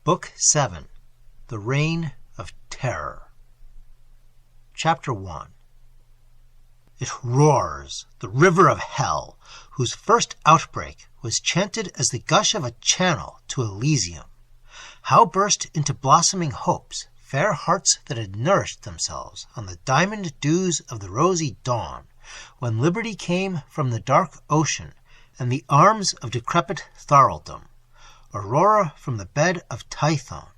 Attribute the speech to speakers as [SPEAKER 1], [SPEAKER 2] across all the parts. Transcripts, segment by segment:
[SPEAKER 1] Book 7. The Reign of Terror. Chapter 1. It roars, the river of hell, whose first outbreak was chanted as the gush of a channel to Elysium. How burst into blossoming hopes fair hearts that had nourished themselves on the diamond dews of the rosy dawn, when liberty came from the dark ocean, and the arms of decrepit thraldom. Aurora from the bed of Tython.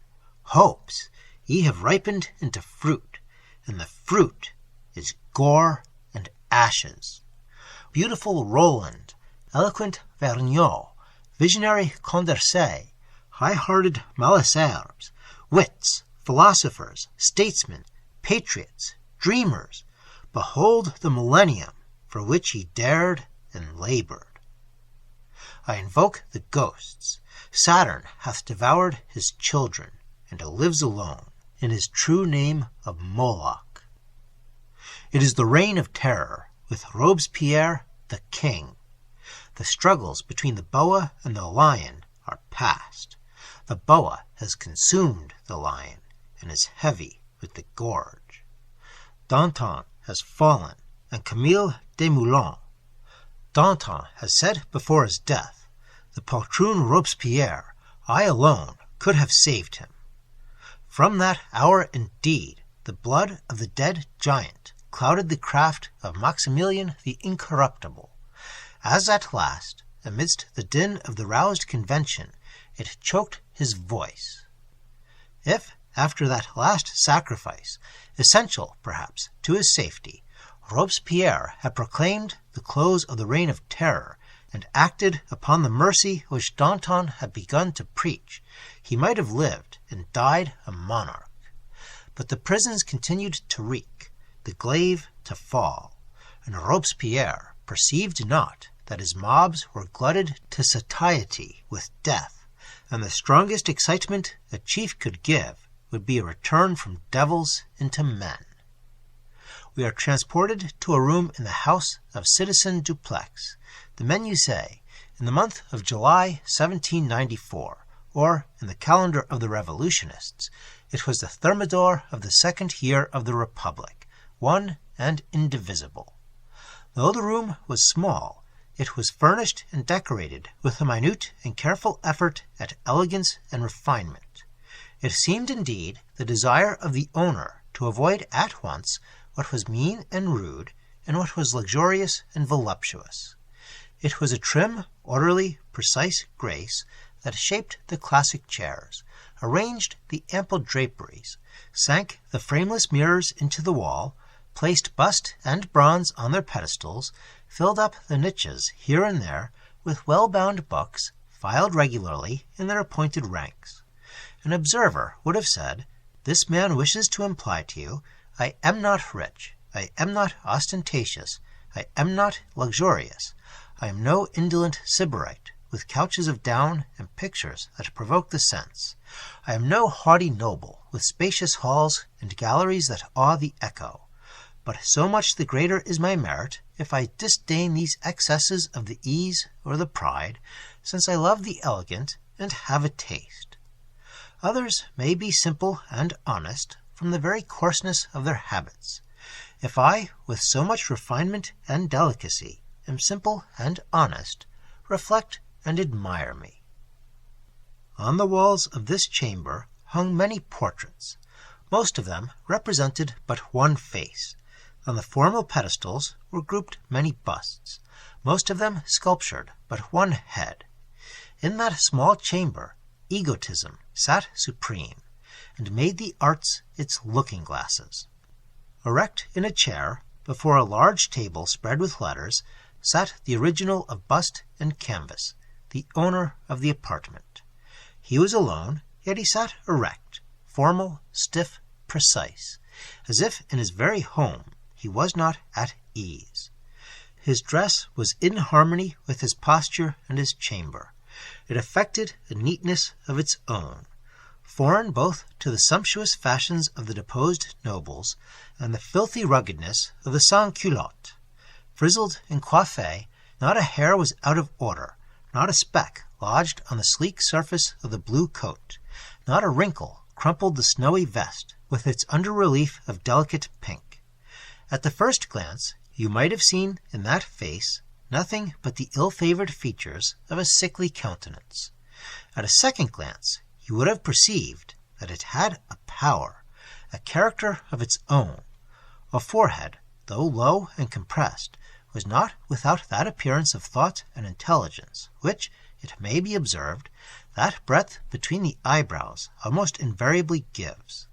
[SPEAKER 1] Hopes, ye have ripened into fruit, and the fruit is gore and ashes. Beautiful Roland, eloquent Vergniaud, visionary Condorcet, high-hearted Malesherbes, wits, philosophers, statesmen, patriots, dreamers, behold the millennium for which ye dared and labored. I invoke the ghosts. Saturn hath devoured his children, and lives alone in his true name of Moloch. It is the reign of terror, with Robespierre the king. The struggles between the boa and the lion are past. The boa has consumed the lion, and is heavy with the gorge. Danton has fallen, and Camille Desmoulins. Danton has said before his death, "The poltroon Robespierre, I alone could have saved him." From that hour, indeed, the blood of the dead giant clouded the craft of Maximilian the Incorruptible, as at last, amidst the din of the roused convention, it choked his voice. If, after that last sacrifice, essential, perhaps, to his safety, Robespierre had proclaimed the close of the reign of terror, and acted upon the mercy which Danton had begun to preach, he might have lived and died a monarch. But the prisons continued to reek, the glaive to fall, and Robespierre perceived not that his mobs were glutted to satiety with death, and the strongest excitement a chief could give would be a return from devils into men. We are transported to a room in the house of Citizen Duplex, the menu say, in the month of July 1794, or, in the calendar of the revolutionists, it was the Thermidor of the second year of the Republic, one and indivisible. Though the room was small, it was furnished and decorated with a minute and careful effort at elegance and refinement. It seemed, indeed, the desire of the owner to avoid at once what was mean and rude, and what was luxurious and voluptuous. It was a trim, orderly, precise grace that shaped the classic chairs, arranged the ample draperies, sank the frameless mirrors into the wall, placed bust and bronze on their pedestals, filled up the niches here and there with well-bound books, filed regularly in their appointed ranks. An observer would have said, "This man wishes to imply to you, I am not rich, I am not ostentatious, I am not luxurious, I am no indolent sybarite, with couches of down and pictures that provoke the sense. I am no haughty noble, with spacious halls and galleries that awe the echo. But so much the greater is my merit, if I disdain these excesses of the ease or the pride, since I love the elegant and have a taste." Others may be simple and honest, from the very coarseness of their habits. If I, with so much refinement and delicacy, am simple and honest, reflect and admire me. On the walls of this chamber hung many portraits. Most of them represented but one face. On the formal pedestals were grouped many busts, most of them sculptured but one head. In that small chamber, egotism sat supreme, and made the arts its looking-glasses. Erect in a chair, before a large table spread with letters, sat the original of bust and canvas, the owner of the apartment. He was alone, yet he sat erect, formal, stiff, precise, as if in his very home he was not at ease. His dress was in harmony with his posture and his chamber. It affected a neatness of its own, foreign both to the sumptuous fashions of the deposed nobles and the filthy ruggedness of the sans-culotte. Frizzled and coiffé, not a hair was out of order, not a speck lodged on the sleek surface of the blue coat. Not a wrinkle crumpled the snowy vest, with its under-relief of delicate pink. At the first glance, you might have seen in that face nothing but the ill-favored features of a sickly countenance. At a second glance, you would have perceived that it had a power, a character of its own. A forehead, though low and compressed, was not without that appearance of thought and intelligence which, it may be observed, that breadth between the eyebrows almost invariably gives.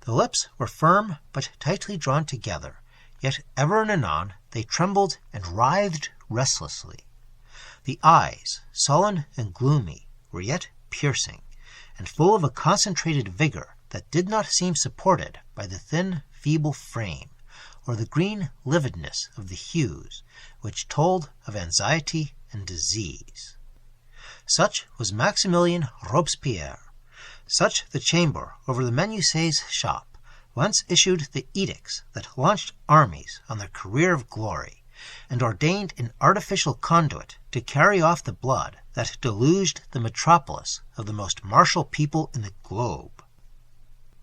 [SPEAKER 1] The lips were firm but tightly drawn together, yet ever and anon they trembled and writhed restlessly. The eyes, sullen and gloomy, were yet piercing, and full of a concentrated vigor that did not seem supported by the thin, feeble frame, or the green lividness of the hues, which told of anxiety and disease. Such was Maximilien Robespierre, such the chamber over the menuiset's shop, whence issued the edicts that launched armies on their career of glory, and ordained an artificial conduit to carry off the blood that deluged the metropolis of the most martial people in the globe.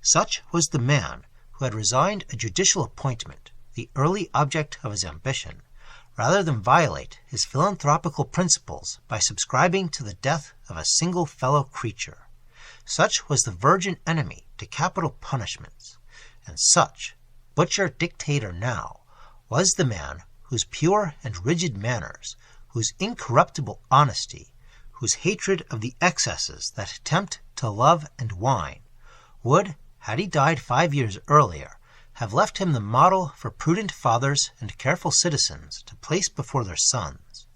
[SPEAKER 1] Such was the man who had resigned a judicial appointment, the early object of his ambition, rather than violate his philanthropical principles by subscribing to the death of a single fellow creature. Such was the virgin enemy to capital punishments, and such, butcher dictator now, was the man whose pure and rigid manners, whose incorruptible honesty, whose hatred of the excesses that tempt to love and wine, would, had he died 5 years earlier, have left him the model for prudent fathers and careful citizens to place before their sons.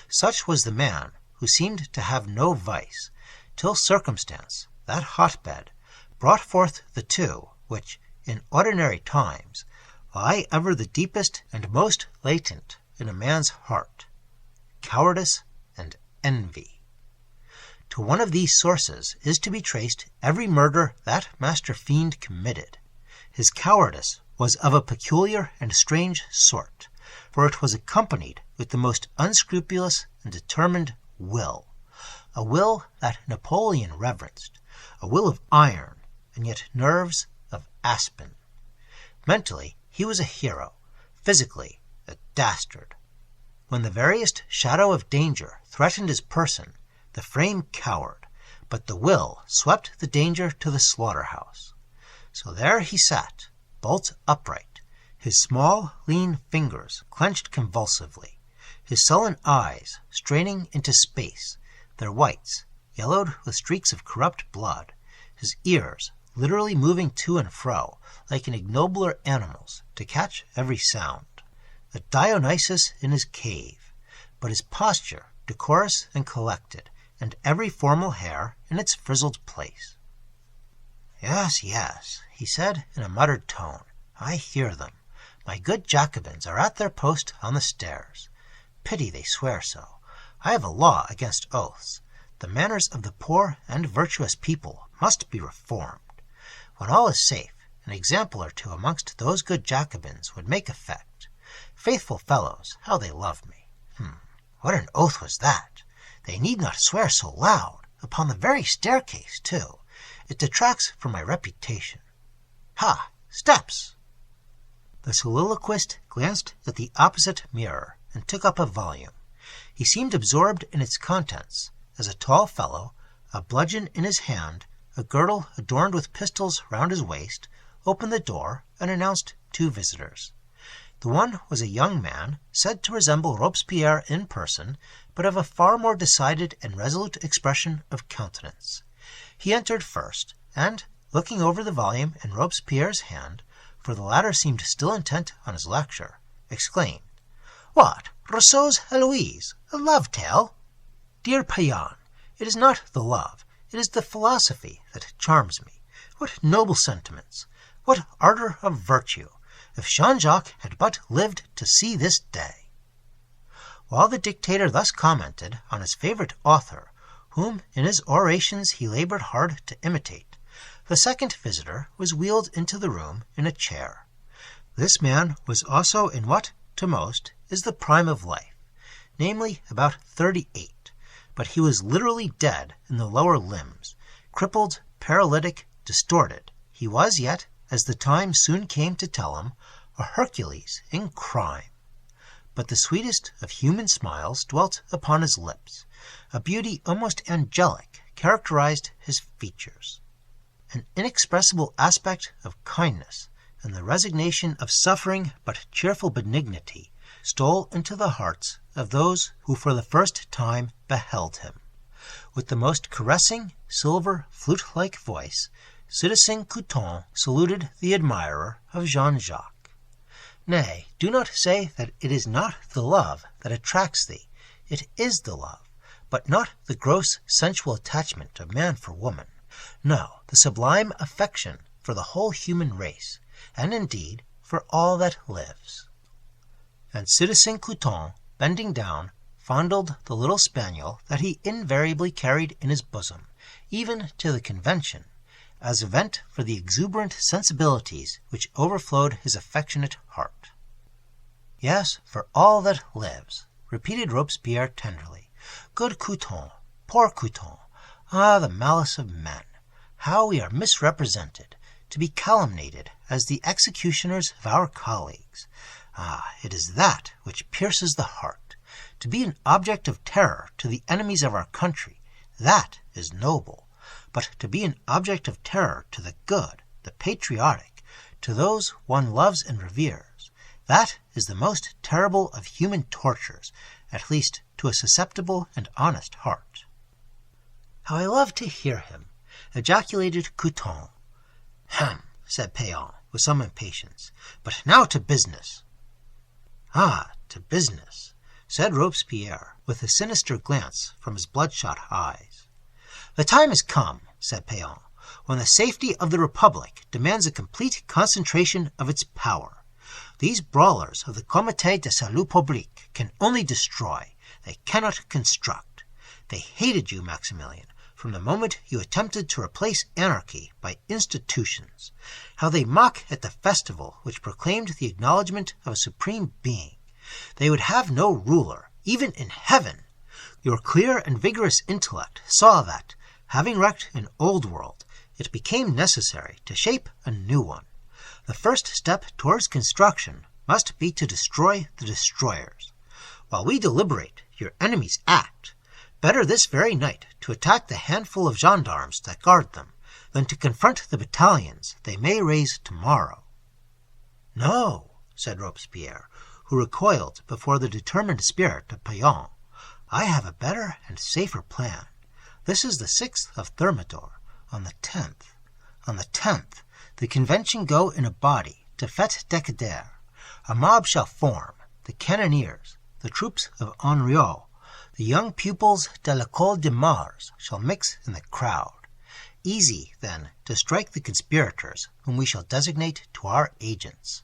[SPEAKER 1] Such was the man who seemed to have no vice, till circumstance, that hotbed, brought forth the two which, in ordinary times, lie ever the deepest and most latent in a man's heart, cowardice and envy. To one of these sources is to be traced every murder that master fiend committed. His cowardice was of a peculiar and strange sort, for it was accompanied with the most unscrupulous and determined will, a will that Napoleon reverenced, a will of iron, and yet nerves of aspen. Mentally, he was a hero, physically, a dastard. When the veriest shadow of danger threatened his person, the frame cowered, but the will swept the danger to the slaughterhouse. So there he sat, bolt upright, his small, lean fingers clenched convulsively, his sullen eyes straining into space, their whites yellowed with streaks of corrupt blood, his ears literally moving to and fro like an ignobler animal's to catch every sound. A Dionysus in his cave, but his posture decorous and collected, and every formal hair in its frizzled place. "Yes, yes," he said in a muttered tone, "I hear them. My good Jacobins are at their post on the stairs. Pity they swear so. I have a law against oaths. The manners of the poor and virtuous people must be reformed. When all is safe, an example or two amongst those good Jacobins would make effect. Faithful fellows, how they love me! What an oath was that! They need not swear so loud, upon the very staircase, too. It detracts from my reputation. Ha! Steps!" The soliloquist glanced at the opposite mirror and took up a volume. He seemed absorbed in its contents, as a tall fellow, a bludgeon in his hand, a girdle adorned with pistols round his waist, opened the door and announced 2 visitors. The one was a young man, said to resemble Robespierre in person, but of a far more decided and resolute expression of countenance. He entered first, and, looking over the volume in Robespierre's hand, for the latter seemed still intent on his lecture, exclaimed, "What, Rousseau's Heloise, a love tale? Dear Payan, it is not the love, it is the philosophy that charms me. What noble sentiments! What ardor of virtue! If Jean-Jacques had but lived to see this day!" While the dictator thus commented on his favorite author, whom in his orations he labored hard to imitate, the second visitor was wheeled into the room in a chair. This man was also in what, to most, is the prime of life, namely about 38, but he was literally dead in the lower limbs, crippled, paralytic, distorted. He was yet, as the time soon came to tell him, a Hercules in crime. But the sweetest of human smiles dwelt upon his lips. A beauty almost angelic characterized his features. An inexpressible aspect of kindness and the resignation of suffering but cheerful benignity stole into the hearts of those who for the first time beheld him. With the most caressing, silver, flute-like voice, Citizen Couthon saluted the admirer of Jean-Jacques. Nay, do not say that it is not the love that attracts thee. It is the love, but not the gross sensual attachment of man for woman. No, the sublime affection for the whole human race, and indeed for all that lives. And Citizen Couthon, bending down, fondled the little spaniel that he invariably carried in his bosom, even to the convention, as a vent for the exuberant sensibilities which overflowed his affectionate heart. Yes, for all that lives, repeated Robespierre tenderly. Good Couthon, poor Couthon, ah, the malice of men! How we are misrepresented, to be calumniated as the executioners of our colleagues. Ah, it is that which pierces the heart. To be an object of terror to the enemies of our country, that is noble. But to be an object of terror to the good, the patriotic, to those one loves and reveres, that is the most terrible of human tortures, at least to a susceptible and honest heart. How I love to hear him, ejaculated Couthon. Hem, said Payan, with some impatience. But now to business. Ah, to business, said Robespierre, with a sinister glance from his bloodshot eyes. The time has come, said Payan, when the safety of the Republic demands a complete concentration of its power. These brawlers of the Comité de Salut Public can only destroy, they cannot construct. They hated you, Maximilian, from the moment you attempted to replace anarchy by institutions. How they mock at the festival which proclaimed the acknowledgment of a supreme being. They would have no ruler, even in heaven. Your clear and vigorous intellect saw that, having wrecked an old world, it became necessary to shape a new one. The first step towards construction must be to destroy the destroyers. While we deliberate, your enemies act. Better this very night to attack the handful of gendarmes that guard them, than to confront the battalions they may raise tomorrow. No, said Robespierre, who recoiled before the determined spirit of Payan. I have a better and safer plan. This is the 6th of Thermidor, on the 10th. On the 10th, the convention go in a body to Fête Decader. A mob shall form, the cannoneers, the troops of Henriot, the young pupils de l'École de Mars shall mix in the crowd. Easy, then, to strike the conspirators whom we shall designate to our agents.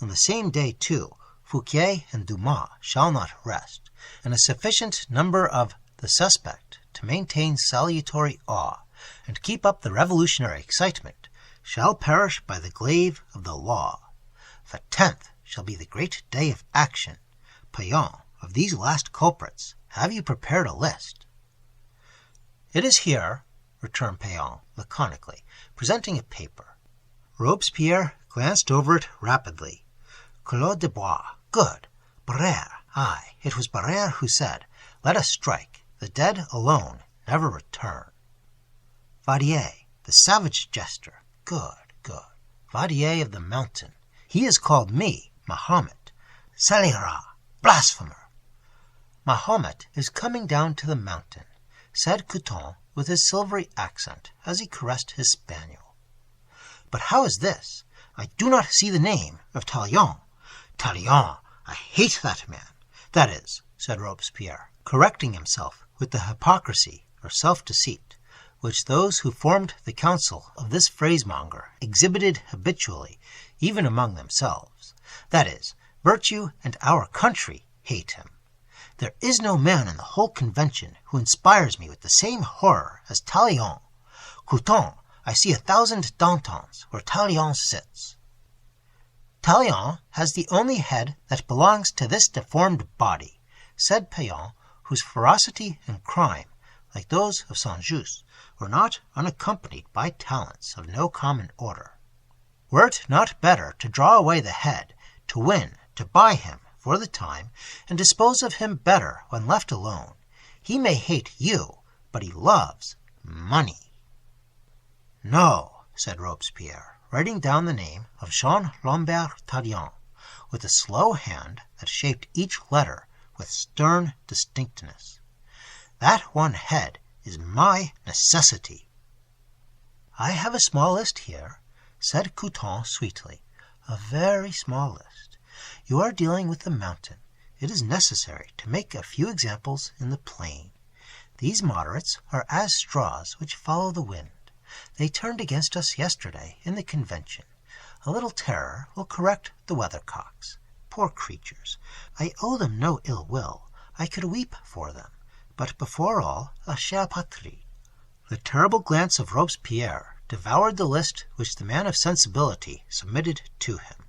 [SPEAKER 1] On the same day, too, Fouquier and Dumas shall not rest, and a sufficient number of the suspect to maintain salutary awe and keep up the revolutionary excitement shall perish by the glaive of the law. The 10th shall be the great day of action. Payan, of these last culprits, have you prepared a list? It is here, returned Payan laconically, presenting a paper. Robespierre glanced over it rapidly. Claude de Bois, good. Barrère, aye, it was Barrère who said, let us strike, the dead alone never return. Vadier, the savage jester, good, good. Vadier of the mountain, he has called me Mahomet. Scélérat, blasphemer. Mahomet is coming down to the mountain, said Couthon with his silvery accent as he caressed his spaniel. But how is this? I do not see the name of Tallien. Tallien, I hate that man. That is, said Robespierre, correcting himself with the hypocrisy or self-deceit which those who formed the council of this phrasemonger exhibited habitually, even among themselves. That is, virtue and our country hate him. There is no man in the whole convention who inspires me with the same horror as Tallien. Couthon, I see 1,000 Dantons where Tallien sits. Tallien has the only head that belongs to this deformed body, said Payan, whose ferocity and crime, like those of Saint-Just, were not unaccompanied by talents of no common order. Were it not better to draw away the head, to win, to buy him for the time, and dispose of him better when left alone? He may hate you, but he loves money. No, said Robespierre, writing down the name of Jean Lambert Tallien with a slow hand that shaped each letter with stern distinctness. That one head is my necessity. I have a small list here, said Couthon sweetly, a very small list. You are dealing with the mountain. It is necessary to make a few examples in the plain. These moderates are as straws which follow the wind. They turned against us yesterday in the convention. A little terror will correct the weathercocks. Poor creatures! I owe them no ill will. I could weep for them. But before all, la chère patrie. The terrible glance of Robespierre devoured the list which the man of sensibility submitted to him.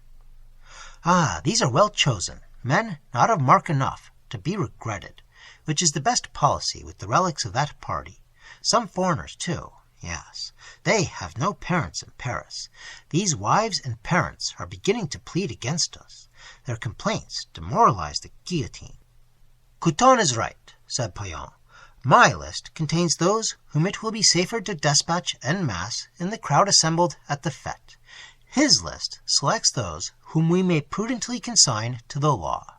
[SPEAKER 1] Ah, these are well chosen, men not of mark enough to be regretted, which is the best policy with the relics of that party. Some foreigners, too. Yes, they have no parents in Paris. These wives and parents are beginning to plead against us. Their complaints demoralize the guillotine. Couthon is right, said Payan. My list contains those whom it will be safer to despatch en masse in the crowd assembled at the fête. His list selects those whom we may prudently consign to the law.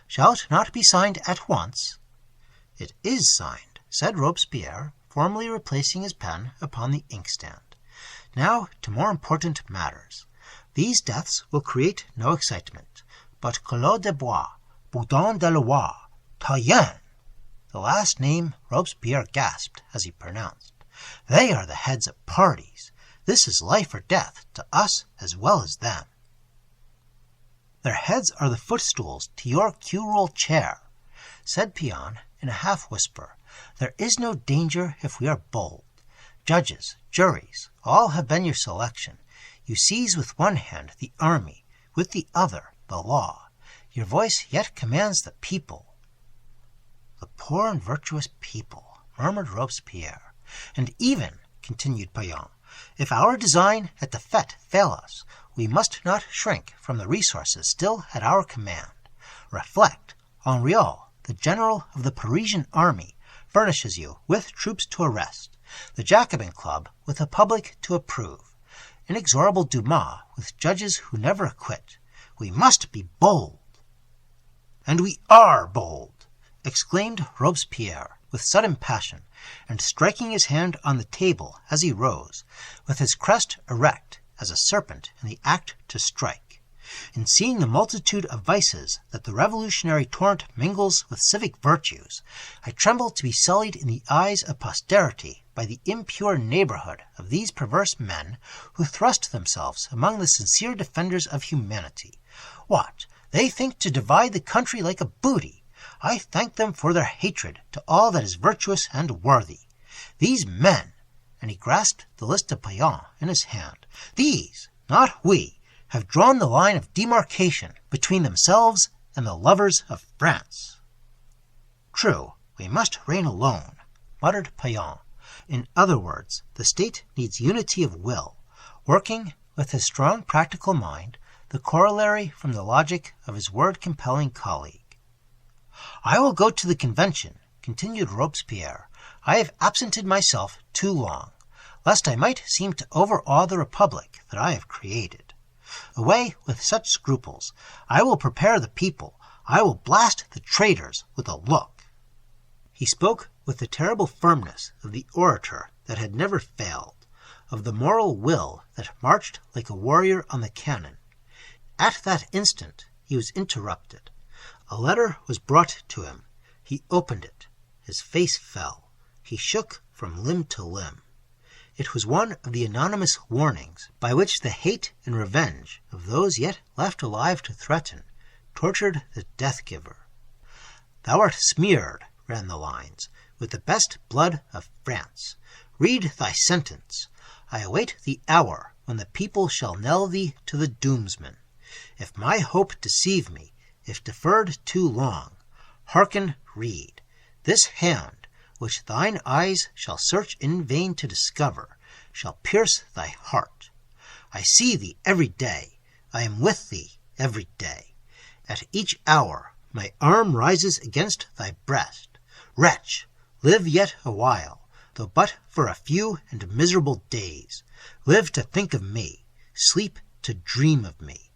[SPEAKER 1] Shall it not be signed at once? It is signed, said Robespierre, formally replacing his pen upon the inkstand. Now to more important matters. These deaths will create no excitement, but Collot d'Herbois, Boudon de Loire, Tallien, the last name Robespierre gasped as he pronounced. They are the heads of parties. This is life or death to us as well as them. Their heads are the footstools to your curule chair, said Payan in a half-whisper. There is no danger if we are bold. Judges, juries, all have been your selection. You seize with one hand the army, with the other the law. Your voice yet commands the people. The poor and virtuous people, murmured Robespierre. And even, continued Payan, if our design at the fête fail us, we must not shrink from the resources still at our command. Reflect, Henriot, the general of the Parisian army, furnishes you with troops to arrest, the Jacobin Club with a public to approve, inexorable Dumas with judges who never acquit. We must be bold. And we are bold, exclaimed Robespierre with sudden passion, and striking his hand on the table as he rose, with his crest erect as a serpent in the act to strike. In seeing the multitude of vices that the revolutionary torrent mingles with civic virtues, I tremble to be sullied in the eyes of posterity by the impure neighborhood of these perverse men who thrust themselves among the sincere defenders of humanity. What? They think to divide the country like a booty. I thank them for their hatred to all that is virtuous and worthy. These men, and he grasped the list of Payan in his hand, these, not we, have drawn the line of demarcation between themselves and the lovers of France. True, we must reign alone, muttered Payan. In other words, the state needs unity of will, working, with his strong practical mind, the corollary from the logic of his word-compelling colleague. I will go to the convention, continued Robespierre. I have absented myself too long, lest I might seem to overawe the republic that I have created. Away with such scruples. I will prepare the people. I will blast the traitors with a look. He spoke with the terrible firmness of the orator that had never failed, of the moral will that marched like a warrior on the cannon. At that instant he was interrupted. A letter was brought to him. He opened it. His face fell. He shook from limb to limb. It was one of the anonymous warnings by which the hate and revenge of those yet left alive to threaten tortured the death-giver. Thou art smeared, ran the lines, with the best blood of France. Read thy sentence. I await the hour when the people shall knell thee to the doomsman. If my hope deceive me, if deferred too long, hearken, read. This hand, which thine eyes shall search in vain to discover, shall pierce thy heart. I see thee every day. I am with thee every day. At each hour my arm rises against thy breast. Wretch, live yet a while, though but for a few and miserable days. Live to think of me, sleep to dream of me.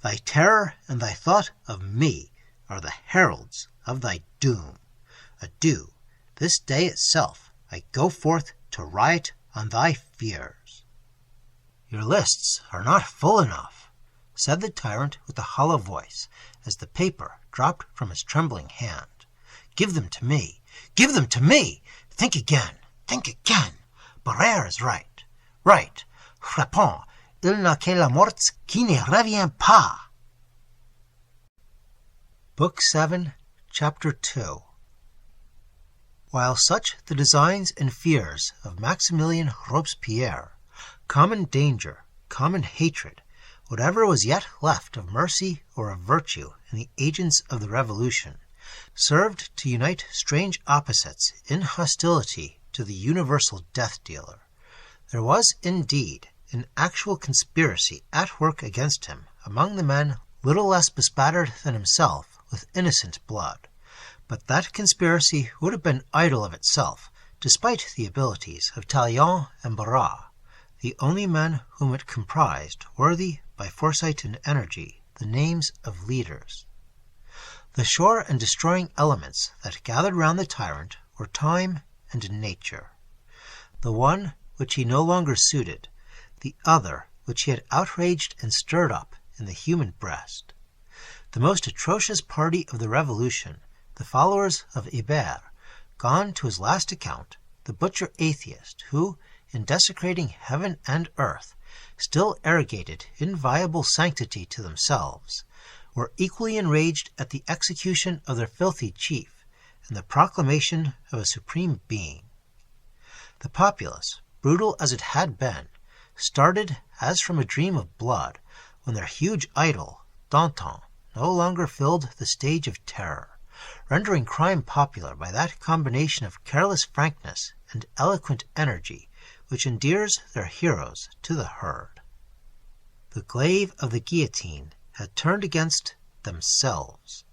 [SPEAKER 1] Thy terror and thy thought of me are the heralds of thy doom. Adieu. This day itself I go forth to riot on thy fears. Your lists are not full enough, said the tyrant with a hollow voice, as the paper dropped from his trembling hand. Give them to me. Give them to me. Think again. Think again. Barrère is right. Right. Réponds. Il n'a que la mort qui ne revient pas. Book 7, Chapter 2. While such the designs and fears of Maximilien Robespierre, common danger, common hatred, whatever was yet left of mercy or of virtue in the agents of the Revolution, served to unite strange opposites in hostility to the universal death-dealer. There was, indeed, an actual conspiracy at work against him among the men little less bespattered than himself with innocent blood. But that conspiracy would have been idle of itself, despite the abilities of Tallien and Barras, the only men whom it comprised worthy, by foresight and energy, the names of leaders. The sure and destroying elements that gathered round the tyrant were time and nature. The one which he no longer suited, the other which he had outraged and stirred up in the human breast. The most atrocious party of the Revolution, the followers of Ibert, gone to his last account, the butcher atheist, who, in desecrating heaven and earth, still arrogated inviolable sanctity to themselves, were equally enraged at the execution of their filthy chief and the proclamation of a supreme being. The populace, brutal as it had been, started as from a dream of blood when their huge idol, Danton, no longer filled the stage of terror, rendering crime popular by that combination of careless frankness and eloquent energy which endears their heroes to the herd. The glaive of the guillotine had turned against themselves.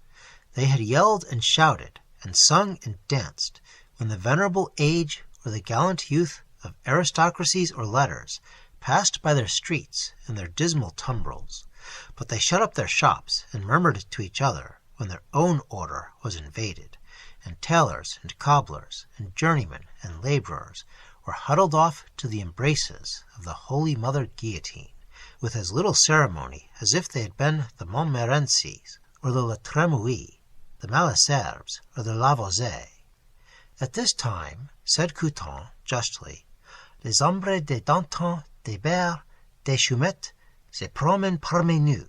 [SPEAKER 1] They had yelled and shouted and sung and danced when the venerable age or the gallant youth of aristocracies or letters passed by their streets in their dismal tumbrils, but they shut up their shops and murmured to each other when their own order was invaded, and tailors and cobblers and journeymen and labourers were huddled off to the embraces of the Holy Mother Guillotine, with as little ceremony as if they had been the Montmorencys, or the La Tremouille, the Malesherbes, or the Lavoisier. At this time, said Couthon justly, les ombres de Danton, d'Hébert, de Chaumet se promènent parmi nous.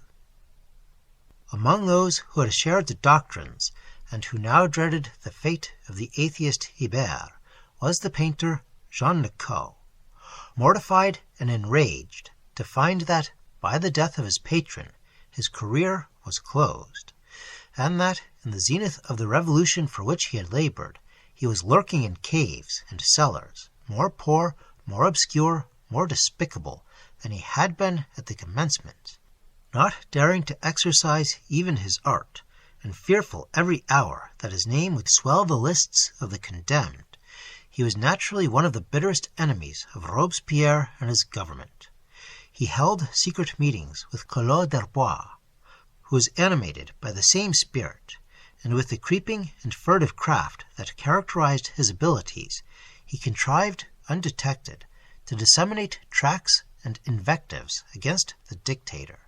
[SPEAKER 1] Among those who had shared the doctrines, and who now dreaded the fate of the atheist Ibert, was the painter Jean Nicot, mortified and enraged to find that, by the death of his patron, his career was closed, and that, in the zenith of the revolution for which he had labored, he was lurking in caves and cellars, more poor, more obscure, more despicable than he had been at the commencement, not daring to exercise even his art, and fearful every hour that his name would swell the lists of the condemned. He was naturally one of the bitterest enemies of Robespierre and his government. He held secret meetings with Collot d'Herbois, who was animated by the same spirit, and with the creeping and furtive craft that characterized his abilities, he contrived, undetected, to disseminate tracts and invectives against the dictator,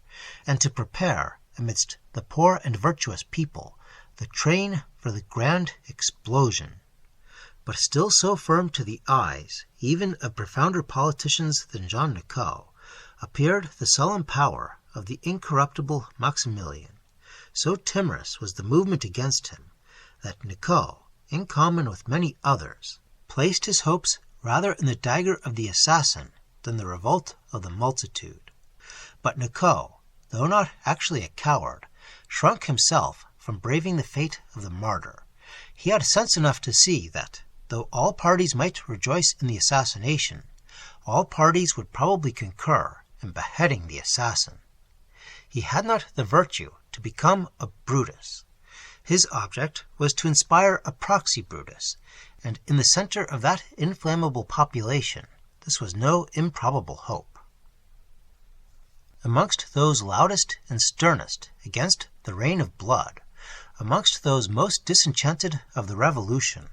[SPEAKER 1] and to prepare, amidst the poor and virtuous people, the train for the grand explosion. But still so firm to the eyes, even of profounder politicians than Jean Nicot, appeared the sullen power of the incorruptible Maximilien. So timorous was the movement against him, that Nicot, in common with many others, placed his hopes rather in the dagger of the assassin than the revolt of the multitude. But Nicot, though not actually a coward, shrunk himself from braving the fate of the martyr. He had sense enough to see that, though all parties might rejoice in the assassination, all parties would probably concur in beheading the assassin. He had not the virtue to become a Brutus. His object was to inspire a proxy Brutus, and in the center of that inflammable population this was no improbable hope. Amongst those loudest and sternest against the reign of blood, amongst those most disenchanted of the Revolution,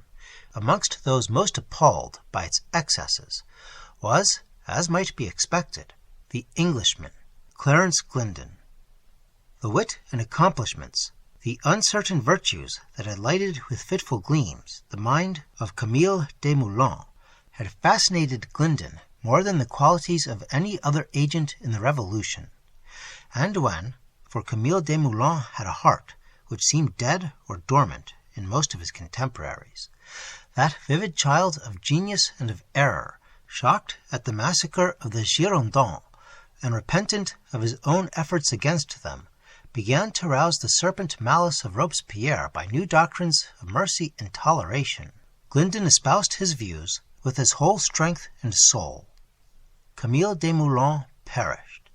[SPEAKER 1] amongst those most appalled by its excesses, was, as might be expected, the Englishman, Clarence Glyndon. The wit and accomplishments, the uncertain virtues that had lighted with fitful gleams the mind of Camille Desmoulins, had fascinated Glyndon more than the qualities of any other agent in the Revolution. And when, for Camille Desmoulins had a heart which seemed dead or dormant in most of his contemporaries, that vivid child of genius and of error, shocked at the massacre of the Girondins, and repentant of his own efforts against them, began to rouse the serpent malice of Robespierre by new doctrines of mercy and toleration. Glyndon espoused his views with his whole strength and soul. Camille Desmoulins perished,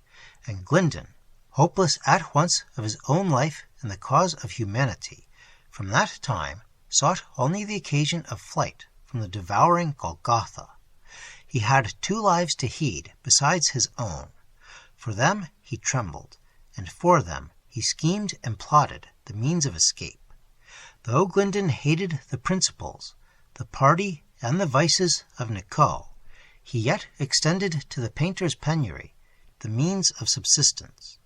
[SPEAKER 1] and Glyndon, hopeless at once of his own life and the cause of humanity, from that time sought only the occasion of flight from the devouring Golgotha. He had 2 lives to heed besides his own. For them he trembled, and for them he schemed and plotted the means of escape. Though Glyndon hated the principles, the party, and the vices of Nicot, he yet extended to the painter's penury the means of subsistence,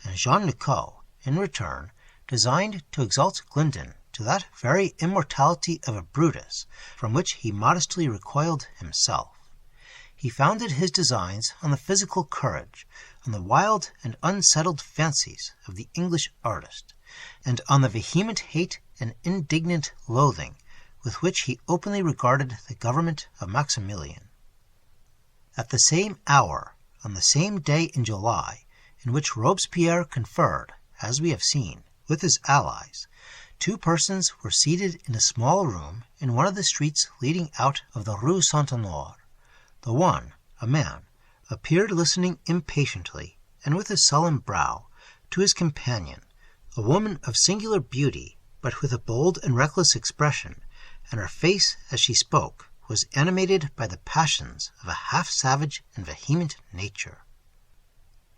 [SPEAKER 1] and Jean Nicot, in return, designed to exalt Glyndon to that very immortality of a Brutus from which he modestly recoiled himself. He founded his designs on the physical courage, on the wild and unsettled fancies of the English artist, and on the vehement hate and indignant loathing with which he openly regarded the government of Maximilian. At the same hour, on the same day in July, in which Robespierre conferred, as we have seen, with his allies, 2 persons were seated in a small room in one of the streets leading out of the Rue Saint-Honore. The one, a man, appeared listening impatiently, and with a sullen brow, to his companion, a woman of singular beauty, but with a bold and reckless expression, and her face, as she spoke, was animated by the passions of a half-savage and vehement nature.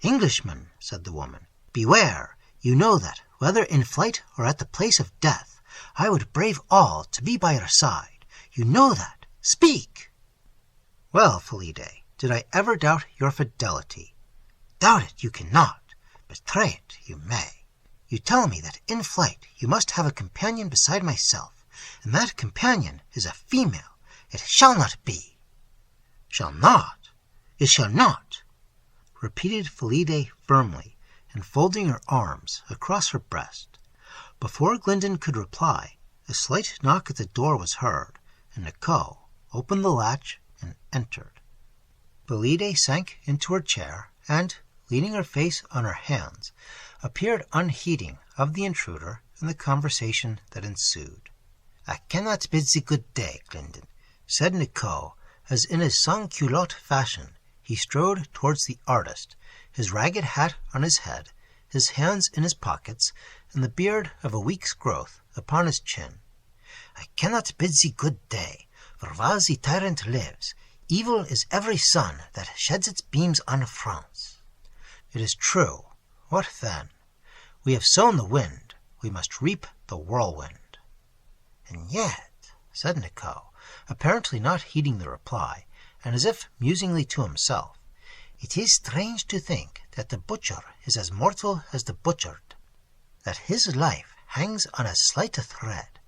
[SPEAKER 1] "Englishman," said the woman, "beware! You know that, whether in flight or at the place of death, I would brave all to be by your side. You know that. Speak!" "Well, Felipe, did I ever doubt your fidelity?" "Doubt it you cannot. Betray it you may. You tell me that in flight you must have a companion beside myself, and that companion is a female. It shall not be." "Shall not? It shall not," repeated Felipe firmly, and folding her arms across her breast. Before Glyndon could reply, a slight knock at the door was heard, and Nicot opened the latch and entered. Belide sank into her chair, and, leaning her face on her hands, appeared unheeding of the intruder and the conversation that ensued. "I cannot bid thee good day, Glyndon," said Nicot, as in his sans-culotte fashion he strode towards the artist, his ragged hat on his head, his hands in his pockets, and the beard of a week's growth upon his chin. "I cannot bid thee good day, for while the tyrant lives, evil is every sun that sheds its beams on France." "It is true. What then? We have sown the wind, we must reap the whirlwind." "And yet," said Nicot, apparently not heeding the reply, and as if musingly to himself, "it is strange to think that the butcher is as mortal as the butchered, that his life hangs on as slight a thread,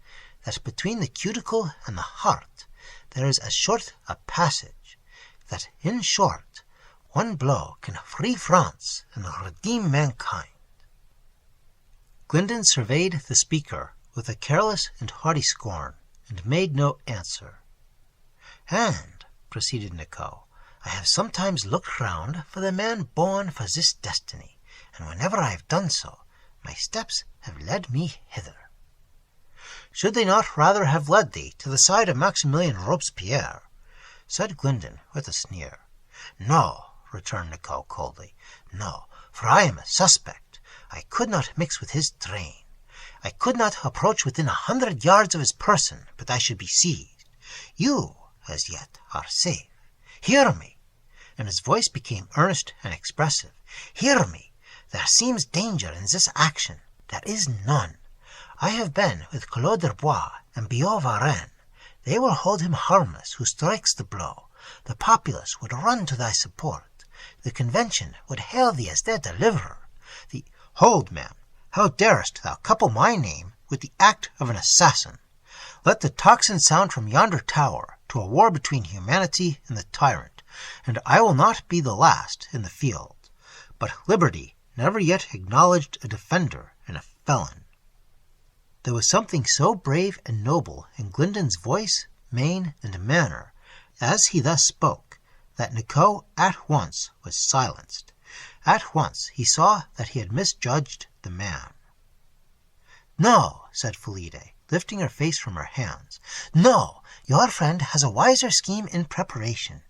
[SPEAKER 1] that between the cuticle and the heart there is as short a passage, that, in short, one blow can free France and redeem mankind." Glyndon surveyed the speaker with a careless and haughty scorn, and made no answer. "And," proceeded Nicot, "I have sometimes looked round for the man born for this destiny, and whenever I have done so, my steps have led me hither." Should they not rather have led thee to the side of Maximilian Robespierre? Said Glyndon with a sneer. No, returned Nicot coldly. No, for I am a suspect. I could not mix with his train. I could not approach within 100 yards of his person, but I should be seized. You, as yet, are safe. Hear me. And his voice became earnest and expressive. Hear me. There seems danger in this action. There is none. I have been with Claude Derbois and Billaud-Varenne. They will hold him harmless who strikes the blow. The populace would run to thy support. The convention would hail thee as their deliverer. Hold, man! How darest thou couple my name with the act of an assassin? Let the tocsin sound from yonder tower to a war between humanity and the tyrant, and I will not be the last in the field. But liberty never yet acknowledged a defender and a felon. There was something so brave and noble in Glyndon's voice, mien, and manner, as he thus spoke, that Nicot at once was silenced. At once he saw that he had misjudged the man. No, said Fillide, lifting her face from her hands. No, your friend has a wiser scheme in preparation.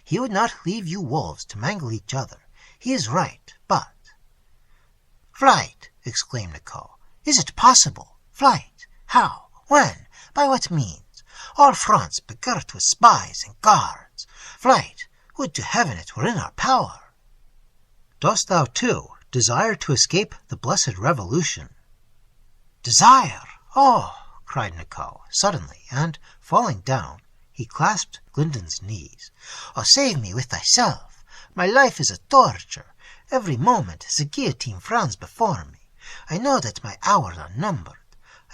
[SPEAKER 1] He would not leave you wolves to mangle each other. He is right, but... Flight! Exclaimed Nicot. Is it possible? Flight! How? When? By what means? All France begirt with spies and guards. Flight! Would to heaven it were in our power! Dost thou, too, desire to escape the blessed revolution? Desire! Oh! Cried Nicot suddenly, and, falling down, he clasped Glyndon's knees. Oh, save me with thyself! My life is a torture. Every moment the guillotine frowns before me. I know that my hours are numbered.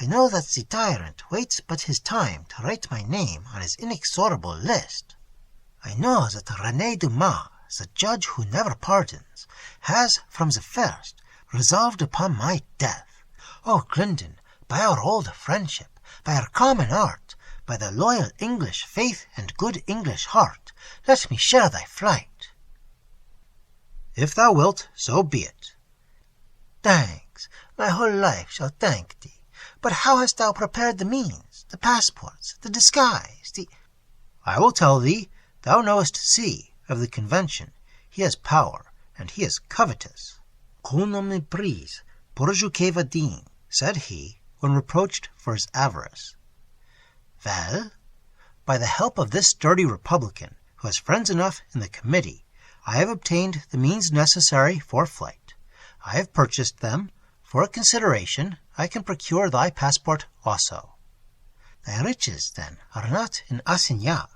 [SPEAKER 1] I know that the tyrant waits but his time to write my name on his inexorable list. I know that René Dumas, the judge who never pardons, has from the first resolved upon my death. Oh, Glyndon, by our old friendship, by our common art, by the loyal English faith and good English heart, let me share thy flight. If thou wilt, so be it. Thanks, my whole life shall thank thee. But how hast thou prepared the means, the passports, the disguise, I will tell thee. Thou knowest C. of the convention. He has power, and he is covetous. Qu'on ne méprise pour je que va digne, said he, when reproached for his avarice. Well, by the help of this sturdy republican, who has friends enough in the committee, I have obtained the means necessary for flight. I have purchased them. For a consideration, I can procure thy passport also. Thy riches, then, are not in assignats.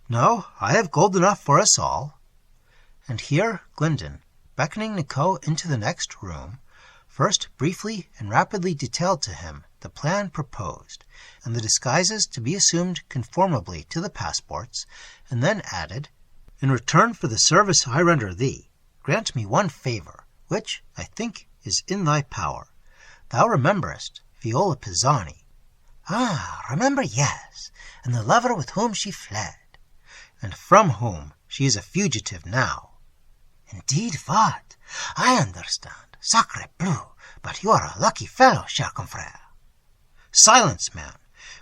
[SPEAKER 1] No, I have gold enough for us all. And here Glyndon, beckoning Nicot into the next room, first briefly and rapidly detailed to him the plan proposed, and the disguises to be assumed conformably to the passports, and then added, In return for the service I render thee, grant me one favour, which, I think, is in thy power. Thou rememberest Viola Pisani. Ah, remember, yes, and the lover with whom she fled. And from whom she is a fugitive now. Indeed, what? I understand. Sacre bleu, but you are a lucky fellow, cher confrère. Silence, man.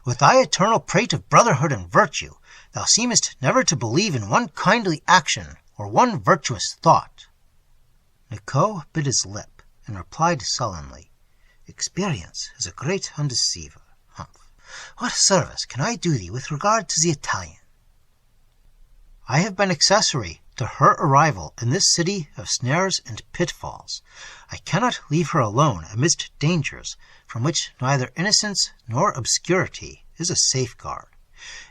[SPEAKER 1] With thy eternal prate of brotherhood and virtue, thou seemest never to believe in one kindly action or one virtuous thought. Nicot bit his lip and replied sullenly, Experience is a great undeceiver. Humph. What service can I do thee with regard to the Italian? I have been accessory to her arrival in this city of snares and pitfalls. I cannot leave her alone amidst dangers from which neither innocence nor obscurity is a safeguard.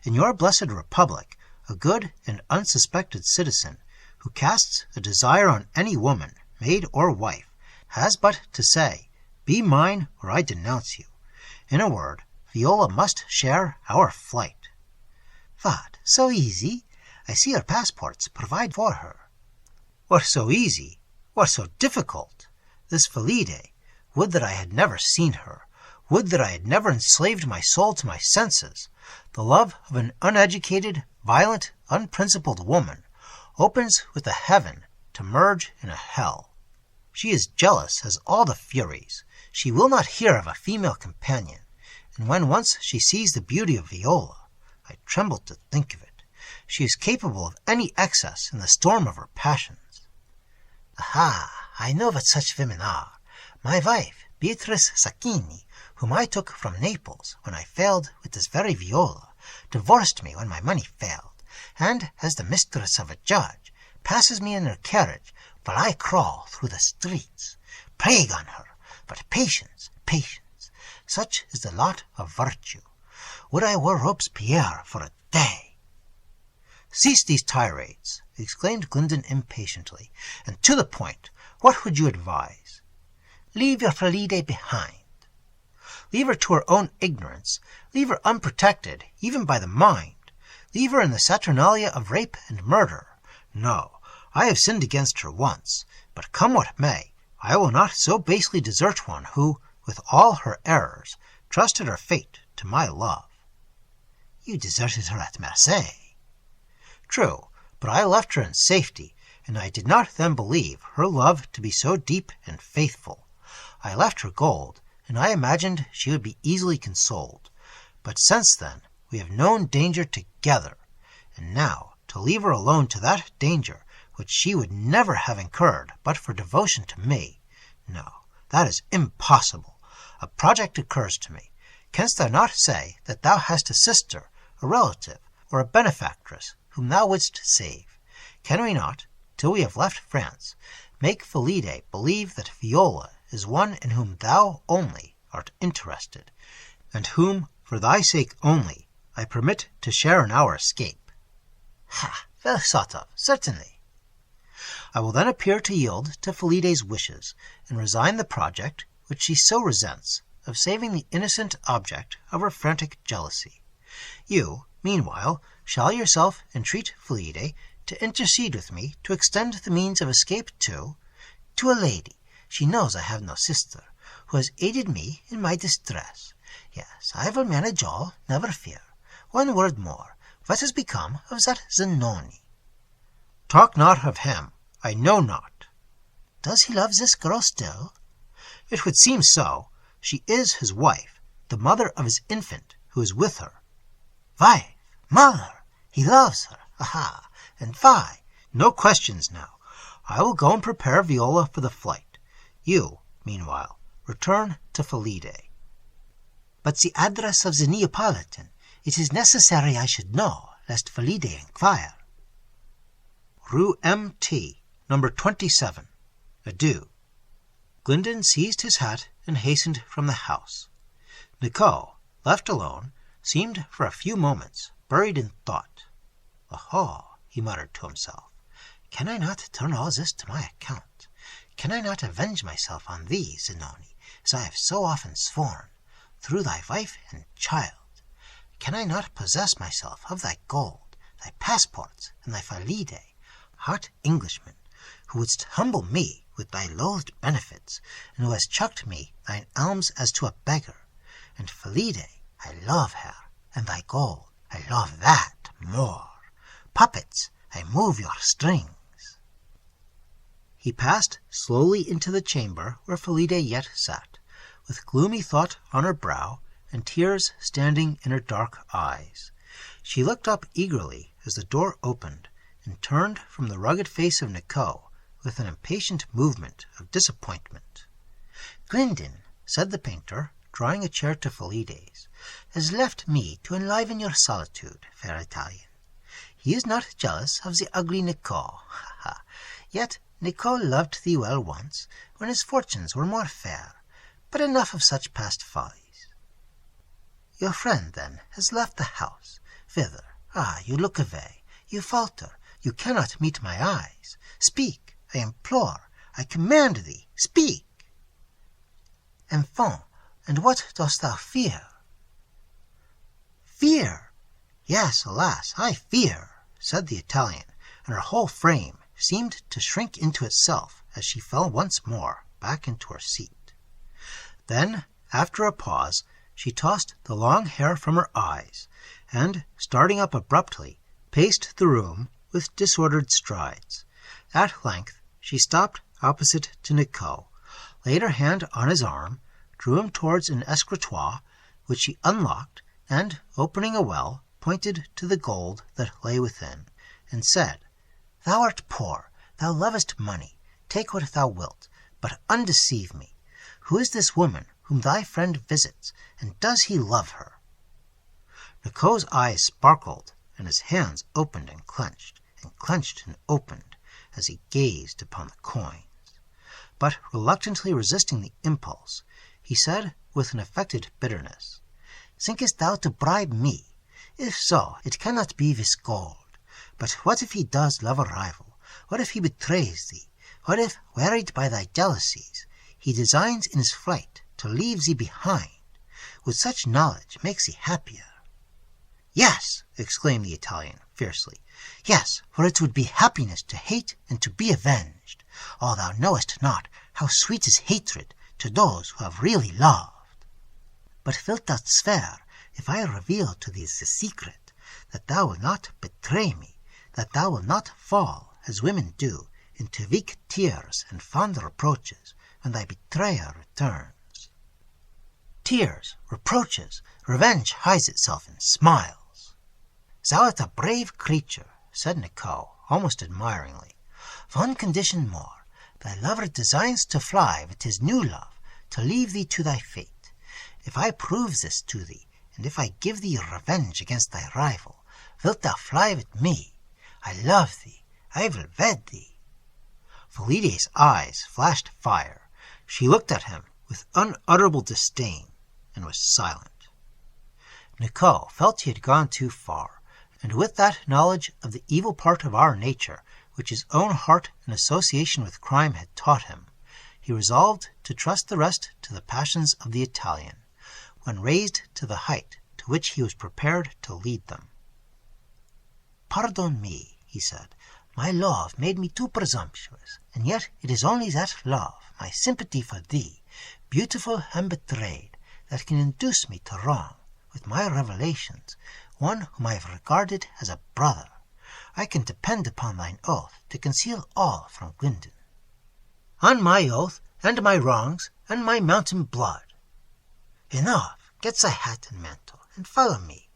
[SPEAKER 1] In your blessed republic, a good and unsuspected citizen, who casts a desire on any woman, maid or wife, has but to say, Be mine, or I denounce you. In a word, Viola must share our flight. What, so easy? I see your passports provide for her. What so easy? What so difficult? This Fillide, would that I had never seen her. Would that I had never enslaved my soul to my senses. The love of an uneducated, violent, unprincipled woman opens with a heaven to merge in a hell. She is jealous as all the Furies. She will not hear of a female companion. and when once she sees the beauty of Viola, I tremble to think of it. She is capable of any excess in the storm of her passions. Aha! I know what such women are. My wife, Beatrice Sacchini, whom I took from Naples when I failed with this very Viola, divorced me when my money failed, and, as the mistress of a judge, passes me in her carriage while I crawl through the streets. Plague on her! But patience, patience! Such is the lot of virtue. Would I were Robespierre for a day! Cease these tirades, exclaimed Glyndon impatiently, and to the point. What would you advise? Leave your Felidae behind. Leave her to her own ignorance. Leave her unprotected, even by the mind. Leave her in the saturnalia of rape and murder. No, I have sinned against her once, but come what may, I will not so basely desert one who, with all her errors, trusted her fate to my love. You deserted her at Marseilles. True, but I left her in safety, and I did not then believe her love to be so deep and faithful. I left her gold, and I imagined she would be easily consoled. But since then we have known danger together, and now to leave her alone to that danger which she would never have incurred but for devotion to me, no, that is impossible. A project occurs to me. Canst thou not say that thou hast a sister, a relative, or a benefactress whom thou wouldst save? Can we not, till we have left France, make Felidae believe that Viola is one in whom thou only art interested, and whom, for thy sake only, I permit to share in our escape? Ha! Well thought of, certainly. I will then appear to yield to Felidae's wishes, and resign the project, which she so resents, of saving the innocent object of her frantic jealousy. You, meanwhile, shall yourself entreat Felidae to intercede with me to extend the means of escape to a lady. She knows I have no sister, who has aided me in my distress. Yes, I will manage all, never fear. One word more. What has become of that Zanoni? Talk not of him. I know not. Does he love this girl still? It would seem so. She is his wife, the mother of his infant, who is with her. Wife, mother, he loves her. Aha! And why? No questions now. I will go and prepare Viola for the flight. You, meanwhile, return to Felidae. But the address of the Neapolitan, it is necessary I should know, lest Felidae inquire. Rue M.T., number 27. Adieu. Glyndon seized his hat and hastened from the house. Nicot, left alone, seemed for a few moments buried in thought. "Oho," he muttered to himself, "can I not turn all this to my account? Can I not avenge myself on thee, Zanoni, as I have so often sworn, through thy wife and child? Can I not possess myself of thy gold, thy passports, and thy Felidae, hot Englishman, who wouldst humble me with thy loathed benefits, and who hast chucked me thine alms as to a beggar? And Felidae, I love her, and thy gold, I love that more. Puppets, I move your strings." He passed slowly into the chamber where Felidae yet sat, with gloomy thought on her brow, and tears standing in her dark eyes. She looked up eagerly as the door opened, and turned from the rugged face of Nicot with an impatient movement of disappointment. "Glyndon," said the painter, drawing a chair to Felidae's, "has left me to enliven your solitude, fair Italian. He is not jealous of the ugly Nicot. Ha, ha! Yet Nicot loved thee well once, when his fortunes were more fair. But enough of such past follies. Your friend, then, has left the house. Whither? Ah, you look away. You falter. You cannot meet my eyes. Speak, I implore, I command thee, speak. Enfant, and what dost thou fear? Fear? Yes, alas, I fear, said the Italian, and her whole frame seemed to shrink into itself as she fell once more back into her seat. Then, after a pause, she tossed the long hair from her eyes, and, starting up abruptly, paced the room with disordered strides. At length she stopped opposite to Nicot, laid her hand on his arm, drew him towards an escritoire, which he unlocked, and, opening a well, pointed to the gold that lay within, and said, "Thou art poor, thou lovest money, take what thou wilt, but undeceive me. Who is this woman whom thy friend visits, and does he love her?" Nicot's eyes sparkled, and his hands opened and clenched and opened, as he gazed upon the coins. But, reluctantly resisting the impulse, he said with an affected bitterness, "Thinkest thou to bribe me? If so, it cannot be with gold. But what if he does love a rival? What if he betrays thee? What if, worried by thy jealousies, he designs in his flight to leave thee behind? Would such knowledge make thee happier?" "Yes!" exclaimed the Italian, fiercely. "Yes, for it would be happiness to hate and to be avenged. Oh, thou knowest not how sweet is hatred to those who have really loved. But wilt thou swear, if I reveal to thee the secret, that thou wilt not betray me, that thou wilt not fall, as women do, into weak tears and fond reproaches when thy betrayer returns?" "Tears, reproaches, revenge hides itself in smiles." "Thou art a brave creature," said Nicot, almost admiringly. "One condition more. Thy lover designs to fly with his new love, to leave thee to thy fate. If I prove this to thee, and if I give thee revenge against thy rival, wilt thou fly with me? I love thee. I will wed thee." Felide's eyes flashed fire. She looked at him with unutterable disdain, and was silent. Nicot felt he had gone too far, and with that knowledge of the evil part of our nature which his own heart and association with crime had taught him, he resolved to trust the rest to the passions of the Italian, when raised to the height to which he was prepared to lead them. "Pardon me," he said, "my love made me too presumptuous, and yet it is only that love, my sympathy for thee, beautiful and betrayed, that can induce me to wrong, with my revelations, one whom I have regarded as a brother. I can depend upon thine oath to conceal all from Glyndon." "On my oath, and my wrongs, and my mountain blood." "Enough! Get thy hat and mantle, and follow me."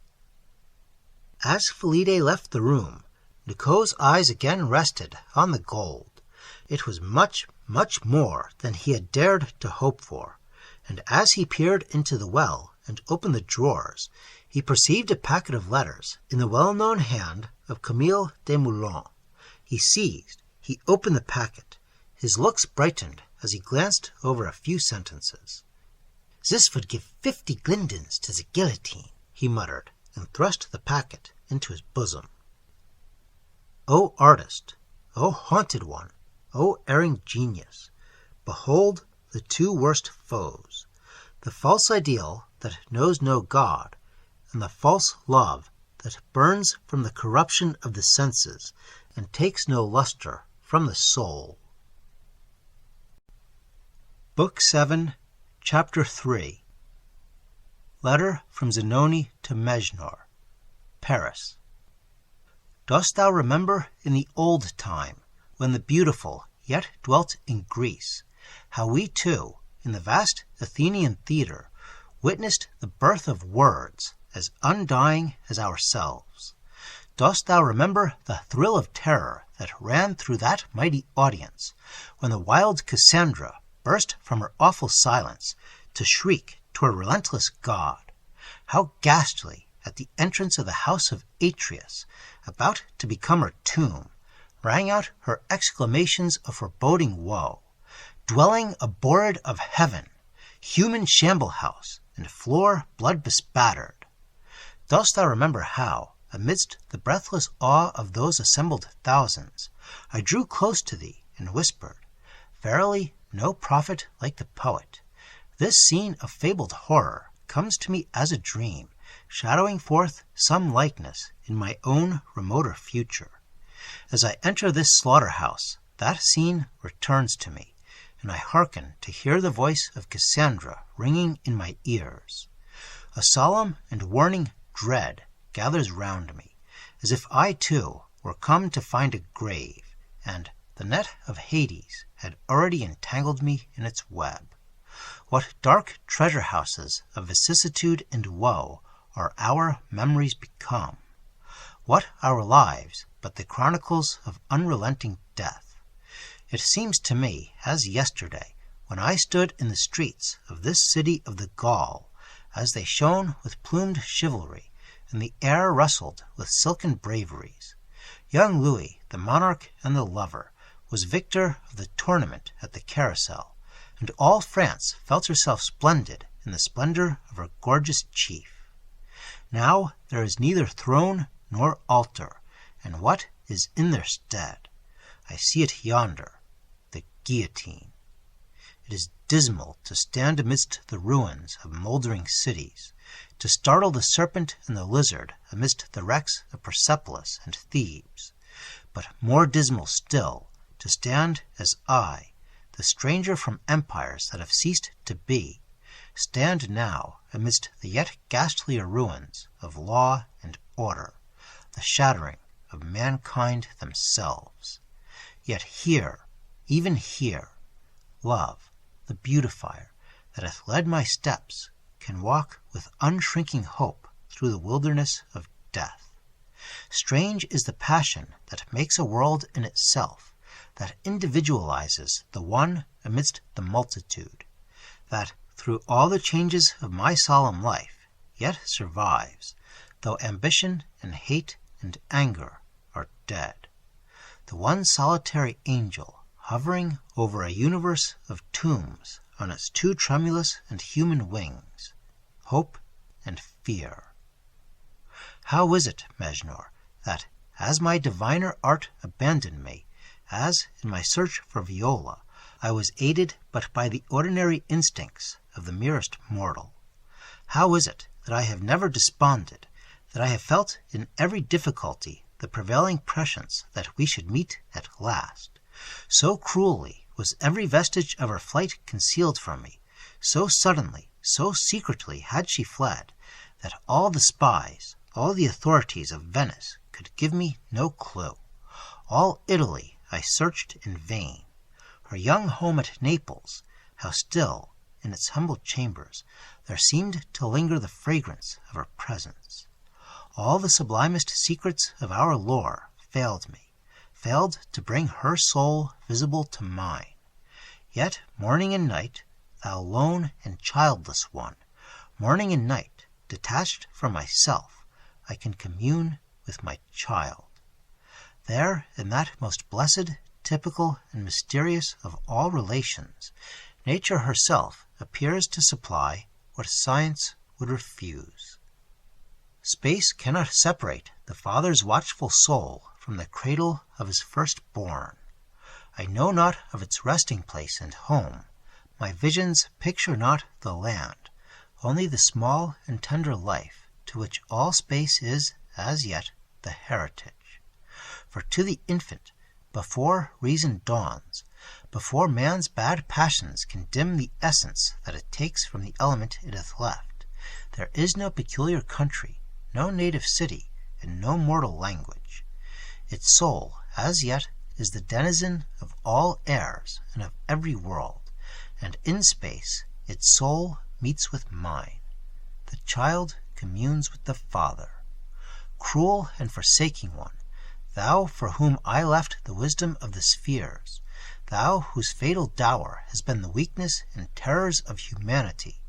[SPEAKER 1] As Felide left the room, Nicot's eyes again rested on the gold. It was much, much more than he had dared to hope for, and as he peered into the well and opened the drawers, he perceived a packet of letters in the well-known hand of Camille Desmoulins. He seized, he opened the packet. His looks brightened as he glanced over a few sentences. "This would give 50 Glyndons to the guillotine," he muttered, and thrust the packet into his bosom. O artist, O haunted one, O erring genius, behold the two worst foes, the false ideal that knows no God, and the false love that burns from the corruption of the senses and takes no luster from the soul. Book 7, Chapter 3. Letter from Zanoni to Mejnour, Paris. Dost thou remember in the old time, when the beautiful yet dwelt in Greece, how we too, in the vast Athenian theatre, witnessed the birth of words as undying as ourselves? Dost thou remember the thrill of terror that ran through that mighty audience, when the wild Cassandra burst from her awful silence to shriek to a relentless God? How ghastly, at the entrance of the house of Atreus, about to become her tomb, rang out her exclamations of foreboding woe, dwelling abhorred of heaven, human shamble-house, and floor blood-bespattered. Dost thou remember how, amidst the breathless awe of those assembled thousands, I drew close to thee and whispered, "Verily, no prophet like the poet. This scene of fabled horror comes to me as a dream, shadowing forth some likeness in my own remoter future. As I enter this slaughterhouse, that scene returns to me, and I hearken to hear the voice of Cassandra ringing in my ears. A solemn and warning dread gathers round me, as if I too were come to find a grave, and the net of Hades had already entangled me in its web. What dark treasure-houses of vicissitude and woe are our memories become? What our lives but the chronicles of unrelenting death? It seems to me as yesterday, when I stood in the streets of this city of the Gaul, as they shone with plumed chivalry, and the air rustled with silken braveries. Young Louis, the monarch and the lover, was victor of the tournament at the carousel, and all France felt herself splendid in the splendor of her gorgeous chief. Now there is neither throne nor altar, and what is in their stead? I see it yonder, the guillotine. It is dismal to stand amidst the ruins of mouldering cities, to startle the serpent and the lizard amidst the wrecks of Persepolis and Thebes, but more dismal still to stand as I, the stranger from empires that have ceased to be, stand now amidst the yet ghastlier ruins of law and order, the shattering of mankind themselves. Yet here, even here, love, the beautifier that hath led my steps, can walk with unshrinking hope through the wilderness of death. Strange is the passion that makes a world in itself, that individualizes the one amidst the multitude, that through all the changes of my solemn life yet survives, though ambition and hate and anger are dead. The one solitary angel hovering over a universe of tombs on its two tremulous and human wings, hope and fear. How is it, Mejnour, that as my diviner art abandoned me, as in my search for Viola, I was aided but by the ordinary instincts of the merest mortal? How is it that I have never desponded, that I have felt in every difficulty the prevailing prescience that we should meet at last? So cruelly was every vestige of her flight concealed from me, so suddenly, so secretly had she fled, that all the spies, all the authorities of Venice could give me no clue. All Italy I searched in vain. Her young home at Naples, how still, in its humble chambers, there seemed to linger the fragrance of her presence. All the sublimest secrets of our lore failed me, failed to bring her soul visible to mine. Yet morning and night, thou lone and childless one, morning and night, detached from myself, I can commune with my child. There, in that most blessed, typical, and mysterious of all relations, nature herself appears to supply what science would refuse. Space cannot separate the father's watchful soul from the cradle of his firstborn. I know not of its resting place and home. My visions picture not the land, only the small and tender life to which all space is, as yet, the heritage. For to the infant, before reason dawns, before man's bad passions can dim the essence that it takes from the element it hath left, there is no peculiar country, no native city, and no mortal language. Its soul, as yet, is the denizen of all airs and of every world, and in space its soul meets with mine. The child communes with the father. Cruel and forsaking one, thou for whom I left the wisdom of the spheres, thou whose fatal dower has been the weakness and terrors of humanity,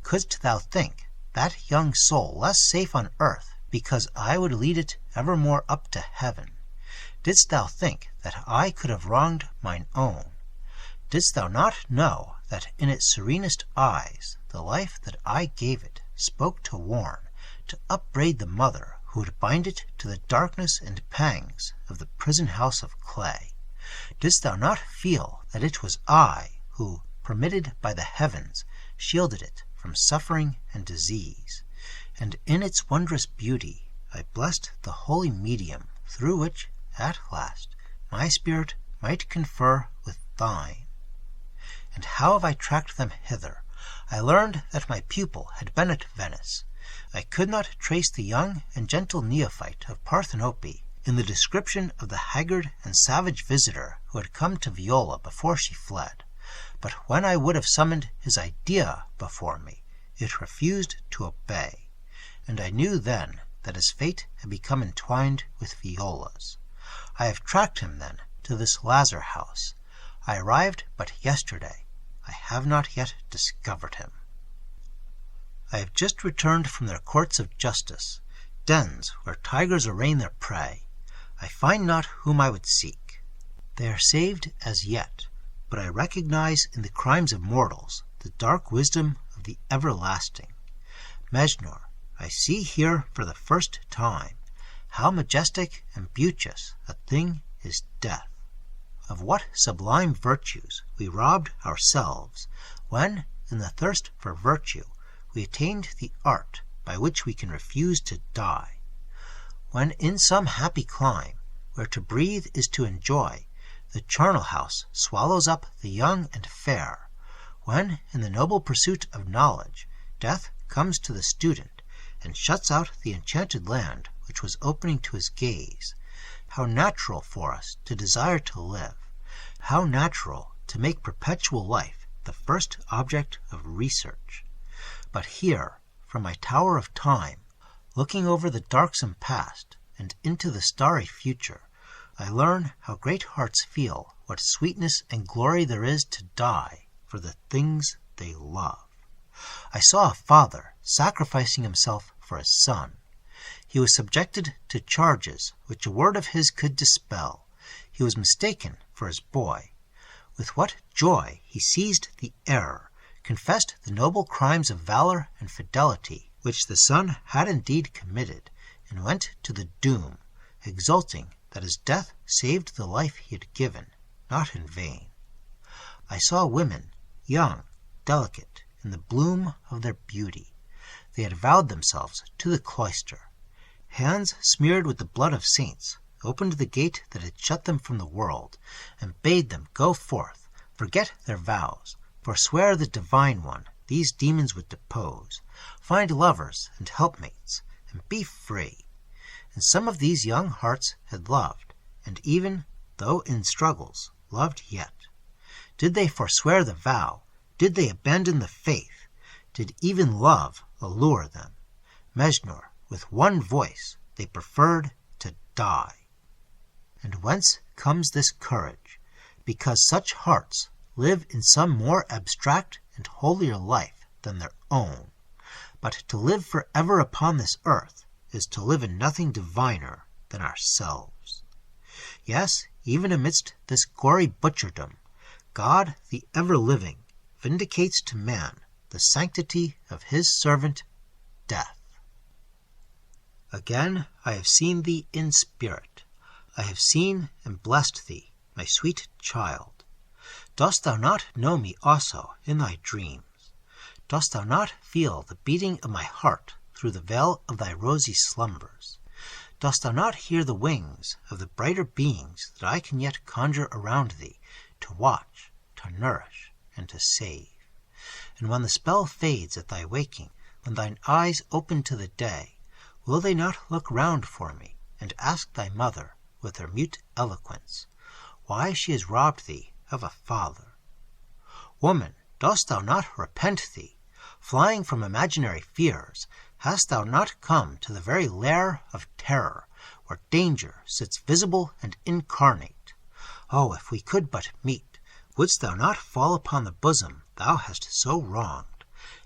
[SPEAKER 1] couldst thou think that young soul less safe on earth because I would lead it evermore up to heaven? Didst thou think that I could have wronged mine own? Didst thou not know that in its serenest eyes the life that I gave it spoke to warn, to upbraid the mother who would bind it to the darkness and pangs of the prison house of clay? Didst thou not feel that it was I who, permitted by the heavens, shielded it from suffering and disease? And in its wondrous beauty I blessed the holy medium through which, at last, my spirit might confer with thine. And how have I tracked them hither? I learned that my pupil had been at Venice. I could not trace the young and gentle neophyte of Parthenope in the description of the haggard and savage visitor who had come to Viola before she fled, but when I would have summoned his idea before me, it refused to obey, and I knew then that his fate had become entwined with Viola's. I have tracked him, then, to this Lazar house. I arrived but yesterday. I have not yet discovered him. I have just returned from their courts of justice, dens where tigers arraign their prey. I find not whom I would seek. They are saved as yet, but I recognize in the crimes of mortals the dark wisdom of the everlasting. Mejnour, I see here for the first time how majestic and beauteous a thing is death. Of what sublime virtues we robbed ourselves when, in the thirst for virtue, we attained the art by which we can refuse to die. When in some happy clime, where to breathe is to enjoy, the charnel house swallows up the young and fair, when, in the noble pursuit of knowledge, death comes to the student and shuts out the enchanted land which was opening to his gaze, how natural for us to desire to live, how natural to make perpetual life the first object of research. But here, from my tower of time, looking over the darksome past and into the starry future, I learn how great hearts feel what sweetness and glory there is to die for the things they love. I saw a father sacrificing himself for his son. He was subjected to charges which a word of his could dispel. He was mistaken for his boy. With what joy he seized the error, confessed the noble crimes of valor and fidelity which the son had indeed committed, and went to the doom, exulting that his death saved the life he had given, not in vain. I saw women, young, delicate, in the bloom of their beauty. They had vowed themselves to the cloister. Hands smeared with the blood of saints opened the gate that had shut them from the world, and bade them go forth, forget their vows, forswear the divine one these demons would depose, find lovers and helpmates, and be free. And some of these young hearts had loved, and even, though in struggles, loved yet. Did they forswear the vow? Did they abandon the faith? Did even love allure them? Mejnour, with one voice, they preferred to die. And whence comes this courage? Because such hearts live in some more abstract and holier life than their own. But to live forever upon this earth is to live in nothing diviner than ourselves. Yes, even amidst this gory butcherdom, God, the ever-living, vindicates to man the sanctity of his servant, death. Again I have seen thee in spirit. I have seen and blessed thee, my sweet child. Dost thou not know me also in thy dreams? Dost thou not feel the beating of my heart through the veil of thy rosy slumbers? Dost thou not hear the wings of the brighter beings that I can yet conjure around thee, to watch, to nourish, and to save? And when the spell fades at thy waking, when thine eyes open to the day, will they not look round for me, and ask thy mother, with her mute eloquence, why she has robbed thee of a father? Woman, dost thou not repent thee? Flying from imaginary fears, hast thou not come to the very lair of terror, where danger sits visible and incarnate? Oh, if we could but meet, wouldst thou not fall upon the bosom thou hast so wronged,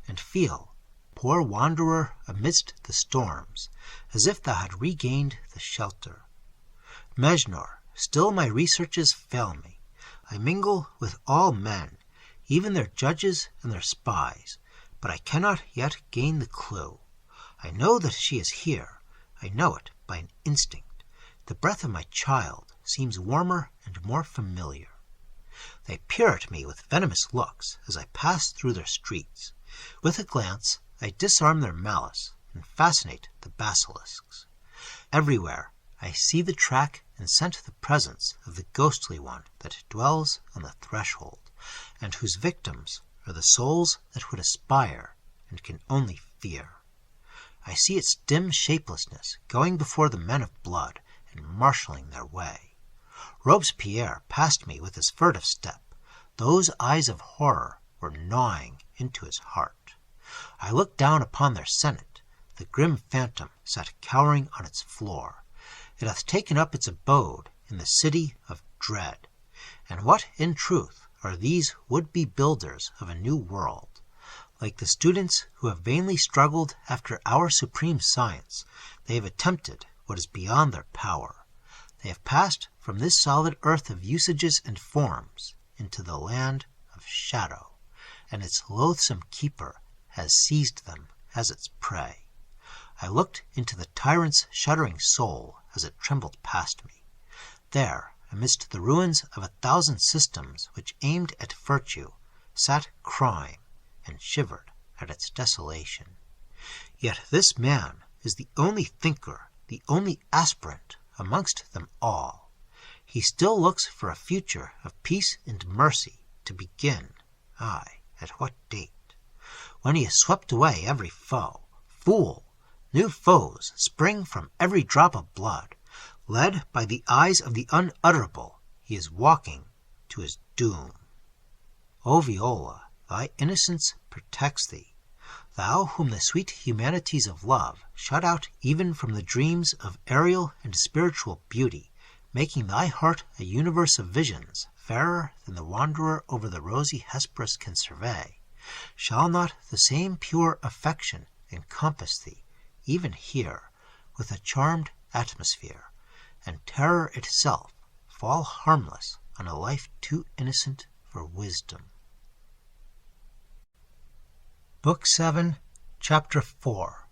[SPEAKER 1] and feel, poor wanderer amidst the storms, as if thou had regained the shelter? Mejnour, still my researches fail me. I mingle with all men, even their judges and their spies, but I cannot yet gain the clue. I know that she is here. I know it by an instinct. The breath of my child seems warmer and more familiar. They peer at me with venomous looks as I pass through their streets. With a glance I disarm their malice and fascinate the basilisks. Everywhere I see the track and scent the presence of the ghostly one that dwells on the threshold, and whose victims are the souls that would aspire and can only fear. I see its dim shapelessness going before the men of blood and marshalling their way. Robespierre passed me with his furtive step. Those eyes of horror were gnawing into his heart. I looked down upon their senate. The grim phantom sat cowering on its floor. It hath taken up its abode in the city of dread. And what, in truth, are these would-be builders of a new world? Like the students who have vainly struggled after our supreme science, they have attempted what is beyond their power. They have passed from this solid earth of usages and forms into the land of shadow, and its loathsome keeper has seized them as its prey. I looked into the tyrant's shuddering soul as it trembled past me. There, amidst the ruins of 1,000 systems which aimed at virtue, sat crime, and shivered at its desolation. Yet this man is the only thinker, the only aspirant amongst them all. He still looks for a future of peace and mercy to begin. Aye, at what date? When he has swept away every foe. Fool! New foes spring from every drop of blood. Led by the eyes of the unutterable, he is walking to his doom. O Viola, thy innocence protects thee. Thou whom the sweet humanities of love shut out even from the dreams of aerial and spiritual beauty, making thy heart a universe of visions fairer than the wanderer over the rosy Hesperus can survey, shall not the same pure affection encompass thee, even here, with a charmed atmosphere, and terror itself fall harmless on a life too innocent for wisdom? Book 7, Chapter 4.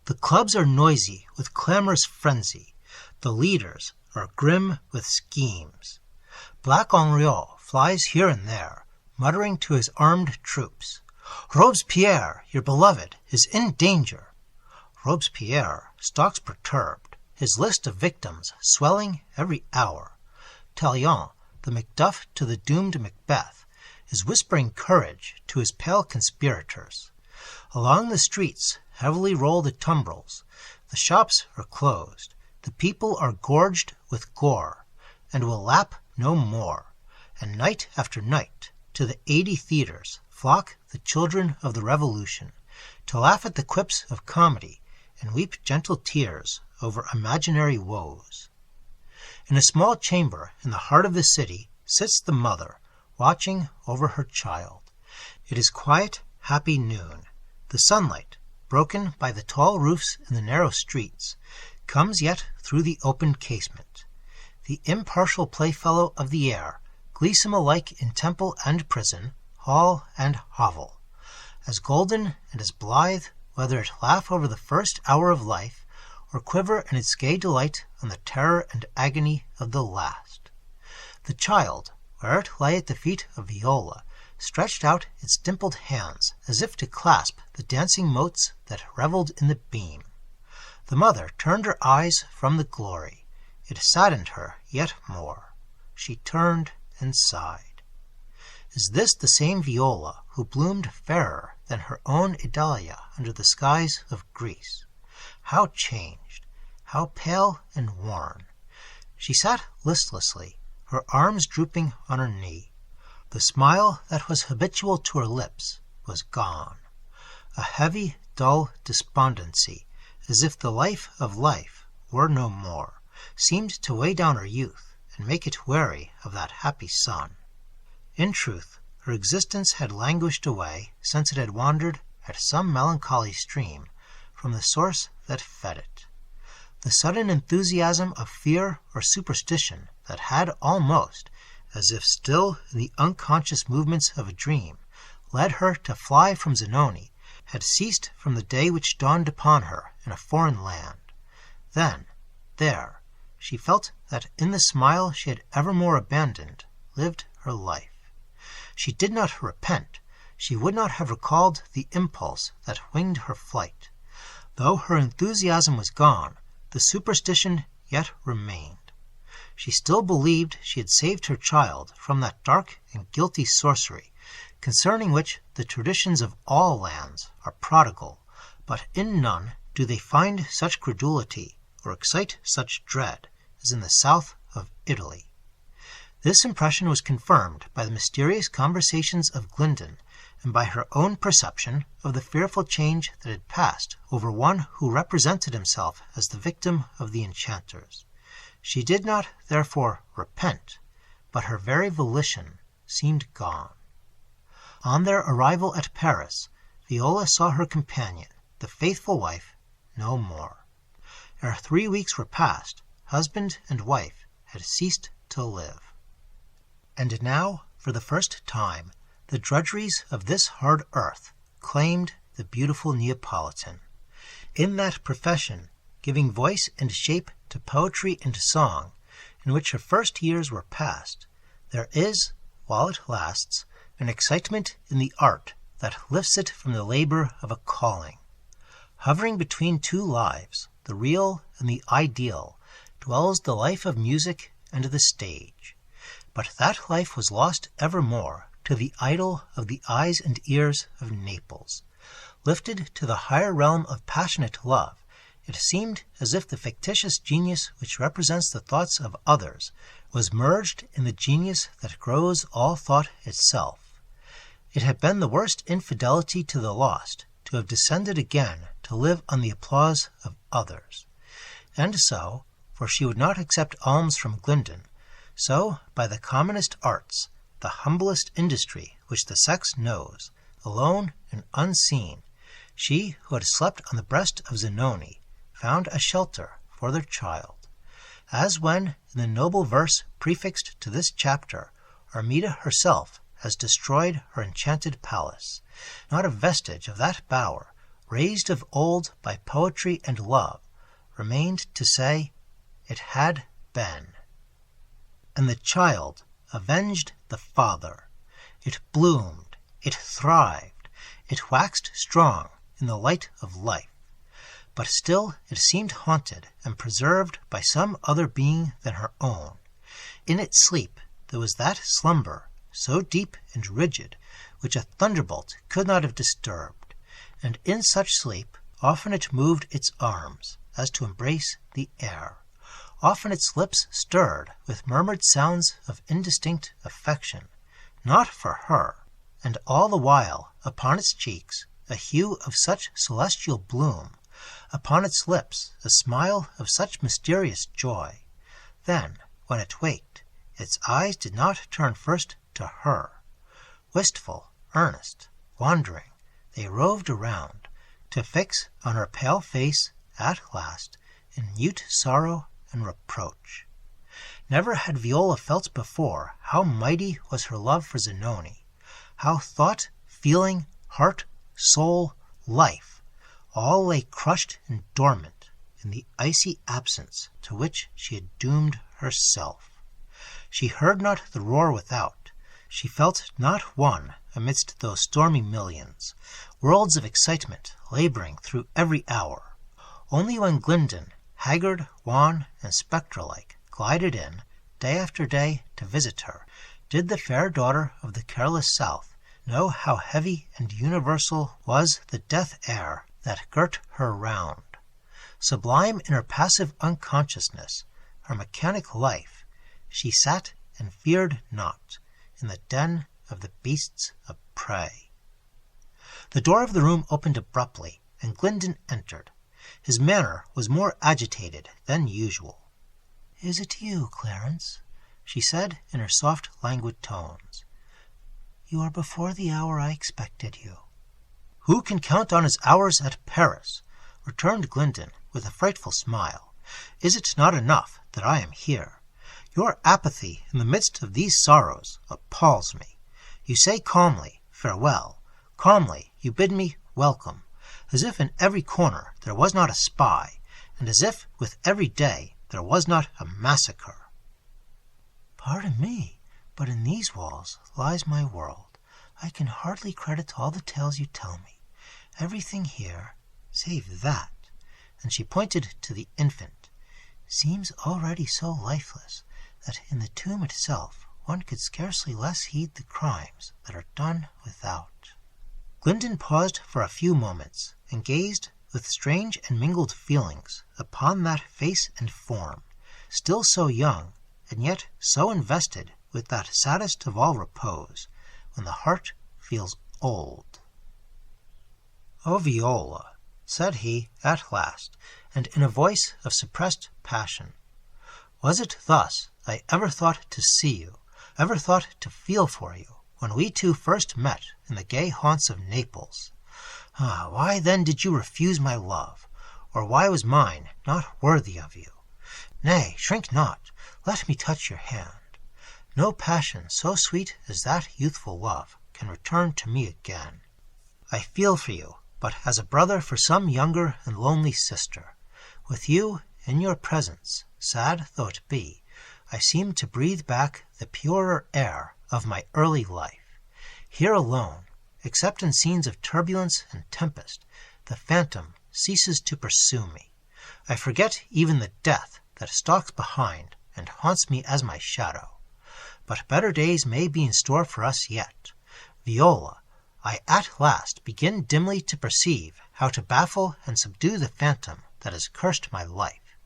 [SPEAKER 1] The clubs are noisy with clamorous frenzy. The leaders are grim with schemes. Black Henriot flies here and there, muttering to his armed troops, "Robespierre, your beloved, is in danger." Robespierre stalks perturbed, his list of victims swelling every hour. Tallien, the Macduff to the doomed Macbeth, is whispering courage to his pale conspirators. Along the streets heavily roll the tumbrils. The shops are closed. The people are gorged with gore, and will lap no more. And night after night, to the 80 theaters flock the children of the Revolution, to laugh at the quips of comedy and weep gentle tears over imaginary woes. In a small chamber in the heart of the city sits the mother, watching over her child. It is quiet, happy noon. The sunlight, broken by the tall roofs in the narrow streets, comes yet through the open casement. The impartial playfellow of the air, gleesome alike in temple and prison, hall and hovel, as golden and as blithe, whether it laugh over the first hour of life, or quiver in its gay delight on the terror and agony of the last. The child, where it lay at the feet of Viola, stretched out its dimpled hands as if to clasp the dancing motes that revelled in the beam. The mother turned her eyes from the glory. It saddened her yet more. She turned and sighed. Is this the same Viola who bloomed fairer than her own Idalia under the skies of Greece? How changed, how pale and worn! She sat listlessly, her arms drooping on her knee. The smile that was habitual to her lips was gone. A heavy, dull despondency, as if the life of life were no more, seemed to weigh down her youth and make it weary of that happy sun. In truth, her existence had languished away since it had wandered at some melancholy stream from the source that fed it. The sudden enthusiasm of fear or superstition that had almost, as if still in the unconscious movements of a dream, led her to fly from Zanoni, had ceased from the day which dawned upon her in a foreign land. Then, there, she felt that in the smile she had evermore abandoned lived her life. She did not repent. She would not have recalled the impulse that winged her flight. Though her enthusiasm was gone, the superstition yet remained. She still believed she had saved her child from that dark and guilty sorcery, concerning which the traditions of all lands are prodigal, but in none do they find such credulity or excite such dread as in the south of Italy. This impression was confirmed by the mysterious conversations of Glyndon, and by her own perception of the fearful change that had passed over one who represented himself as the victim of the enchanters. She did not, therefore, repent, but her very volition seemed gone. On their arrival at Paris, Viola saw her companion, the faithful wife, no more. Ere 3 weeks were past, husband and wife had ceased to live. And now, for the first time, the drudgeries of this hard earth claimed the beautiful Neapolitan. In that profession, giving voice and shape to poetry and song, in which her first years were passed, there is, while it lasts, an excitement in the art that lifts it from the labor of a calling. Hovering between two lives, the real and the ideal, dwells the life of music and the stage. But that life was lost evermore to the idol of the eyes and ears of Naples. Lifted to the higher realm of passionate love, it seemed as if the fictitious genius which represents the thoughts of others was merged in the genius that grows all thought itself. It had been the worst infidelity to the lost to have descended again to live on the applause of others. And so, for she would not accept alms from Glyndon, so by the commonest arts, the humblest industry which the sex knows, alone and unseen, she who had slept on the breast of Zanoni found a shelter for their child. As when, in the noble verse prefixed to this chapter, Armida herself has destroyed her enchanted palace, not a vestige of that bower, raised of old by poetry and love, remained to say, "It had been." And the child avenged the father. It bloomed, it thrived, it waxed strong in the light of life. But still it seemed haunted and preserved by some other being than her own. In its sleep there was that slumber, so deep and rigid, which a thunderbolt could not have disturbed, and in such sleep often it moved its arms, as to embrace the air. Often its lips stirred with murmured sounds of indistinct affection, not for her, and all the while upon its cheeks a hue of such celestial bloom, upon its lips a smile of such mysterious joy. Then, when it waked, its eyes did not turn first to her. Wistful, earnest, wandering, they roved around, to fix on her pale face at last in mute sorrow and reproach. Never had Viola felt before how mighty was her love for Zanoni, how thought, feeling, heart, soul, life, all lay crushed and dormant in the icy absence to which she had doomed herself. She heard not the roar without, she felt not one amidst those stormy millions, worlds of excitement laboring through every hour. Only when Glyndon, haggard, wan, and spectre-like, glided in, day after day, to visit her, did the fair daughter of the careless South know how heavy and universal was the death air that girt her round. Sublime in her passive unconsciousness, her mechanic life, she sat and feared not, in the den of the beasts of prey. The door of the room opened abruptly, and Glyndon entered. His manner was more agitated than usual. "Is it you, Clarence?" she said in her soft, languid tones. "You are before the hour I expected you." "Who can count on his hours at Paris?" returned Glyndon with a frightful smile. "Is it not enough that I am here? Your apathy in the midst of these sorrows appalls me. You say calmly, 'Farewell.' Calmly you bid me welcome, as if in every corner there was not a spy, and as if with every day there was not a massacre." "Pardon me, but in these walls lies my world. I can hardly credit all the tales you tell me. Everything here, save that," and she pointed to the infant, "seems already so lifeless that in the tomb itself one could scarcely less heed the crimes that are done without." Glyndon paused for a few moments, and gazed with strange and mingled feelings upon that face and form, still so young, and yet so invested with that saddest of all repose, when the heart feels old. "O Viola," said he at last, and in a voice of suppressed passion, "was it thus I ever thought to see you, ever thought to feel for you, when we two first met in the gay haunts of Naples? Ah, why then did you refuse my love, or why was mine not worthy of you? Nay, shrink not, let me touch your hand. No passion so sweet as that youthful love can return to me again. I feel for you, but as a brother for some younger and lonely sister. With you in your presence, sad though it be, I seem to breathe back the purer air of my early life. Here alone, except in scenes of turbulence and tempest, the phantom ceases to pursue me. I forget even the death that stalks behind and haunts me as my shadow. But better days may be in store for us yet. Viola, I at last begin dimly to perceive how to baffle and subdue the phantom that has cursed my life.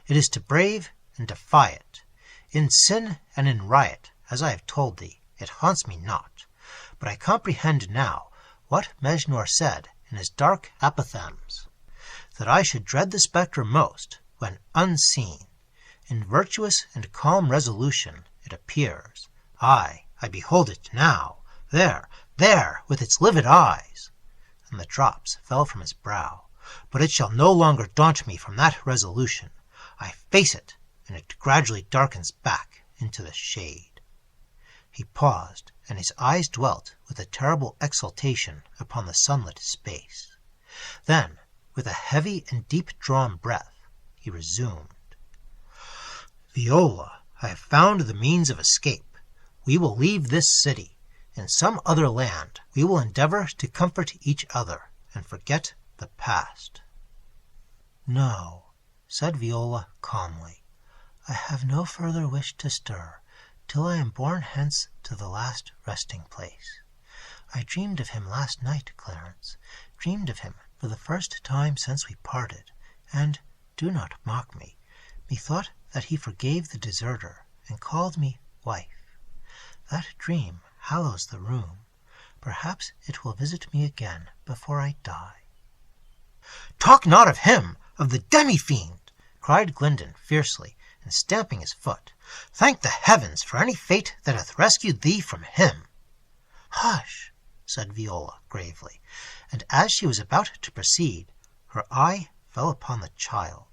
[SPEAKER 1] It is to brave and defy it. In sin and in riot, as I have told thee, it haunts me not. But I comprehend now what Mejnour said in his dark apothegms, that I should dread the spectre most when unseen. In virtuous and calm resolution it appears. I behold it now, there, with its livid eyes. And the drops fell from his brow. But it shall no longer daunt me from that resolution. I face it, and it gradually darkens back into the shade. He paused, and his eyes dwelt with a terrible exultation upon the sunlit space. Then, with a heavy and deep-drawn breath, he resumed. Viola, I have found the means of escape. We will leave this city. In some other land we will endeavor to comfort each other and forget the past. No, said Viola calmly. I have no further wish to stir, till I am borne hence to the last resting place. I dreamed of him last night, Clarence, dreamed of him for the first time since we parted, and, do not mock me, methought that he forgave the deserter and called me wife. That dream hallows the room. Perhaps it will visit me again before I die. Talk not of him, of the demi-fiend, cried Glyndon fiercely, and stamping his foot. Thank the heavens for any fate that hath rescued thee from him. Hush, said Viola gravely, and as she was about to proceed, her eye fell upon the child.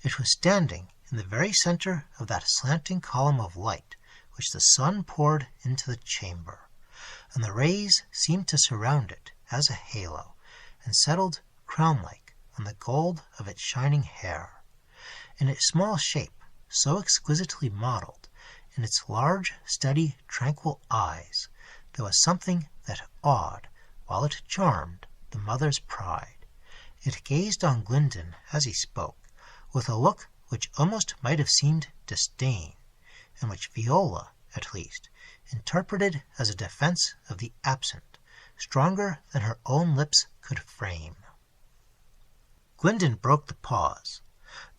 [SPEAKER 1] It was standing in the very center of that slanting column of light which the sun poured into the chamber, and the rays seemed to surround it as a halo, and settled crown-like on the gold of its shining hair. In its small shape, so exquisitely modeled, in its large, steady, tranquil eyes, there was something that awed, while it charmed, the mother's pride. It gazed on Glyndon as he spoke, with a look which almost might have seemed disdain, and which Viola, at least, interpreted as a defense of the absent, stronger than her own lips could frame. Glyndon broke the pause.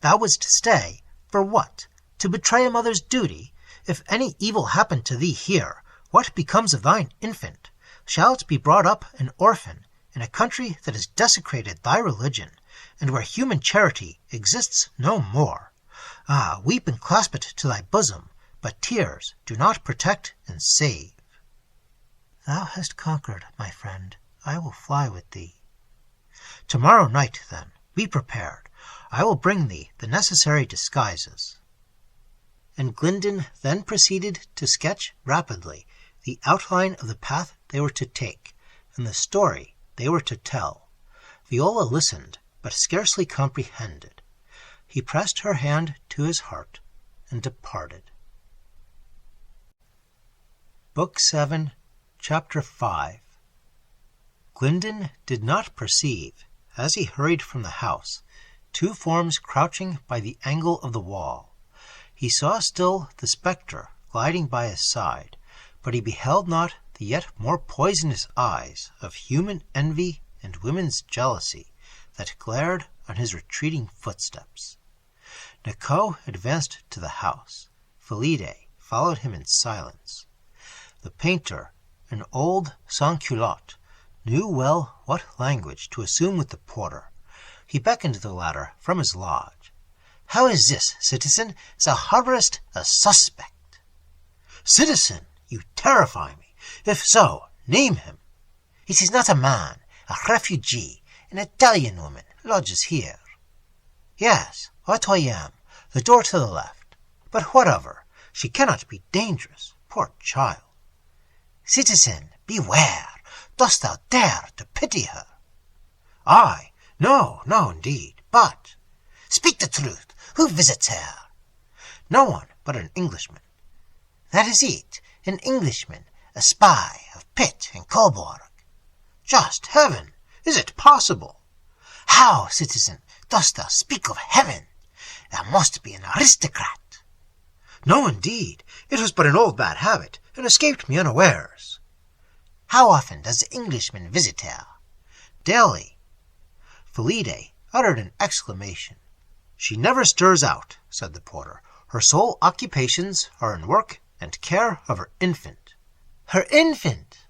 [SPEAKER 1] Thou wouldst stay, for what? To betray a mother's duty? If any evil happen to thee here, what becomes of thine infant? Shall it be brought up an orphan, in a country that has desecrated thy religion, and where human charity exists no more? Ah, weep and clasp it to thy bosom, but tears do not protect and save. Thou hast conquered, my friend. I will fly with thee. Tomorrow night, then, be prepared. I will bring thee the necessary disguises. And Glyndon then proceeded to sketch rapidly the outline of the path they were to take, and the story they were to tell. Viola listened, but scarcely comprehended. He pressed her hand to his heart, and departed. Book 7, Chapter 5. Glyndon did not perceive, as he hurried from the house, two forms crouching by the angle of the wall. He saw still the spectre gliding by his side, but he beheld not the yet more poisonous eyes of human envy and women's jealousy that glared on his retreating footsteps. Nicot advanced to the house. Felidae followed him in silence. The painter, an old sans-culotte, knew well what language to assume with the porter. He beckoned the latter from his lodge. "How is this, citizen? Thou harbourest a suspect." "Citizen, you terrify me. If so, name him." "It is not a man, a refugee, an Italian woman, lodges here." "Yes, what I am. The door to the left. But what of her? She cannot be dangerous, poor child." "Citizen, beware. Dost thou dare to pity her?" "I? No, indeed. But—" "Speak the truth. Who visits her?" "No one but an Englishman." "That is it, an Englishman, a spy of Pitt and Coburg." "Just heaven! Is it possible?" "How, citizen, dost thou speak of heaven? Thou must be an aristocrat." "No, indeed. It was but an old bad habit, and escaped me unawares." "How often does the Englishman visit her?" "Daily." Felidae uttered an exclamation. "She never stirs out," said the porter. "Her sole occupations are in work and care of her infant." "Her infant!"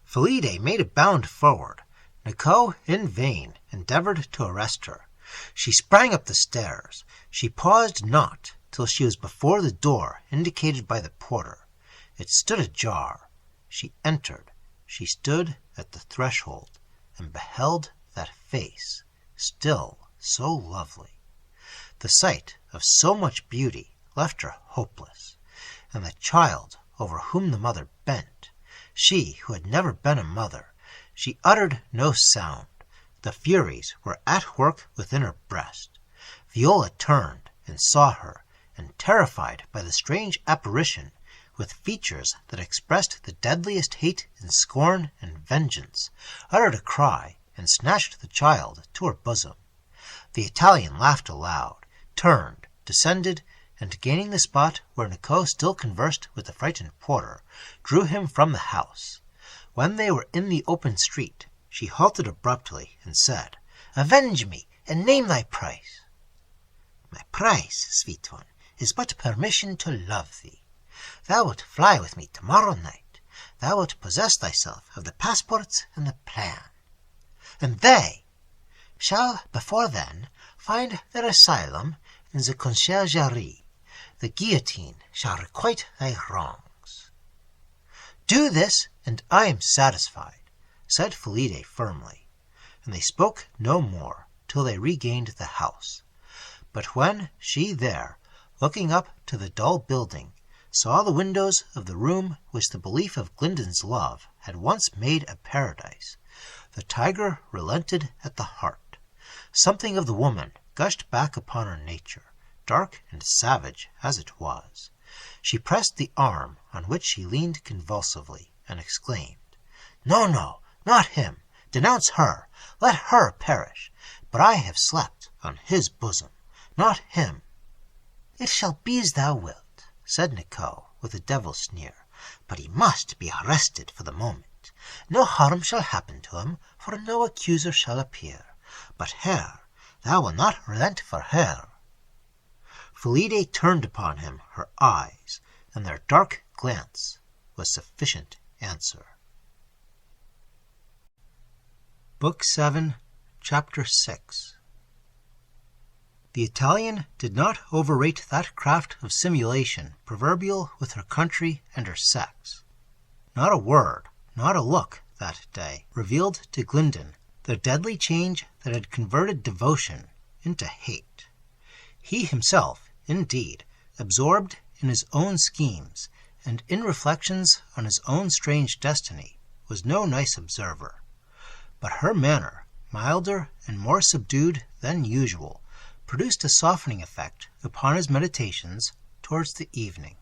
[SPEAKER 1] Felidae made a bound forward. Nicot in vain endeavoured to arrest her. She sprang up the stairs. She paused not till she was before the door indicated by the porter. It stood ajar. She entered. She stood at the threshold, and beheld that face, still so lovely. The sight of so much beauty left her hopeless, and the child over whom the mother bent, she who had never been a mother, she uttered no sound. The Furies were at work within her breast. Viola turned and saw her, and terrified by the strange apparition, with features that expressed the deadliest hate and scorn and vengeance, uttered a cry, and snatched the child to her bosom. The Italian laughed aloud, turned, descended, and gaining the spot where Nicot still conversed with the frightened porter, drew him from the house. When they were in the open street, she halted abruptly, and said, "Avenge me, and name thy price." "My price, sweet one, is but permission to love thee. Thou wilt fly with me tomorrow night. Thou wilt possess thyself of the passports and the plan. And they shall before then find their asylum in the conciergerie. The guillotine shall requite thy wrongs." "Do this, and I am satisfied," said Felidae firmly. And they spoke no more till they regained the house. But when she there, looking up to the dull building, saw the windows of the room which the belief of Glyndon's love had once made a paradise, the tiger relented at the heart. Something of the woman gushed back upon her nature, dark and savage as it was. She pressed the arm on which she leaned convulsively, and exclaimed, No, not him. Denounce her. Let her perish. But I have slept on his bosom, not him." "It shall be as thou wilt," said Nicot, with a devil's sneer. "But he must be arrested for the moment. No harm shall happen to him, for no accuser shall appear. But her, thou wilt not relent for her." Felidae turned upon him her eyes, and their dark glance was sufficient answer. Book 7, Chapter 6. The Italian did not overrate that craft of simulation proverbial with her country and her sex. Not a word, not a look, that day revealed to Glyndon the deadly change that had converted devotion into hate. He himself, indeed, absorbed in his own schemes, and in reflections on his own strange destiny, was no nice observer. But her manner, milder and more subdued than usual, produced a softening effect upon his meditations towards the evening,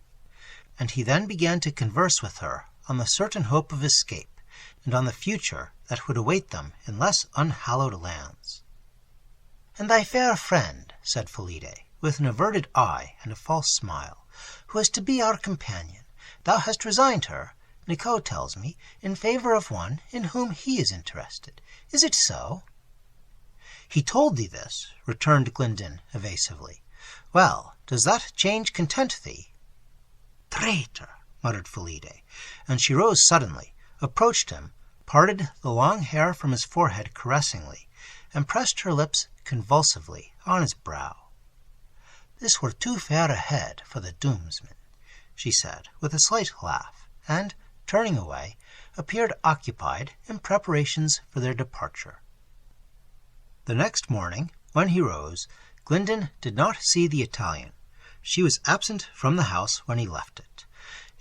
[SPEAKER 1] and he then began to converse with her on the certain hope of escape, and on the future that would await them in less unhallowed lands. "And thy fair friend," said Felidae, with an averted eye and a false smile, "who is to be our companion, thou hast resigned her, Nicot tells me, in favour of one in whom he is interested. Is it so?" "He told thee this," returned Glyndon evasively. "Well, does that change content thee?" Traitor, muttered Felipe, and she rose suddenly, approached him, parted the long hair from his forehead caressingly, and pressed her lips convulsively on his brow. This were too fair a head for the doomsman, she said, with a slight laugh, and, turning away, appeared occupied in preparations for their departure. The next morning, when he rose, Glyndon did not see the Italian. She was absent from the house when he left it.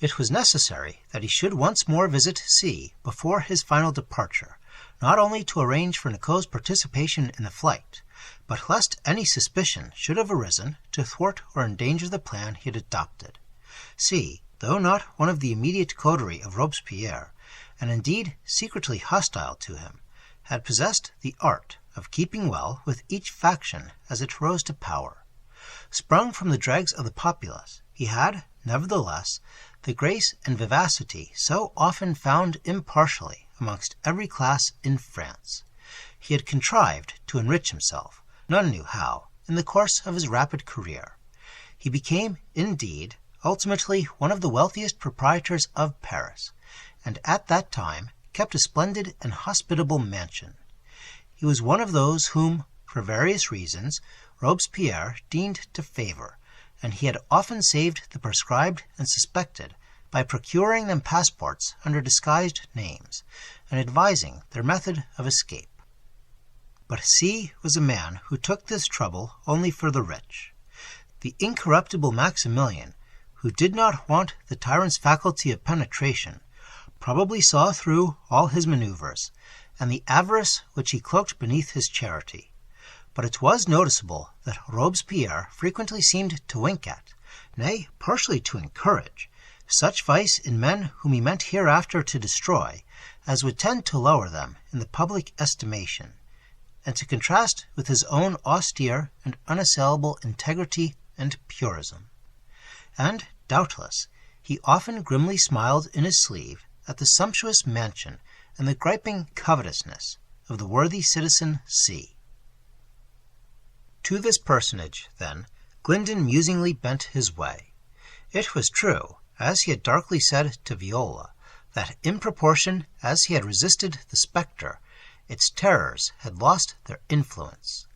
[SPEAKER 1] It was necessary that he should once more visit C before his final departure, not only to arrange for Nicot's participation in the flight, but lest any suspicion should have arisen to thwart or endanger the plan he had adopted. C, though not one of the immediate coterie of Robespierre, and indeed secretly hostile to him, had possessed the art of keeping well with each faction as it rose to power. Sprung from the dregs of the populace, he had, nevertheless, the grace and vivacity so often found impartially amongst every class in France. He had contrived to enrich himself, none knew how, in the course of his rapid career. He became, indeed, ultimately one of the wealthiest proprietors of Paris, and at that time kept a splendid and hospitable mansion. He was one of those whom, for various reasons, Robespierre deigned to favor, and he had often saved the proscribed and suspected by procuring them passports under disguised names, and advising their method of escape. But C was a man who took this trouble only for the rich. The incorruptible Maximilian, who did not want the tyrant's faculty of penetration, probably saw through all his maneuvers, and the avarice which he cloaked beneath his charity. But it was noticeable that Robespierre frequently seemed to wink at, nay, partially to encourage, such vice in men whom he meant hereafter to destroy, as would tend to lower them in the public estimation, and to contrast with his own austere and unassailable integrity and purism. And, doubtless, he often grimly smiled in his sleeve at the sumptuous mansion and the griping covetousness of the worthy citizen C. To this personage, then, Glyndon musingly bent his way. It was true, as he had darkly said to Viola, that in proportion as he had resisted the spectre, its terrors had lost their influence.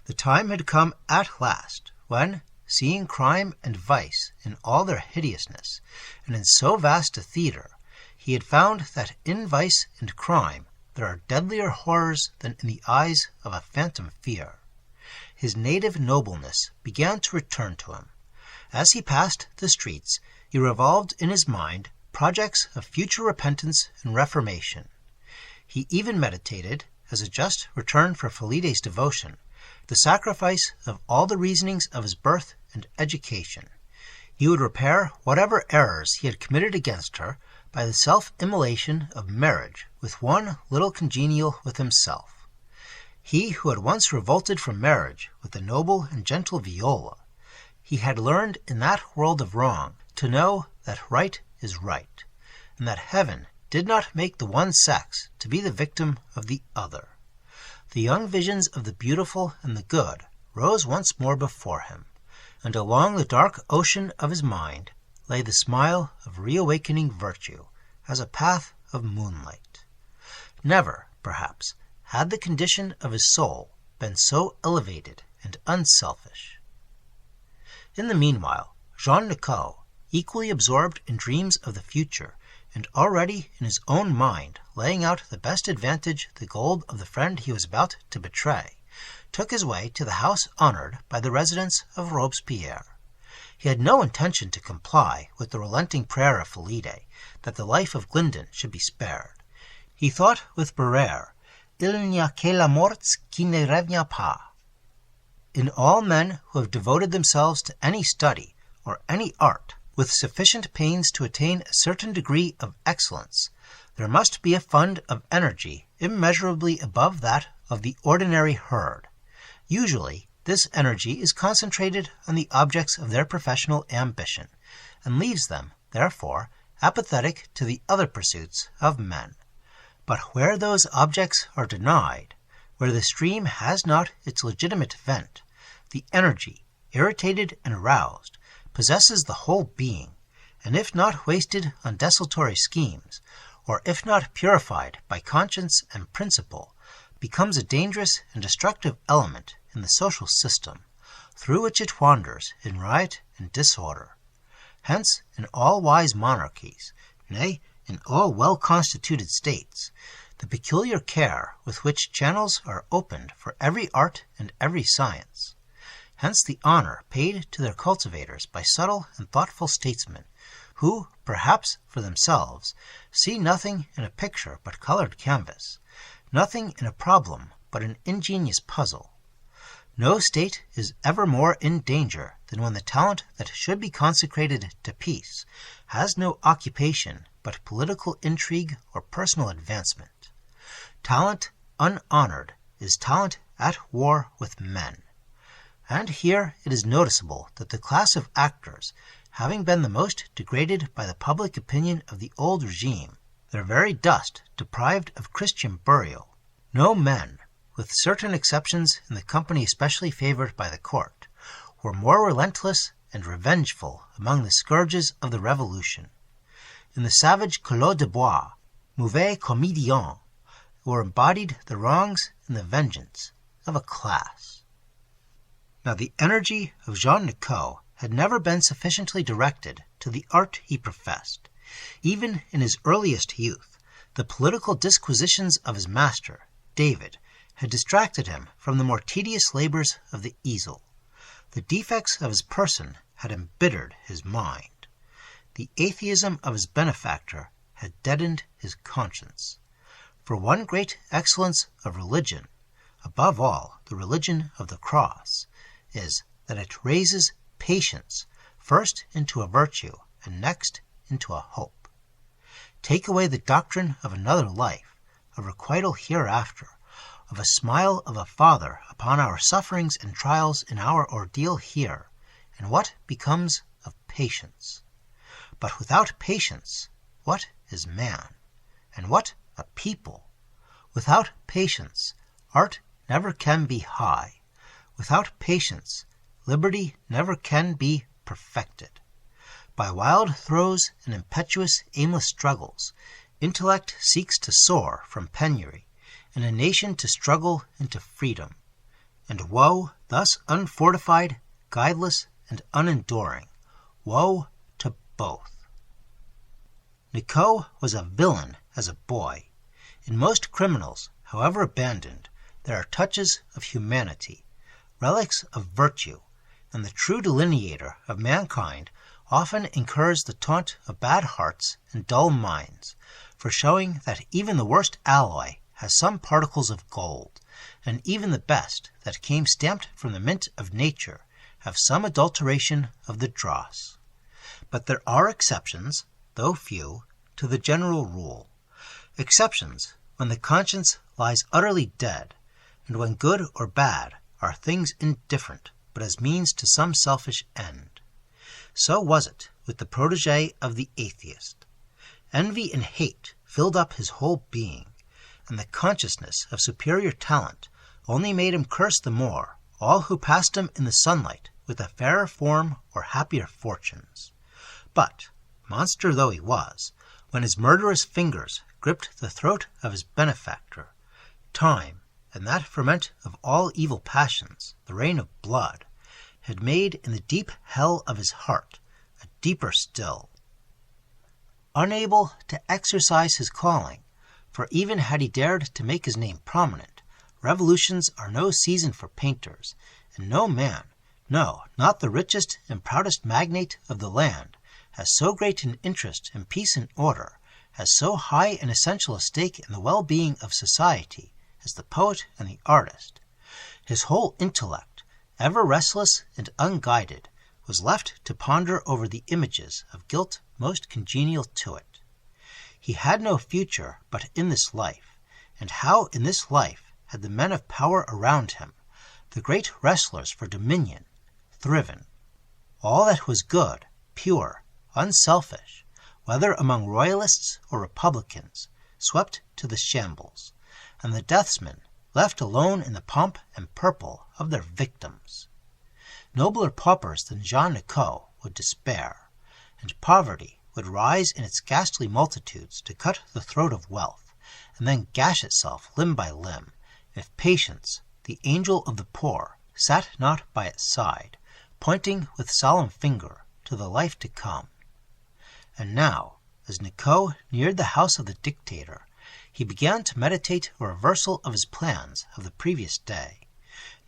[SPEAKER 1] The time had come at last when, seeing crime and vice in all their hideousness, and in so vast a theatre, he had found that in vice and crime there are deadlier horrors than in the eyes of a phantom fear. His native nobleness began to return to him. As he passed the streets, he revolved in his mind projects of future repentance and reformation. He even meditated, as a just return for Felipe's devotion, the sacrifice of all the reasonings of his birth and education. He would repair whatever errors he had committed against her by the self-immolation of marriage with one little congenial with himself. He who had once revolted from marriage with the noble and gentle Viola, he had learned in that world of wrong to know that right is right, and that heaven did not make the one sex to be the victim of the other. The young visions of the beautiful and the good rose once more before him, and along the dark ocean of his mind lay the smile of reawakening virtue as a path of moonlight. Never, perhaps, had the condition of his soul been so elevated and unselfish. In the meanwhile, Jean Nicot, equally absorbed in dreams of the future, and already in his own mind laying out the best advantage the gold of the friend he was about to betray, took his way to the house honored by the residence of Robespierre. He had no intention to comply with the relenting prayer of Felipe that the life of Glyndon should be spared. He thought with Barrère, Il n'y a que la mort qui ne revient pas. In all men who have devoted themselves to any study or any art with sufficient pains to attain a certain degree of excellence, there must be a fund of energy immeasurably above that of the ordinary herd. Usually, this energy is concentrated on the objects of their professional ambition, and leaves them, therefore, apathetic to the other pursuits of men. But where those objects are denied, where the stream has not its legitimate vent, the energy, irritated and aroused, possesses the whole being, and if not wasted on desultory schemes, or if not purified by conscience and principle, becomes a dangerous and destructive element in the social system, through which it wanders in riot and disorder. Hence, in all wise monarchies, nay, in all well-constituted states, the peculiar care with which channels are opened for every art and every science. Hence the honor paid to their cultivators by subtle and thoughtful statesmen, who, perhaps for themselves, see nothing in a picture but colored canvas, nothing in a problem but an ingenious puzzle. No state is ever more in danger than when the talent that should be consecrated to peace has no occupation but political intrigue or personal advancement. Talent unhonored is talent at war with men. And here it is noticeable that the class of actors, having been the most degraded by the public opinion of the old regime, their very dust deprived of Christian burial, no men, with certain exceptions in the company especially favored by the court, were more relentless and revengeful among the scourges of the Revolution. In the savage Collot de Bois, mauvais comédiens, were embodied the wrongs and the vengeance of a class. Now the energy of Jean Nicot had never been sufficiently directed to the art he professed. Even in his earliest youth, the political disquisitions of his master, David, had distracted him from the more tedious labors of the easel. The defects of his person had embittered his mind. The atheism of his benefactor had deadened his conscience. For one great excellence of religion, above all the religion of the cross, is that it raises patience first into a virtue and next into a hope. Take away the doctrine of another life, of requital hereafter, of a smile of a Father upon our sufferings and trials in our ordeal here, and what becomes of patience? But without patience, what is man? And what a people? Without patience, art never can be high. Without patience, liberty never can be perfected. By wild throes and impetuous, aimless struggles, intellect seeks to soar from penury, and a nation to struggle into freedom. And woe, thus unfortified, guideless, and unenduring, woe to both. Nicot was a villain as a boy. In most criminals, however abandoned, there are touches of humanity, relics of virtue, and the true delineator of mankind often incurs the taunt of bad hearts and dull minds, for showing that even the worst alloy has some particles of gold, and even the best that came stamped from the mint of nature have some adulteration of the dross. But there are exceptions, though few, to the general rule. Exceptions when the conscience lies utterly dead, and when good or bad are things indifferent, but as means to some selfish end. So was it with the protégé of the atheist. Envy and hate filled up his whole being, and the consciousness of superior talent only made him curse the more all who passed him in the sunlight with a fairer form or happier fortunes. But, monster though he was, when his murderous fingers gripped the throat of his benefactor, time, and that ferment of all evil passions, the rain of blood, had made in the deep hell of his heart a deeper still. Unable to exercise his calling, for even had he dared to make his name prominent, revolutions are no season for painters, and no man, no, not the richest and proudest magnate of the land, has so great an interest in peace and order, has so high and essential a stake in the well-being of society, as the poet and the artist. His whole intellect, ever restless and unguided, was left to ponder over the images of guilt most congenial to it. He had no future but in this life, and how in this life had the men of power around him, the great wrestlers for dominion, thriven. All that was good, pure, unselfish, whether among royalists or republicans, swept to the shambles, and the deathsmen left alone in the pomp and purple of their victims. Nobler paupers than Jean Nicot would despair, and poverty would rise in its ghastly multitudes to cut the throat of wealth, and then gash itself limb by limb, if patience, the angel of the poor, sat not by its side, pointing with solemn finger to the life to come. And now, as Nicot neared the house of the dictator, he began to meditate a reversal of his plans of the previous day.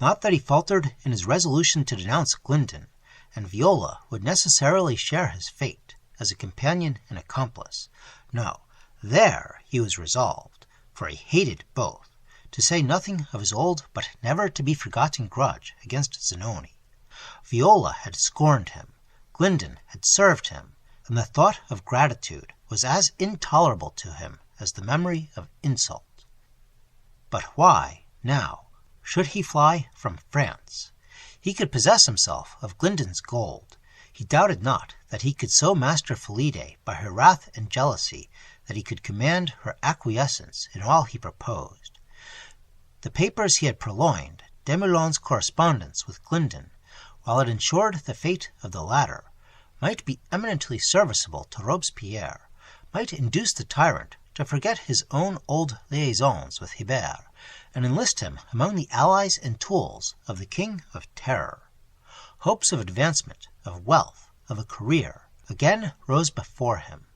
[SPEAKER 1] Not that he faltered in his resolution to denounce Glyndon, and Viola would necessarily share his fate as a companion and accomplice. No, there he was resolved, for he hated both, to say nothing of his old but never-to-be-forgotten grudge against Zanoni. Viola had scorned him, Glyndon had served him, and the thought of gratitude was as intolerable to him as the memory of insult. But why, now, should he fly from France? He could possess himself of Glyndon's gold. He doubted not that he could so master Philide by her wrath and jealousy that he could command her acquiescence in all he proposed. The papers he had purloined, Desmoulins' correspondence with Glyndon, while it ensured the fate of the latter, might be eminently serviceable to Robespierre, might induce the tyrant to forget his own old liaisons with Hébert, and enlist him among the allies and tools of the King of Terror. Hopes of advancement, of wealth, of a career, again rose before him.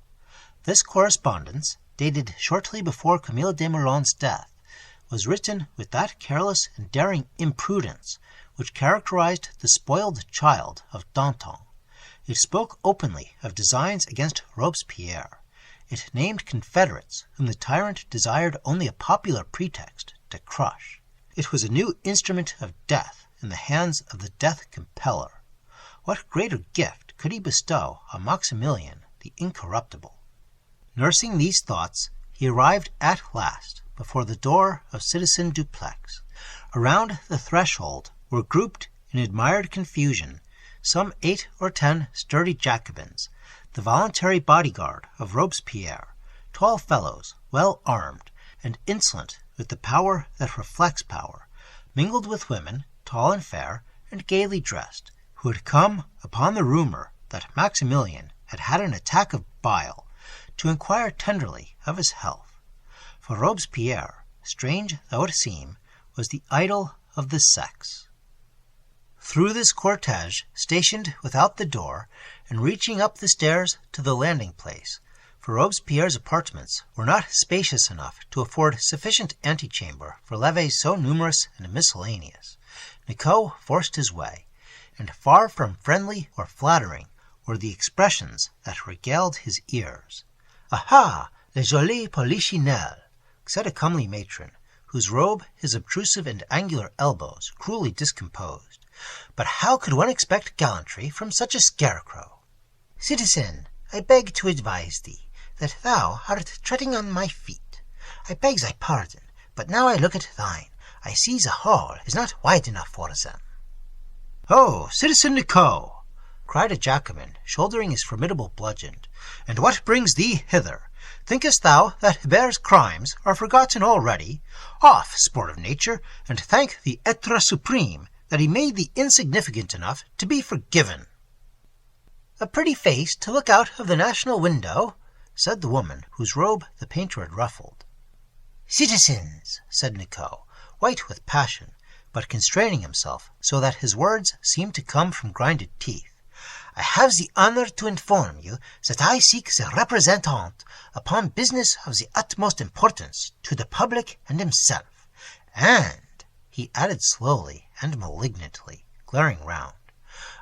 [SPEAKER 1] This correspondence, dated shortly before Camille Desmoulins' death, was written with that careless and daring imprudence which characterized the spoiled child of Danton. It spoke openly of designs against Robespierre. It named confederates whom the tyrant desired only a popular pretext to crush. It was a new instrument of death in the hands of the death compeller. What greater gift could he bestow on Maximilian the incorruptible? Nursing these thoughts, he arrived at last before the door of Citizen Duplex. Around the threshold were grouped in admired confusion some 8 or 10 sturdy Jacobins, the voluntary bodyguard of Robespierre, tall fellows, well armed, and insolent with the power that reflects power, mingled with women, tall and fair, and gaily dressed, who had come, upon the rumor that Maximilian had had an attack of bile, to inquire tenderly of his health. For Robespierre, strange though it seem, was the idol of the sex. Through this cortege, stationed without the door, and reaching up the stairs to the landing-place, for Robespierre's apartments were not spacious enough to afford sufficient antechamber for levees so numerous and miscellaneous, Nicot forced his way, and far from friendly or flattering were the expressions that regaled his ears. "Aha, le joli polichinelle," said a comely matron, whose robe his obtrusive and angular elbows cruelly discomposed. "But how could one expect gallantry from such a scarecrow?" "Citizen, I beg to advise thee that thou art treading on my feet. I beg thy pardon, but now I look at thine, I see the hall is not wide enough for them." "Oh, Citizen Nicot!" cried a Jacobin, shouldering his formidable bludgeon, "and what brings thee hither? Thinkest thou that Hébert's crimes are forgotten already? Off, sport of nature, and thank the Etre Supreme that he made thee insignificant enough to be forgiven." "A pretty face to look out of the national window," said the woman whose robe the painter had ruffled. "Citizens," said Nicot, white with passion, but constraining himself so that his words seemed to come from grinded teeth, "I have the honor to inform you that I seek the representant upon business of the utmost importance to the public and himself, and," he added slowly and malignantly, glaring round,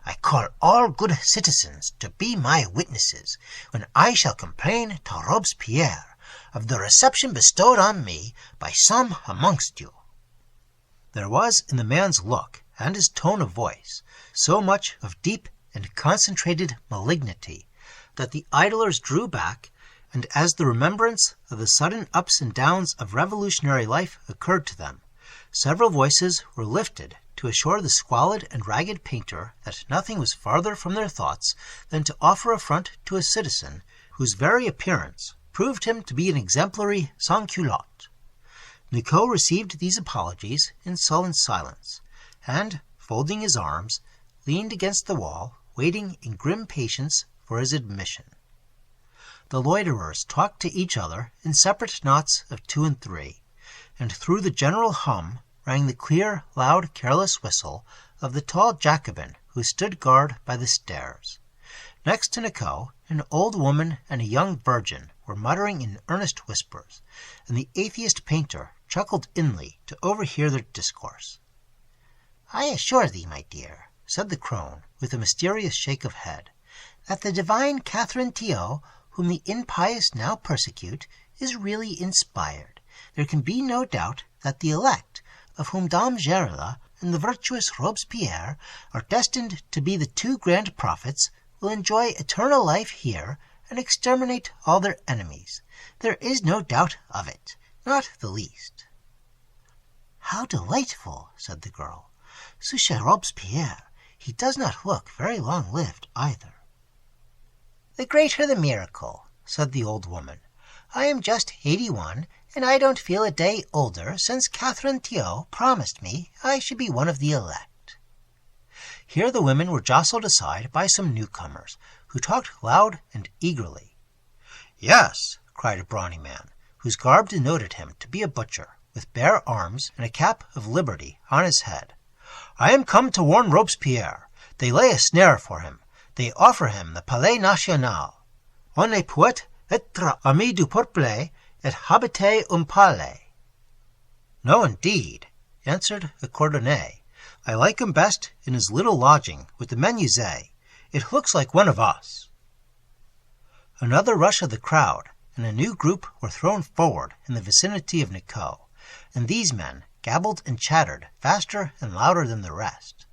[SPEAKER 1] "I call all good citizens to be my witnesses when I shall complain to Robespierre of the reception bestowed on me by some amongst you." There was in the man's look and his tone of voice so much of deep and concentrated malignity that the idlers drew back, and as the remembrance of the sudden ups and downs of revolutionary life occurred to them, several voices were lifted to assure the squalid and ragged painter that nothing was farther from their thoughts than to offer affront to a citizen whose very appearance proved him to be an exemplary sans-culotte. Nicot received these apologies in sullen silence, and, folding his arms, leaned against the wall, waiting in grim patience for his admission. the loiterers talked to each other in separate knots of 2 and 3, and through the general hum rang the clear, loud, careless whistle of the tall Jacobin who stood guard by the stairs. Next to Nicot, an old woman and a young virgin were muttering in earnest whispers, and the atheist painter chuckled inly to overhear their discourse. "I assure thee, my dear," said the crone, with a mysterious shake of head, "that the divine Catherine Théot, whom the impious now persecute, is really inspired. There can be no doubt that the elect, of whom Dame Gerla and the virtuous Robespierre are destined to be the 2 grand prophets, will enjoy eternal life here and exterminate all their enemies. There is no doubt of it, not the least." "How delightful!" said the girl. "Ce cher Robespierre, he does not look very long-lived either." "The greater the miracle," said the old woman. "I am just 81, and I don't feel a day older since Catherine Théot promised me I should be one of the elect." Here the women were jostled aside by some newcomers, who talked loud and eagerly. "Yes," cried a brawny man, whose garb denoted him to be a butcher, with bare arms and a cap of liberty on his head. "I am come to warn Robespierre. They lay a snare for him. They offer him the Palais National. On ne peut être ami du peuple et habiter un palais." "No, indeed," answered the cordonnier. "I like him best in his little lodging with the menuisier. It looks like one of us." Another rush of the crowd, and a new group were thrown forward in the vicinity of Nicot, and these men gabbled and chattered faster and louder than the rest.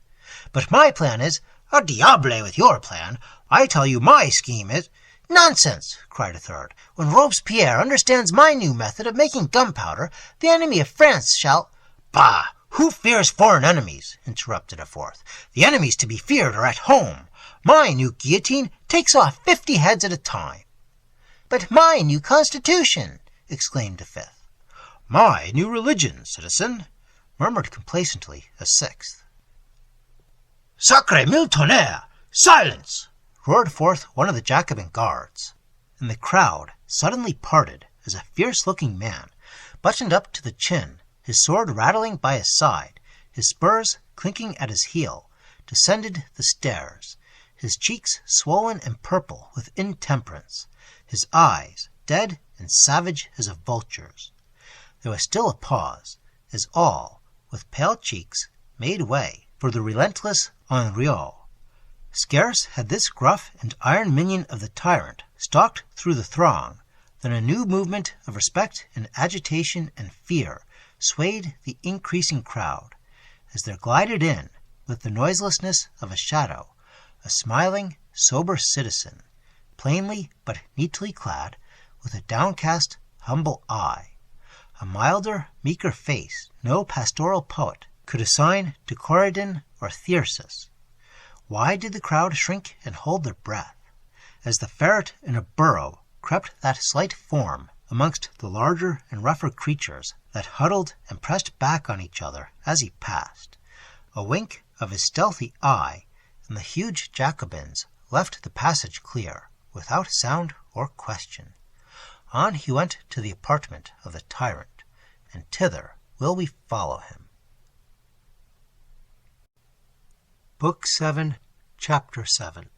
[SPEAKER 1] "But my plan is—" "Au diable with your plan! I tell you my scheme is—" "Nonsense!" cried a third. "When Robespierre understands my new method of making gunpowder, the enemy of France shall—" "Bah! Who fears foreign enemies?" interrupted a fourth. "The enemies to be feared are at home. My new guillotine takes off 50 heads at a time." "But my new constitution!" exclaimed a fifth. "My new religion, citizen," murmured complacently a sixth. "Sacre mille tonnerres! Silence!" roared forth one of the Jacobin guards, and the crowd suddenly parted as a fierce-looking man, buttoned up to the chin, his sword rattling by his side, his spurs clinking at his heel, descended the stairs, his cheeks swollen and purple with intemperance, his eyes dead and savage as a vulture's. There was still a pause, as all, with pale cheeks, made way for the relentless Henriot. Scarce had this gruff and iron minion of the tyrant stalked through the throng, than a new movement of respect and agitation and fear swayed the increasing crowd, as there glided in, with the noiselessness of a shadow, a smiling, sober citizen, plainly but neatly clad, with a downcast, humble eye, a milder, meeker face no pastoral poet could assign to Corydon or Thyrsis. Why did the crowd shrink and hold their breath? As the ferret in a burrow crept that slight form amongst the larger and rougher creatures that huddled and pressed back on each other as he passed. A wink of his stealthy eye, and the huge Jacobins left the passage clear, without sound or question. On he went to the apartment of the tyrant, and thither will we follow him. Book 7, Chapter 7.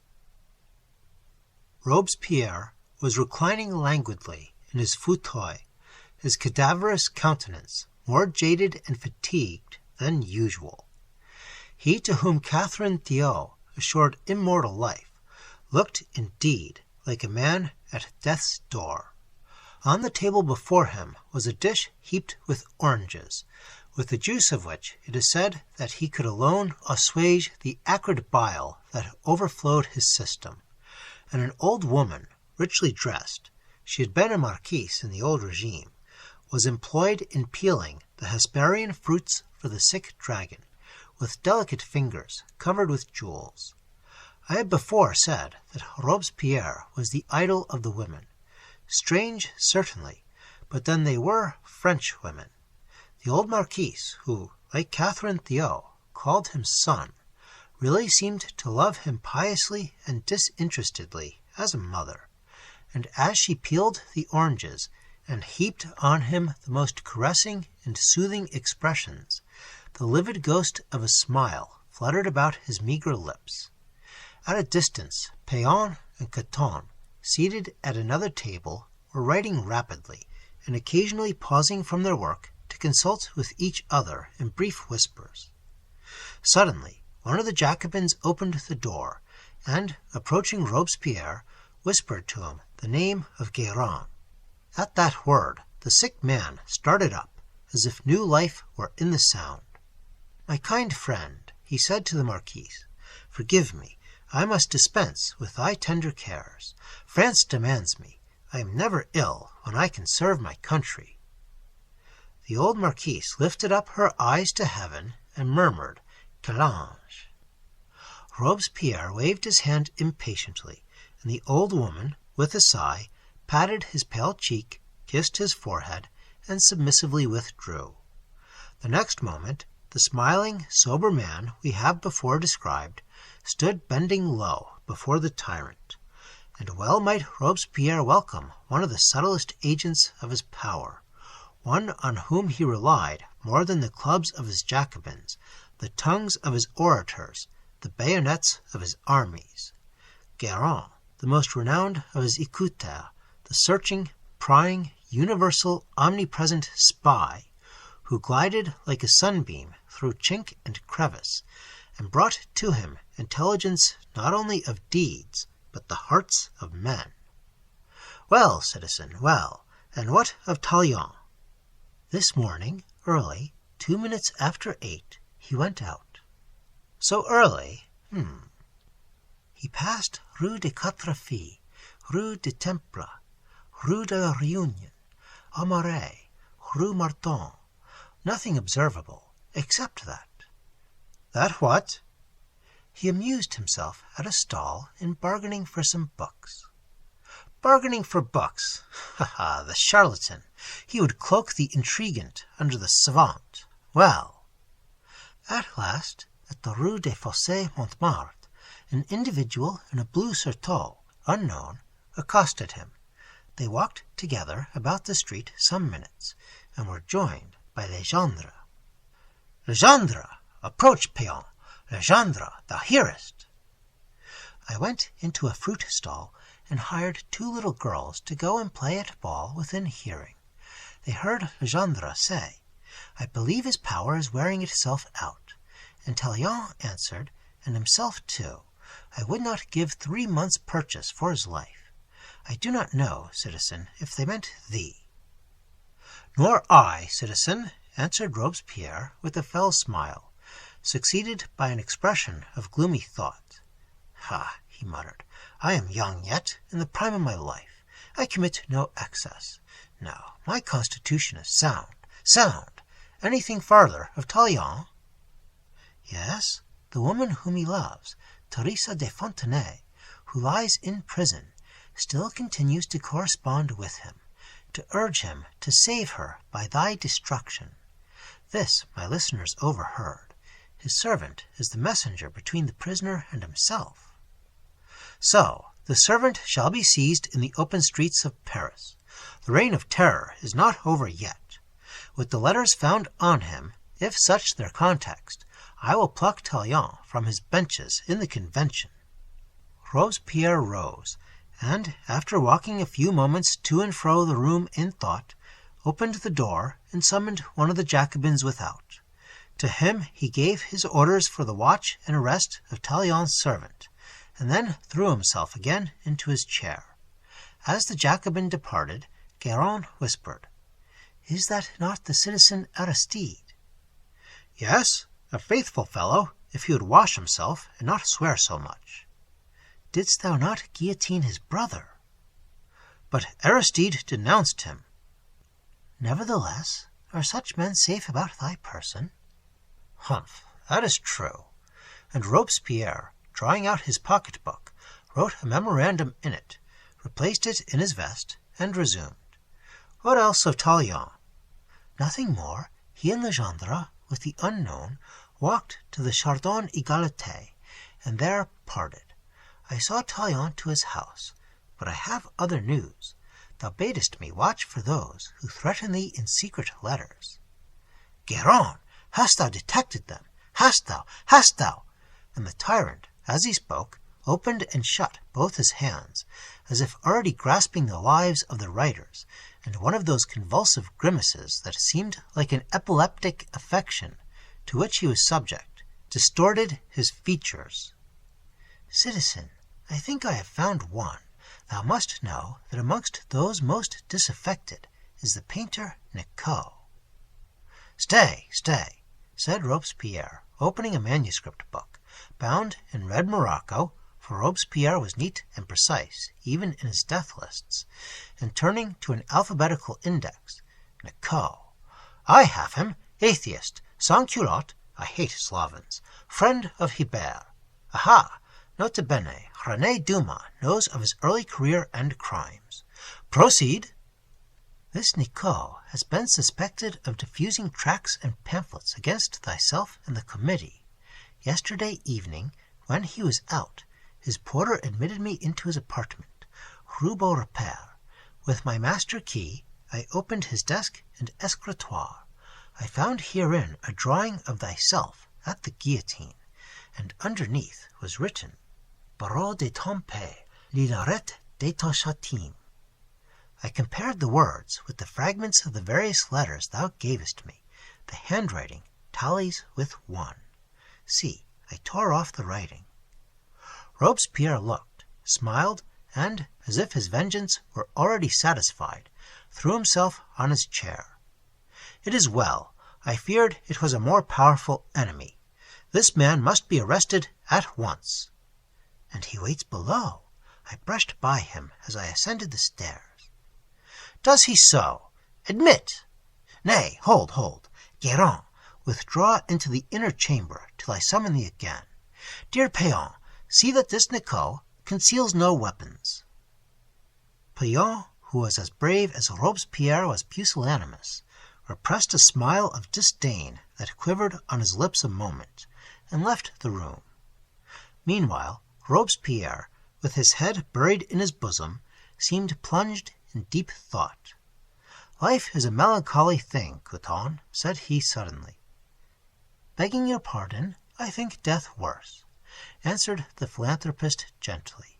[SPEAKER 1] Robespierre was reclining languidly in his fauteuil, his cadaverous countenance more jaded and fatigued than usual. He to whom Catherine Théot assured immortal life looked indeed like a man at death's door. On the table before him was a dish heaped with oranges, with the juice of which it is said that he could alone assuage the acrid bile that overflowed his system, and an old woman, richly dressed, she had been a marquise in the old regime, was employed in peeling the Hesperian fruits for the sick dragon, with delicate fingers covered with jewels. I have before said that Robespierre was the idol of the women. Strange, certainly, but then they were French women. The old marquise, who, like Catherine Théot, called him son, really seemed to love him piously and disinterestedly as a mother, and as she peeled the oranges and heaped on him the most caressing and soothing expressions, the livid ghost of a smile fluttered about his meagre lips. At a distance, Péon and Caton, seated at another table, were writing rapidly, and occasionally pausing from their work to consult with each other in brief whispers. Suddenly, one of the Jacobins opened the door, and, approaching Robespierre, whispered to him the name of Guérin. At that word, the sick man started up, as if new life were in the sound. "My kind friend," he said to the Marquise, "forgive me. I must dispense with thy tender cares. France demands me. I am never ill when I can serve my country." The old Marquise lifted up her eyes to heaven and murmured, "Quel ange!" Robespierre waved his hand impatiently, and the old woman, with a sigh, patted his pale cheek, kissed his forehead, and submissively withdrew. The next moment, the smiling, sober man we have before described stood bending low before the tyrant, and well might Robespierre welcome one of the subtlest agents of his power, one on whom he relied more than the clubs of his Jacobins, the tongues of his orators, the bayonets of his armies. Guérin, the most renowned of his écouteurs, the searching, prying, universal, omnipresent spy, who glided like a sunbeam through chink and crevice, and brought to him intelligence not only of deeds, but the hearts of men. "Well, citizen, well, and what of Tallien?" "This morning, early, 2 minutes after 8, he went out." "So early? He passed Rue des Quatre Filles, Rue du Temple, Rue de la Réunion, Amarais, Rue Martin. Nothing observable, except that." "That what?" "He amused himself at a stall in bargaining for some books." "Bargaining for books? Ha, ha, the charlatan! He would cloak the intriguant under the savant. Well?" "At last, at the Rue des Fosses Montmartre, an individual in a blue surtout, unknown, accosted him. They walked together about the street some minutes, and were joined by Legendre." "Legendre! Approach, Péon! Legendre, thou hearest!" "I went into a fruit stall and hired 2 little girls to go and play at ball within hearing. They heard Legendre say, 'I believe his power is wearing itself out,' and Tallien answered, and himself too, 'I would not give 3 months' purchase for his life.' I do not know, citizen, if they meant thee." "Nor I, citizen," answered Robespierre with a fell smile, succeeded by an expression of gloomy thought. "Ha!" he muttered, "I am young yet, in the prime of my life. I commit no excess. No, my constitution is sound, sound. Anything farther of Tallien?" "Yes, the woman whom he loves, Teresa de Fontenay, who lies in prison, still continues to correspond with him, to urge him to save her by thy destruction. This my listeners overheard. His servant is the messenger between the prisoner and himself." "So, the servant shall be seized in the open streets of Paris. The reign of terror is not over yet. With the letters found on him, if such their context, I will pluck Tallien from his benches in the Convention." Robespierre rose, and, after walking a few moments to and fro the room in thought, opened the door and summoned one of the Jacobins without. To him he gave his orders for the watch and arrest of Tallien's servant, and then threw himself again into his chair. As the Jacobin departed, Guérin whispered, "Is that not the citizen Aristide?" "Yes, a faithful fellow, if he would wash himself and not swear so much." "Didst thou not guillotine his brother?" "But Aristide denounced him." "Nevertheless, are such men safe about thy person?" "Humph, that is true." And Robespierre, drawing out his pocket-book, wrote a memorandum in it, replaced it in his vest, and resumed. "What else of Tallien?" "Nothing more. He and Legendre, with the unknown, walked to the Jardin Égalité, and there parted. I saw Tallien to his house, but I have other news. Thou badest me watch for those who threaten thee in secret letters. Guerin, hast thou detected them? Hast thou? Hast thou? And the tyrant, as he spoke, opened and shut both his hands, as if already grasping the lives of the writers, and one of those convulsive grimaces that seemed like an epileptic affection to which he was subject, distorted his features. Citizen, I think I have found one. Thou must know that amongst those most disaffected is the painter Nicot. Stay, stay, said Robespierre, opening a manuscript book, bound in red morocco, for Robespierre was neat and precise, even in his death lists, and turning to an alphabetical index. Nicot. I have him, atheist, sans-culotte, I hate Slavans, friend of Hebert. Aha! Nota bene, René Dumas knows of his early career and crimes. Proceed. This Nicot has been suspected of diffusing tracts and pamphlets against thyself and the committee. Yesterday evening, when he was out, his porter admitted me into his apartment, Rue Beaurepaire. With my master key, I opened his desk and escritoire. I found herein a drawing of thyself at the guillotine, and underneath was written, Barreau de ton père, l'illarette de ton châtime. I compared the words with the fragments of the various letters thou gavest me. The handwriting tallies with one. See, I tore off the writing. Robespierre looked, smiled, and, as if his vengeance were already satisfied, threw himself on his chair. It is well. I feared it was a more powerful enemy. This man must be arrested at once. And he waits below. I brushed by him as I ascended the stairs. Does he so? Admit. Nay, hold. Guerin, withdraw into the inner chamber till I summon thee again. Dear Payan, see that this Nicot conceals no weapons. Payan, who was as brave as Robespierre was pusillanimous, repressed a smile of disdain that quivered on his lips a moment, and left the room. Meanwhile, Robespierre, with his head buried in his bosom, seemed plunged in deep thought. Life is a melancholy thing, Couthon, said he suddenly. Begging your pardon, I think death worse, answered the philanthropist gently.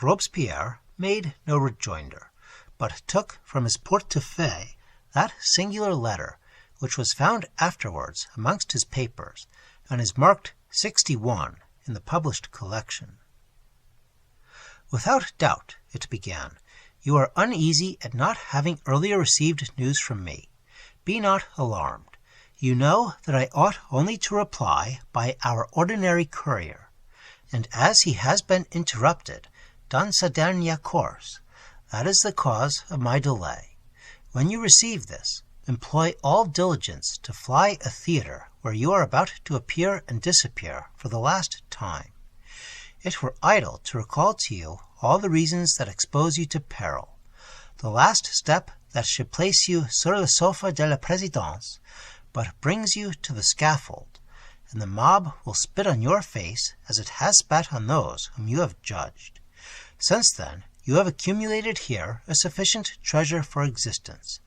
[SPEAKER 1] Robespierre made no rejoinder, but took from his portefeuille that singular letter which was found afterwards amongst his papers, and is marked 61 in the published collection. Without doubt, it began, you are uneasy at not having earlier received news from me. Be not alarmed. You know that I ought only to reply by our ordinary courier, and as he has been interrupted, dans sa dernière course, that is the cause of my delay. When you receive this, employ all diligence to fly a theatre where you are about to appear and disappear for the last time. It were idle to recall to you all the reasons that expose you to peril. The last step that should place you sur le sofa de la présidence but brings you to the scaffold, and the mob will spit on your face as it has spat on those whom you have judged. Since then, you have accumulated here a sufficient treasure for existence.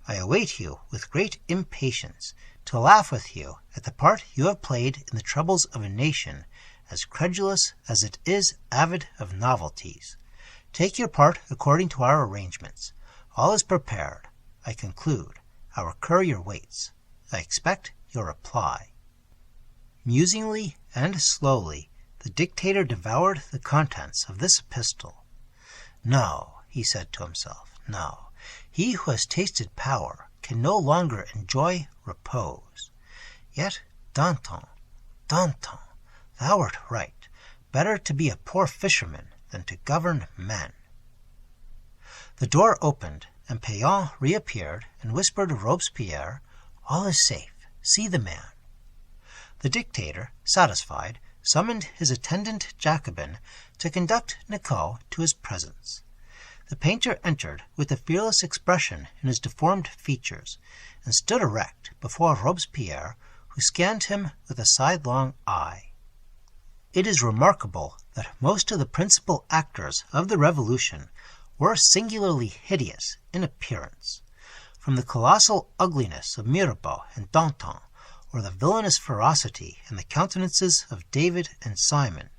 [SPEAKER 1] I await you with great impatience to laugh with you at the part you have played in the troubles of a nation as credulous as it is avid of novelties. Take your part according to our arrangements. All is prepared. I conclude. Our courier waits. I expect your reply. Musingly and slowly, the dictator devoured the contents of this epistle. No, he said to himself, no. He who has tasted power can no longer enjoy repose. Yet, Danton, thou art right. Better to be a poor fisherman than to govern men. The door opened, and Payan reappeared and whispered to Robespierre, all is safe. See the man. The dictator, satisfied, summoned his attendant Jacobin to conduct Nicot to his presence. The painter entered with a fearless expression in his deformed features, and stood erect before Robespierre, who scanned him with a sidelong eye. It is remarkable that most of the principal actors of the Revolution were singularly hideous in appearance, from the colossal ugliness of Mirabeau and Danton, or the villainous ferocity in the countenances of David and Simon,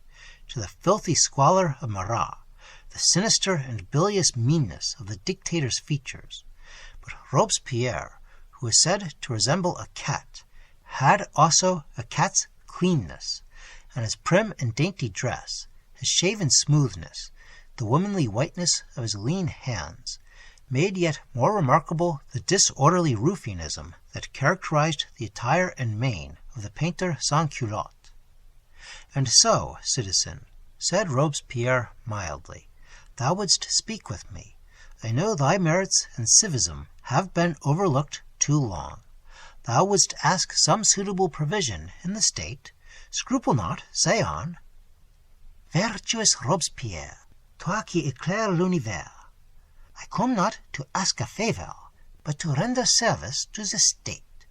[SPEAKER 1] to the filthy squalor of Marat, the sinister and bilious meanness of the dictator's features. But Robespierre, who is said to resemble a cat, had also a cat's cleanness, and his prim and dainty dress, his shaven smoothness, the womanly whiteness of his lean hands, made yet more remarkable the disorderly ruffianism that characterized the attire and mien of the painter sans-culotte. "And so, citizen," said Robespierre mildly, "thou wouldst speak with me. I know thy merits and civism have been overlooked too long. Thou wouldst ask some suitable provision in the state. Scruple not, say on." "Virtuous Robespierre, toi qui éclaires l'univers, I come not to ask a favor, but to render service to the state.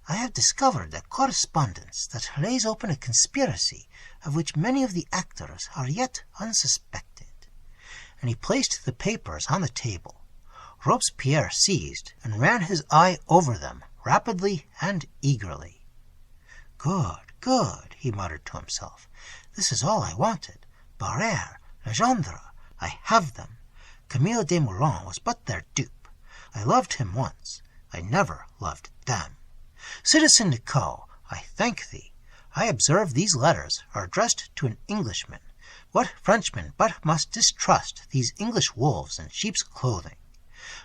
[SPEAKER 1] I have discovered a correspondence that lays open a conspiracy of which many of the actors are yet unsuspected." And he placed the papers on the table. Robespierre seized and ran his eye over them rapidly and eagerly. "Good, good," he muttered to himself. "This is all I wanted. Barrère, Legendre, I have them. Camille Desmoulins was but their dupe. I loved him once. I never loved them. Citizen Nicot, I thank thee. I observe these letters are addressed to an Englishman. What Frenchman but must distrust these English wolves in sheep's clothing?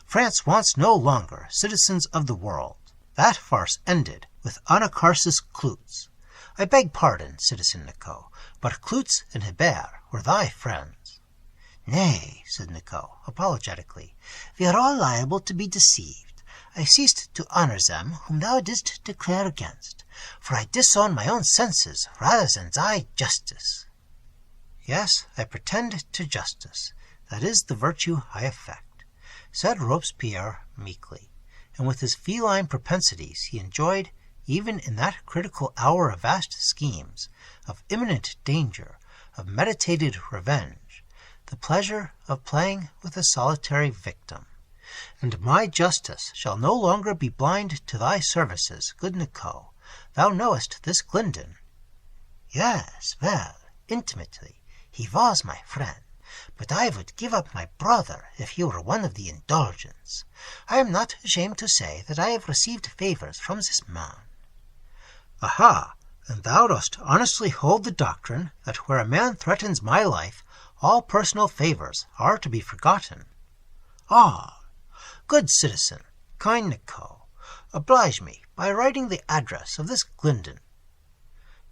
[SPEAKER 1] France wants no longer citizens of the world. That farce ended with Anacharsis Clootz. I beg pardon, Citizen Nicot, but Clootz and Hebert were thy friends." "Nay," said Nicot, apologetically, "we are all liable to be deceived. I ceased to honor them whom thou didst declare against, for I disown my own senses rather than thy justice." "Yes, I pretend to justice. That is the virtue I affect," said Robespierre meekly, and with his feline propensities he enjoyed, even in that critical hour of vast schemes, of imminent danger, of meditated revenge, the pleasure of playing with a solitary victim. "And my justice shall no longer be blind to thy services, good Nicot. Thou knowest this Glinden." "Yes, well, intimately. He was my friend. But I would give up my brother if he were one of the indulgents. I am not ashamed to say that I have received favors from this man." "Aha! And thou dost honestly hold the doctrine that where a man threatens my life, all personal favors are to be forgotten?" "All. Good citizen, kind Nicot, oblige me by writing the address of this Glinden."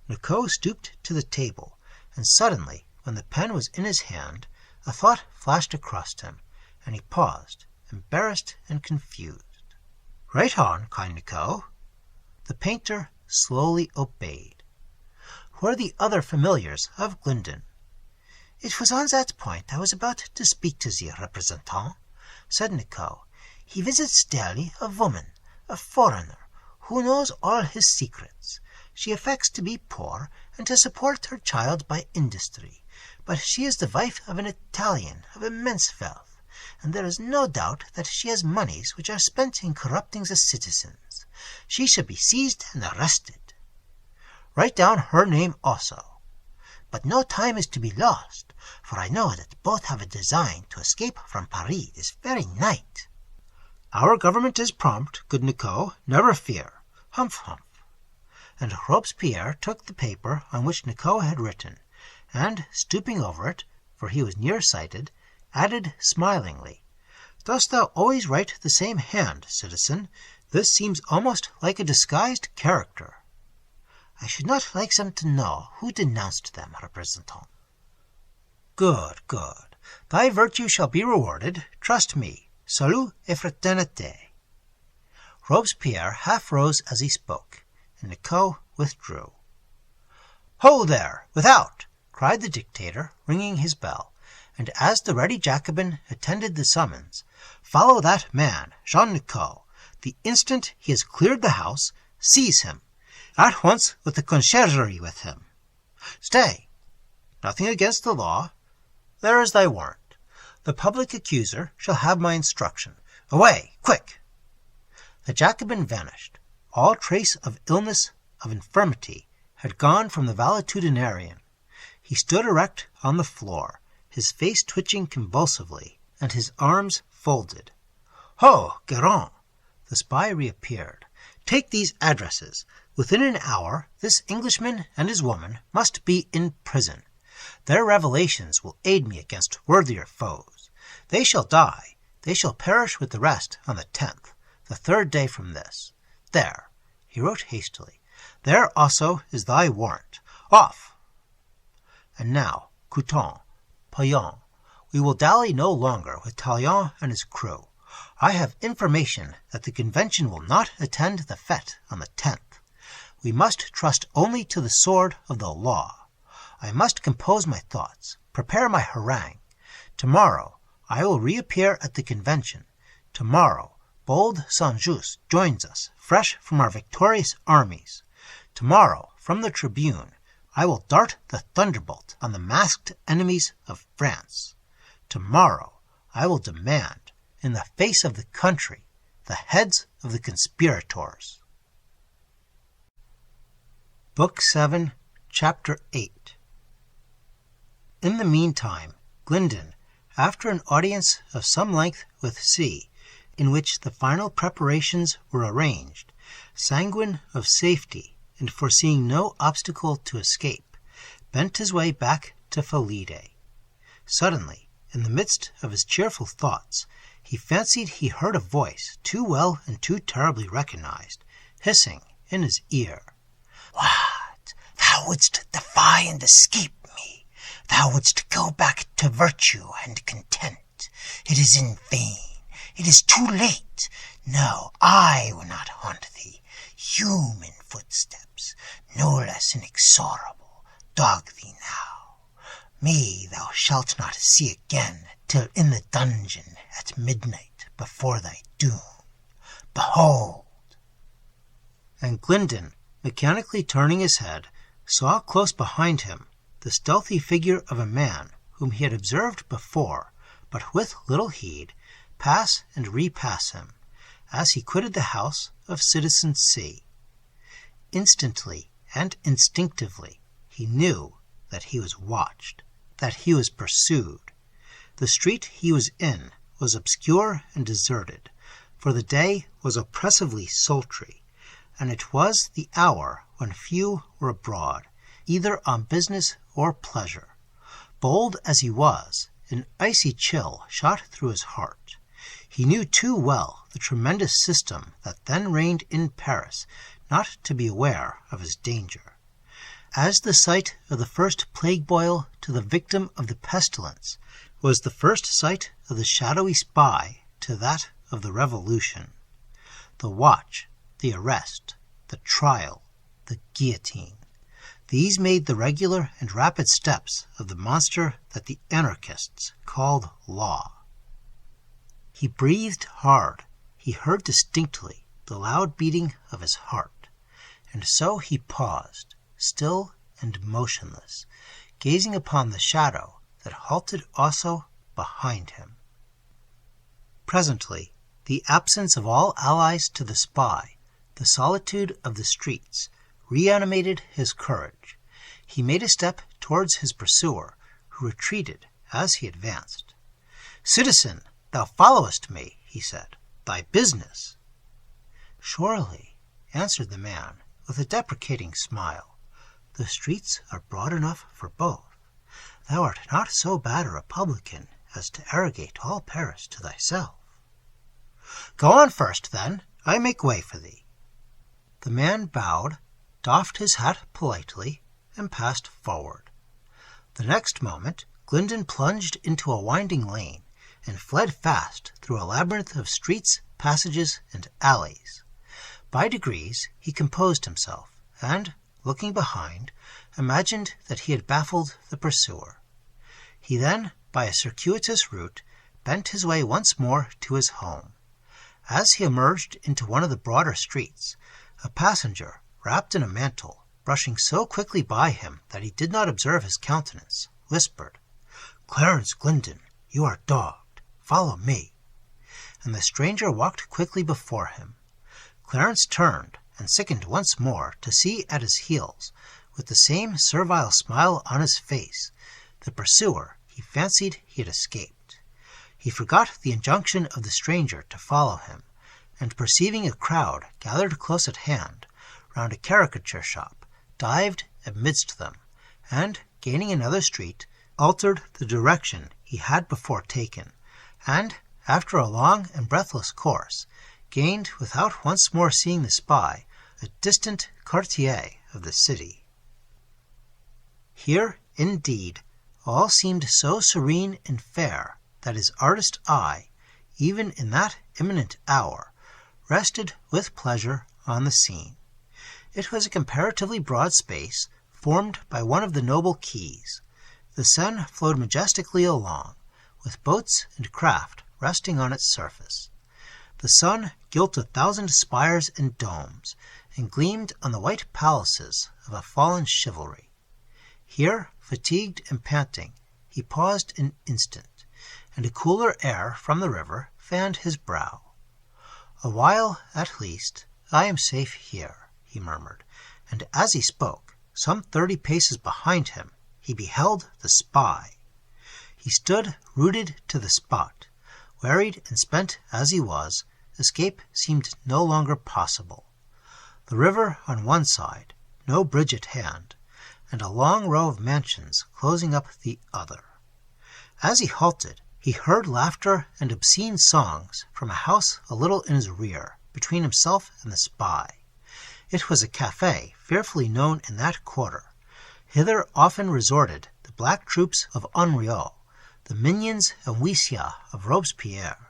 [SPEAKER 1] Nicot stooped to the table, and suddenly, when the pen was in his hand, a thought flashed across him, and he paused, embarrassed and confused. "Write on, kind Nicot." The painter slowly obeyed. "Who are the other familiars of Glinden?" "It was on that point I was about to speak to thee, representant," said Nicot. "He visits daily a woman, a foreigner, who knows all his secrets. She affects to be poor and to support her child by industry, but she is the wife of an Italian of immense wealth, and there is no doubt that she has moneys which are spent in corrupting the citizens. She should be seized and arrested." "Write down her name also." "But no time is to be lost, for I know that both have a design to escape from Paris this very night." "Our government is prompt, good Nicot, never fear. Humph, humph." And Robespierre took the paper on which Nicot had written, and, stooping over it, for he was near-sighted, added smilingly, "Dost thou always write the same hand, citizen? This seems almost like a disguised character." "I should not like them to know who denounced them, representant." "Good, good. Thy virtue shall be rewarded. Trust me. Salut et fraternité." Robespierre half rose as he spoke, and Nicot withdrew. "Ho there, without!" cried the dictator, ringing his bell, and as the ready Jacobin attended the summons, "Follow that man, Jean Nicot. The instant he has cleared the house, seize him. At once with the conciergerie with him. Stay! nothing against the law. There is thy warrant. The public accuser shall have my instruction. Away, quick!" The Jacobin vanished. All trace of illness, of infirmity, had gone from the valetudinarian. He stood erect on the floor, his face twitching convulsively, and his arms folded. "Ho, Gran!" The spy reappeared. "Take these addresses. Within an hour this Englishman and his woman must be in prison. Their revelations will aid me against worthier foes. They shall die. They shall perish with the rest on the 10th, the 3rd day from this. There," he wrote hastily, "there also is thy warrant. Off! And now, Couton, Payan, we will dally no longer with Tallien and his crew. I have information that the convention will not attend the fete on the 10th. We must trust only to the sword of the law. I must compose my thoughts, prepare my harangue. Tomorrow I will reappear at the convention. Tomorrow bold Saint-Just joins us, fresh from our victorious armies. Tomorrow, from the tribune, I will dart the thunderbolt on the masked enemies of France. Tomorrow I will demand, in the face of the country, the heads of the conspirators." Book 7, Chapter 8. In the meantime, Glyndon, after an audience of some length with C, in which the final preparations were arranged, sanguine of safety and foreseeing no obstacle to escape, bent his way back to Felidae. Suddenly, in the midst of his cheerful thoughts, he fancied he heard a voice too well and too terribly recognized, hissing in his ear. "What? Thou wouldst defy and escape me. Thou wouldst go back to virtue and content. It is in vain. It is too late. No, I will not haunt thee. Human footsteps, no less inexorable, dog thee now. Me thou shalt not see again till in the dungeon at midnight before thy doom. Behold!" And Glyndon, mechanically turning his head, saw close behind him the stealthy figure of a man whom he had observed before, but with little heed, pass and repass him, as he quitted the house of Citizen C. Instantly and instinctively he knew that he was watched, that he was pursued. The street he was in was obscure and deserted, for the day was oppressively sultry, and it was the hour when few were abroad, either on business or pleasure. Bold as he was, an icy chill shot through his heart. He knew too well the tremendous system that then reigned in Paris not to be aware of his danger. As the sight of the first plague boil to the victim of the pestilence was the first sight of the shadowy spy to that of the revolution. The watch, the arrest, the trial, the guillotine, these made the regular and rapid steps of the monster that the anarchists called law. He breathed hard. He heard distinctly the loud beating of his heart, and so he paused, still and motionless, gazing upon the shadow that halted also behind him. Presently, the absence of all allies to the spy, the solitude of the streets, reanimated his courage. He made a step towards his pursuer, who retreated as he advanced. "Citizen, thou followest me," he said. "Thy business." "Surely," answered the man, with a deprecating smile. "The streets are broad enough for both. Thou art not so bad a republican as to arrogate all Paris to thyself." "Go on first, then. I make way for thee." The man bowed, doffed his hat politely, and passed forward. The next moment Glyndon plunged into a winding lane, and fled fast through a labyrinth of streets, passages, and alleys. By degrees he composed himself, and, looking behind, imagined that he had baffled the pursuer. He then, by a circuitous route, bent his way once more to his home. As he emerged into one of the broader streets, a passenger, wrapped in a mantle, brushing so quickly by him that he did not observe his countenance, whispered, "Clarence Glyndon, you are dogged. Follow me." And the stranger walked quickly before him. Clarence turned, and sickened once more to see at his heels, with the same servile smile on his face, the pursuer he fancied he had escaped. He forgot the injunction of the stranger to follow him, and perceiving a crowd gathered close at hand, round a caricature shop, dived amidst them, and, gaining another street, altered the direction he had before taken, and, after a long and breathless course, gained, without once more seeing the spy, a distant quartier of the city. Here, indeed, all seemed so serene and fair that his artist eye, even in that imminent hour, rested with pleasure on the scene. It was a comparatively broad space, formed by one of the noble quays. The Seine flowed majestically along, with boats and craft resting on its surface. The sun gilt 1,000 spires and domes, and gleamed on the white palaces of a fallen chivalry. Here, fatigued and panting, he paused an instant, and a cooler air from the river fanned his brow. "A while, at least, I am safe here," he murmured, and as he spoke, some 30 paces behind him, he beheld the spy. He stood rooted to the spot. Wearied and spent as he was, escape seemed no longer possible. The river on one side, no bridge at hand, and a long row of mansions closing up the other. As he halted, he heard laughter and obscene songs from a house a little in his rear, between himself and the spy. It was a café fearfully known in that quarter. Hither often resorted the black troops of Henriot, the minions and huissiers of Robespierre.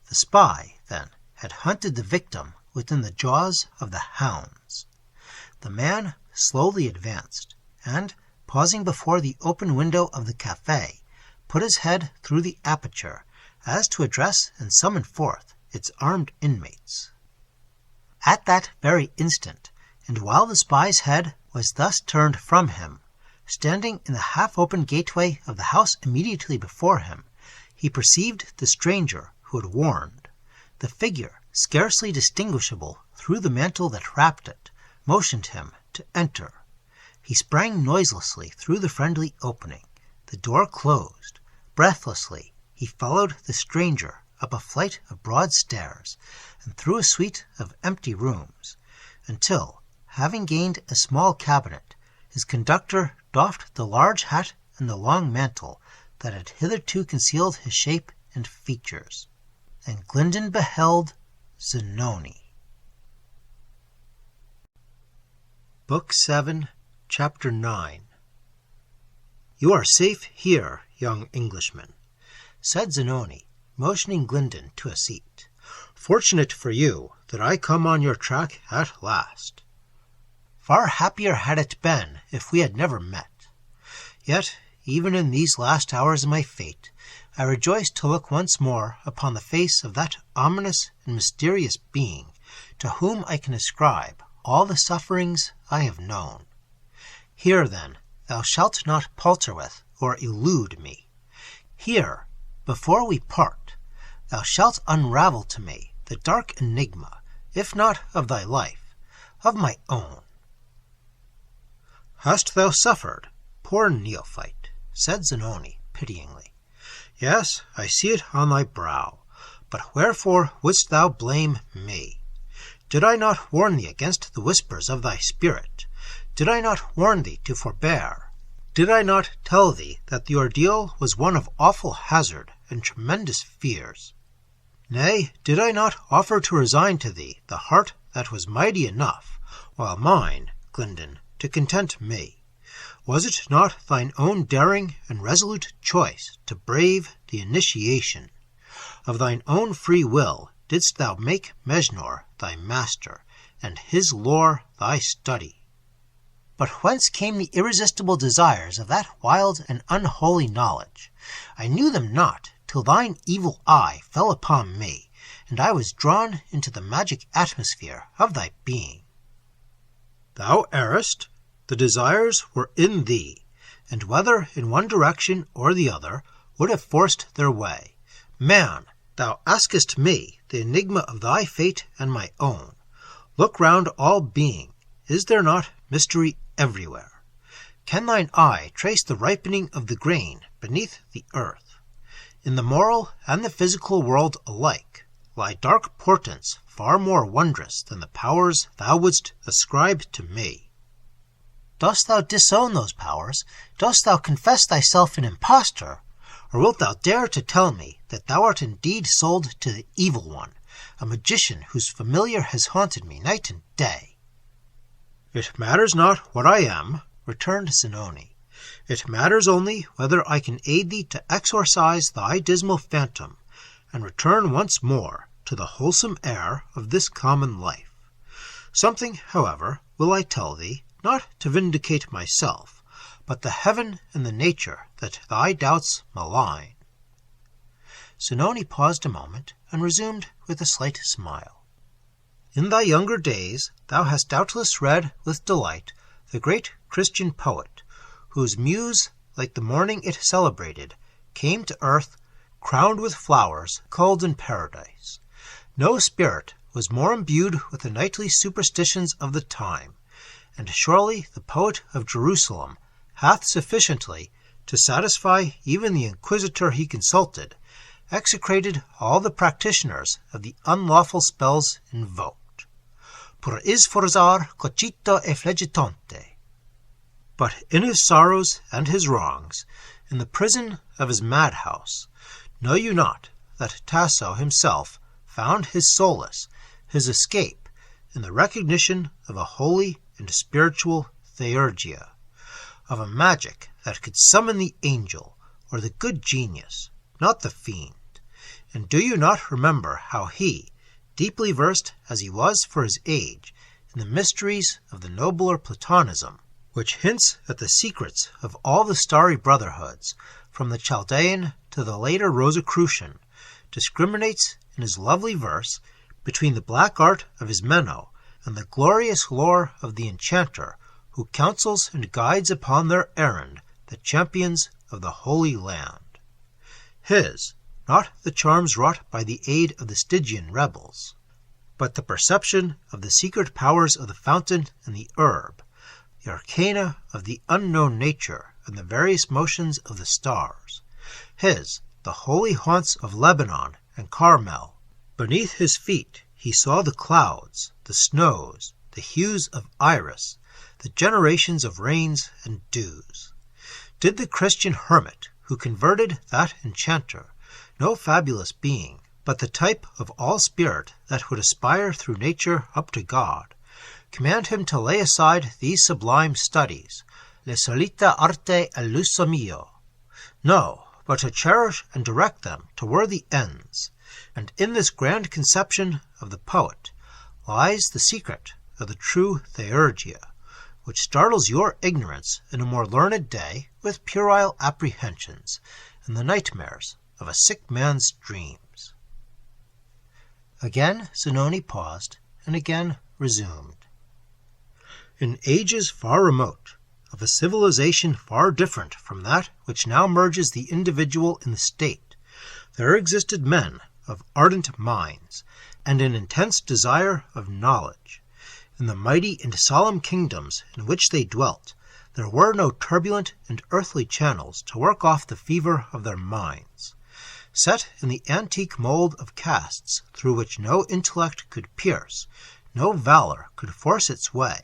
[SPEAKER 1] The spy, then, had hunted the victim within the jaws of the hounds. The man slowly advanced, and, pausing before the open window of the café, put his head through the aperture, as to address and summon forth its armed inmates. At that very instant, and while the spy's head was thus turned from him, standing in the half-open gateway of the house immediately before him, he perceived the stranger who had warned. The figure, scarcely distinguishable through the mantle that wrapped it, motioned him to enter. He sprang noiselessly through the friendly opening. The door closed. Breathlessly, he followed the stranger up a flight of broad stairs, and through a suite of empty rooms, until, having gained a small cabinet, his conductor doffed the large hat and the long mantle that had hitherto concealed his shape and features, and Glyndon beheld Zanoni. Book 7, Chapter 9. "You are safe here, young Englishman," said Zanoni, motioning Glyndon to a seat. "Fortunate for you that I come on your track at last. Far happier had it been if we had never met. Yet, even in these last hours of my fate, I rejoice to look once more upon the face of that ominous and mysterious being to whom I can ascribe all the sufferings I have known. Here, then, thou shalt not palter with or elude me. Here, before we part, thou shalt unravel to me the dark enigma, if not of thy life, of my own." "Hast thou suffered, poor neophyte?" said Zanoni, pityingly. "Yes, I see it on thy brow. But wherefore wouldst thou blame me? Did I not warn thee against the whispers of thy spirit? Did I not warn thee to forbear? Did I not tell thee that the ordeal was one of awful hazard and tremendous fears? Nay, did I not offer to resign to thee the heart that was mighty enough, while mine, Glyndon, to content me? Was it not thine own daring and resolute choice to brave the initiation? Of thine own free will didst thou make Mejnour thy master, and his lore thy study. But whence came the irresistible desires of that wild and unholy knowledge? I knew them not till thine evil eye fell upon me, and I was drawn into the magic atmosphere of thy being." "Thou errest. The desires were in thee. and whether in one direction or the other, would have forced their way. Man, thou askest me the enigma of thy fate and my own. Look round all being. Is there not mystery everywhere? Can thine eye trace the ripening of the grain beneath the earth? In the moral and the physical world alike lie dark portents far more wondrous than the powers thou wouldst ascribe to me. Dost thou disown those powers? Dost thou confess thyself an impostor? Or wilt thou dare to tell me that thou art indeed sold to the evil one, a magician whose familiar has haunted me night and day? It matters not what I am, returned Zanoni. It matters only whether I can aid thee to exorcise thy dismal phantom, and return once more to the wholesome air of this common life. Something, however, will I tell thee, not to vindicate myself, but the heaven and the nature that thy doubts malign. Zanoni paused a moment, and resumed with a slight smile. In thy younger days thou hast doubtless read with delight the great Christian poet, whose muse, like the morning it celebrated, came to earth crowned with flowers culled in paradise. No spirit was more imbued with the nightly superstitions of the time, and surely the poet of Jerusalem hath sufficiently, to satisfy even the inquisitor he consulted, execrated all the practitioners of the unlawful spells invoked. Pur is forzar cocito e flegitonte. But in his sorrows and his wrongs, in the prison of his madhouse, know you not that Tasso himself found his solace, his escape, in the recognition of a holy and spiritual theurgia, of a magic that could summon the angel or the good genius, not the fiend? And do you not remember how he, deeply versed as he was for his age in the mysteries of the nobler Platonism, which hints at the secrets of all the starry brotherhoods, from the Chaldean to the later Rosicrucian, discriminates in his lovely verse between the black art of his Meno and the glorious lore of the enchanter who counsels and guides upon their errand the champions of the Holy Land. His, not the charms wrought by the aid of the Stygian rebels, but the perception of the secret powers of the fountain and the herb, the arcana of the unknown nature and the various motions of the stars. His, the holy haunts of Lebanon and Carmel. Beneath his feet he saw the clouds, the snows, the hues of iris, the generations of rains and dews. Did the Christian hermit who converted that enchanter, no fabulous being, but the type of all spirit that would aspire through nature up to God, command him to lay aside these sublime studies, le solita arte e lusso mio? No, but to cherish and direct them to worthy ends. And in this grand conception of the poet lies the secret of the true theurgia, which startles your ignorance in a more learned day with puerile apprehensions and the nightmares of a sick man's dreams. Again Zanoni paused, and again resumed. In ages far remote, of a civilization far different from that which now merges the individual in the state, there existed men of ardent minds and an intense desire of knowledge. In the mighty and solemn kingdoms in which they dwelt, there were no turbulent and earthly channels to work off the fever of their minds. Set in the antique mold of castes through which no intellect could pierce, no valor could force its way,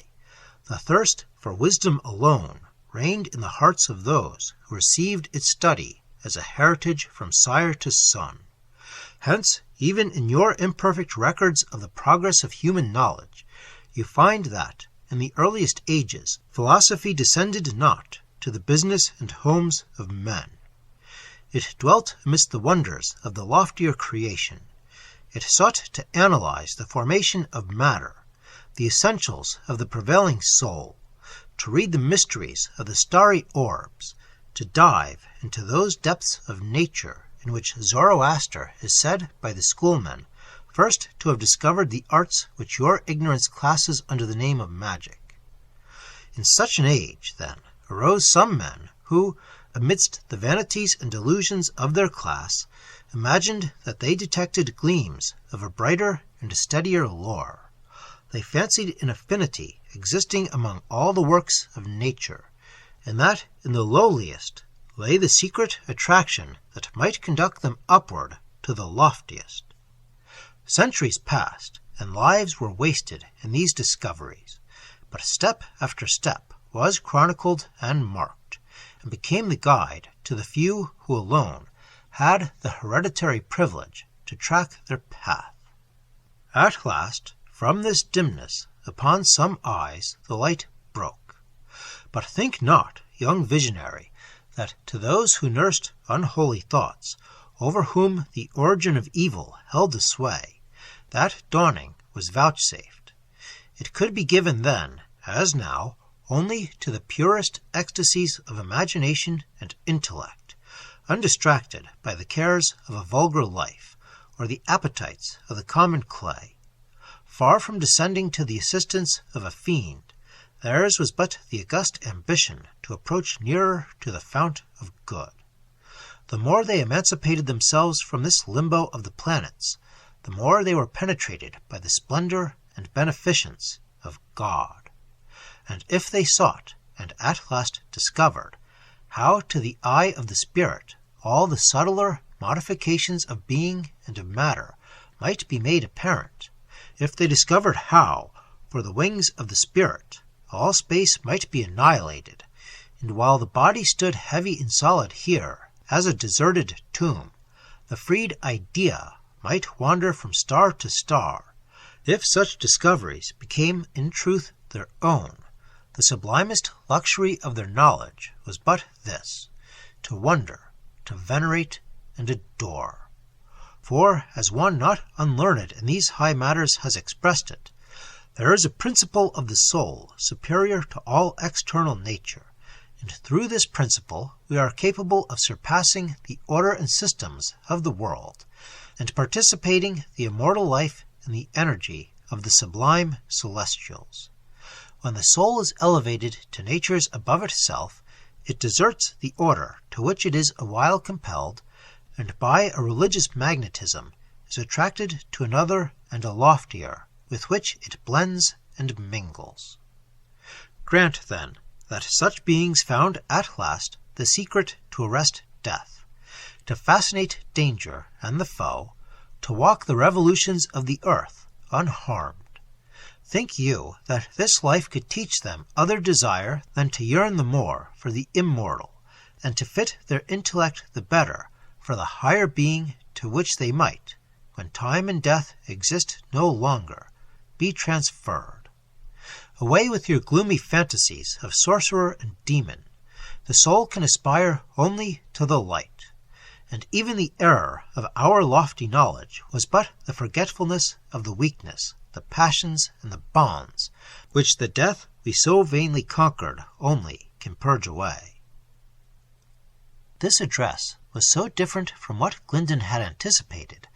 [SPEAKER 1] the thirst for wisdom alone reigned in the hearts of those who received its study as a heritage from sire to son. Hence, even in your imperfect records of the progress of human knowledge, you find that, in the earliest ages, philosophy descended not to the business and homes of men. It dwelt amidst the wonders of the loftier creation. It sought to analyze the formation of matter, the essentials of the prevailing soul, to read the mysteries of the starry orbs, to dive into those depths of nature in which Zoroaster is said by the schoolmen first to have discovered the arts which your ignorance classes under the name of magic. In such an age, then, arose some men who, amidst the vanities and delusions of their class, imagined that they detected gleams of a brighter and a steadier lore. They fancied an affinity existing among all the works of nature, and that in the lowliest lay the secret attraction that might conduct them upward to the loftiest. Centuries passed, and lives were wasted in these discoveries, but step after step was chronicled and marked, and became the guide to the few who alone had the hereditary privilege to track their path. At last, from this dimness, upon some eyes the light broke. But think not, young visionary, that to those who nursed unholy thoughts, over whom the origin of evil held the sway, that dawning was vouchsafed. It could be given then, as now, only to the purest ecstasies of imagination and intellect, undistracted by the cares of a vulgar life, or the appetites of the common clay. Far from descending to the assistance of a fiend, theirs was but the august ambition to approach nearer to the fount of good. The more they emancipated themselves from this limbo of the planets, the more they were penetrated by the splendor and beneficence of God. And if they sought, and at last discovered, how to the eye of the spirit all the subtler modifications of being and of matter might be made apparent, if they discovered how, for the wings of the spirit, all space might be annihilated, and while the body stood heavy and solid here, as a deserted tomb, the freed idea might wander from star to star, if such discoveries became in truth their own, the sublimest luxury of their knowledge was but this, to wonder, to venerate, and adore. For, as one not unlearned in these high matters has expressed it, there is a principle of the soul superior to all external nature, and through this principle we are capable of surpassing the order and systems of the world, and participating the immortal life and the energy of the sublime celestials. When the soul is elevated to natures above itself, it deserts the order to which it is awhile compelled, and by a religious magnetism is attracted to another and a loftier, with which it blends and mingles. Grant, then, that such beings found at last the secret to arrest death, to fascinate danger and the foe, to walk the revolutions of the earth unharmed. Think you that this life could teach them other desire than to yearn the more for the immortal, and to fit their intellect the better for the higher being to which they might, when time and death exist no longer, be transferred? Away with your gloomy fantasies of sorcerer and demon. The soul can aspire only to the light, and even the error of our lofty knowledge was but the forgetfulness of the weakness, the passions, and the bonds, which the death we so vainly conquered only can purge away. This address was so different from what Glyndon had anticipated,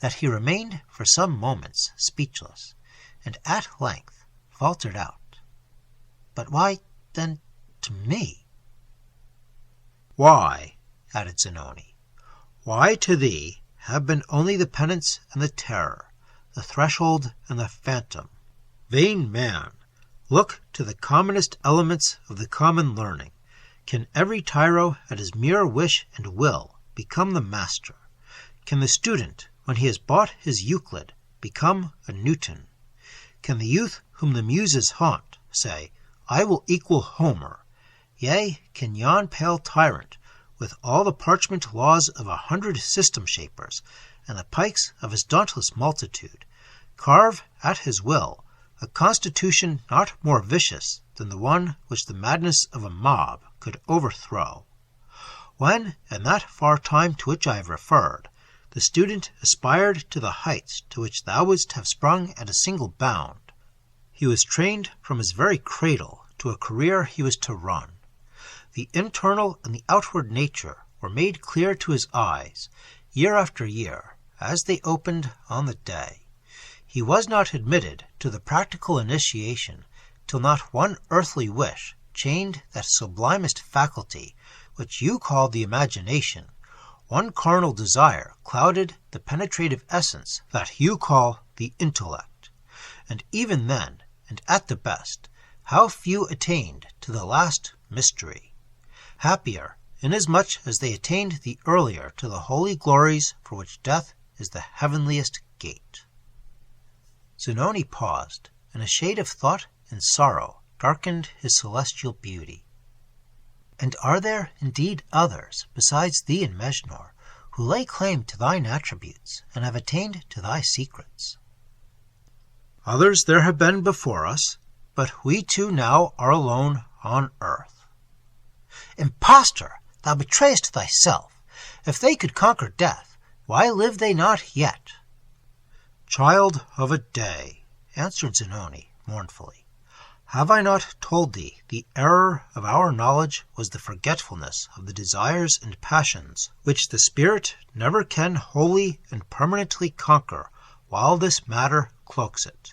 [SPEAKER 1] that he remained for some moments speechless, and at length faltered out, "But why, then, to me?" "Why," added Zanoni, "why to thee have been only the penance and the terror, the threshold and the phantom. Vain man, look to the commonest elements of the common learning. Can every tyro at his mere wish and will become the master? Can the student, when he has bought his Euclid, become a Newton? Can the youth whom the muses haunt say, 'I will equal Homer'? Yea, can yon pale tyrant, with all the parchment laws of 100 system-shapers, and the pikes of his dauntless multitude, carve at his will a constitution not more vicious than the one which the madness of a mob could overthrow? When, in that far time to which I have referred, the student aspired to the heights to which thou wouldst have sprung at a single bound, he was trained from his very cradle to a career he was to run. The internal and the outward nature were made clear to his eyes, year after year, as they opened on the day. He was not admitted to the practical initiation till not one earthly wish chained that sublimest faculty which you call the imagination, one carnal desire clouded the penetrative essence that you call the intellect. And even then, and at the best, how few attained to the last mystery! Happier, inasmuch as they attained the earlier to the holy glories for which death is the heavenliest gate. Zanoni paused, and a shade of thought and sorrow darkened his celestial beauty. And are there indeed others besides thee and Mejnour, who lay claim to thine attributes, and have attained to thy secrets?
[SPEAKER 2] Others there have been before us,
[SPEAKER 1] but we two now are alone on earth. Impostor! Thou betrayest thyself. If they could conquer death, why live they not yet?
[SPEAKER 2] Child of a day,
[SPEAKER 1] answered Zanoni mournfully,
[SPEAKER 2] have I not told thee the error of our knowledge was the forgetfulness of the desires and passions which the spirit never can wholly and permanently conquer while this matter cloaks it?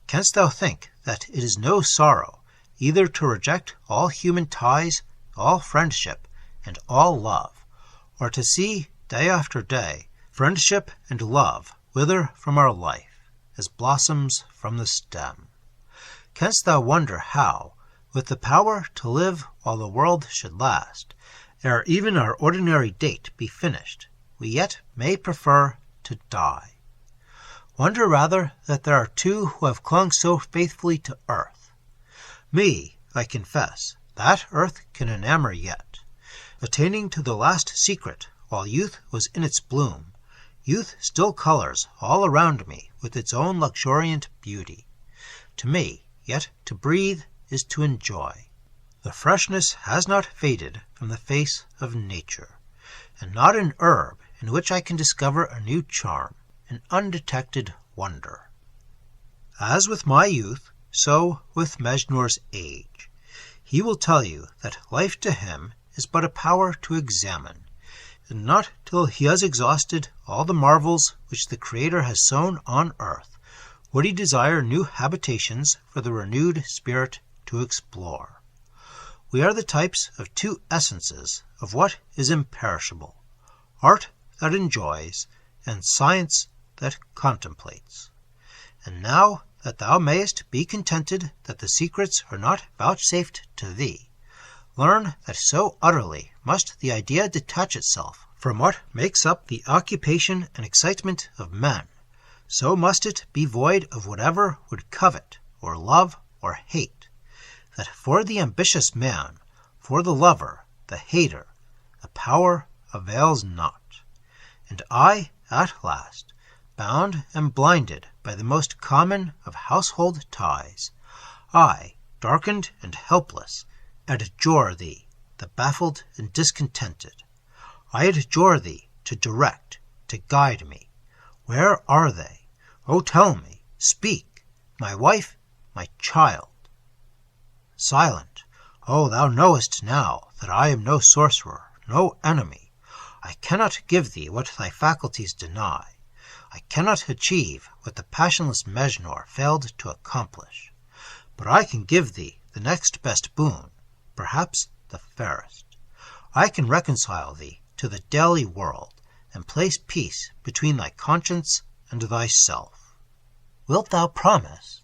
[SPEAKER 2] Canst thou think that it is no sorrow either to reject all human ties, all friendship, and all love, or to see day after day friendship and love wither from our life as blossoms from the stem? Canst thou wonder how, with the power to live while the world should last, ere even our ordinary date be finished, we yet may prefer to die? Wonder rather that there are two who have clung so faithfully to earth. Me, I confess, that earth can enamor yet. Attaining to the last secret while youth was in its bloom, youth still colors all around me with its own luxuriant beauty. To me, yet to breathe is to enjoy. The freshness has not faded from the face of nature, and not an herb in which I can discover a new charm, an undetected wonder. As with my youth, so with Mejnour's age. He will tell you that life to him is but a power to examine, and not till he has exhausted all the marvels which the Creator has sown on earth would he desire new habitations for the renewed spirit to explore. We are the types of two essences of what is imperishable, art that enjoys, and science that contemplates. And now that thou mayest be contented that the secrets are not vouchsafed to thee, learn that so utterly must the idea detach itself from what makes up the occupation and excitement of men, so must it be void of whatever would covet, or love, or hate, that for the ambitious man, for the lover, the hater, the power avails not. And I, at last, bound and blinded by the most common of household ties, I, darkened and helpless, adjure thee, the baffled and discontented. I adjure thee to direct, to guide me. Where are they? Oh, tell me, speak, my wife, my child. Silent. Oh, thou knowest now that I am no sorcerer, no enemy. I cannot give thee what thy faculties deny. I cannot achieve what the passionless Mejnour failed to accomplish. But I can give thee the next best boon, perhaps the fairest. I can reconcile thee to the daily world, and place peace between thy conscience and thyself. Wilt thou promise?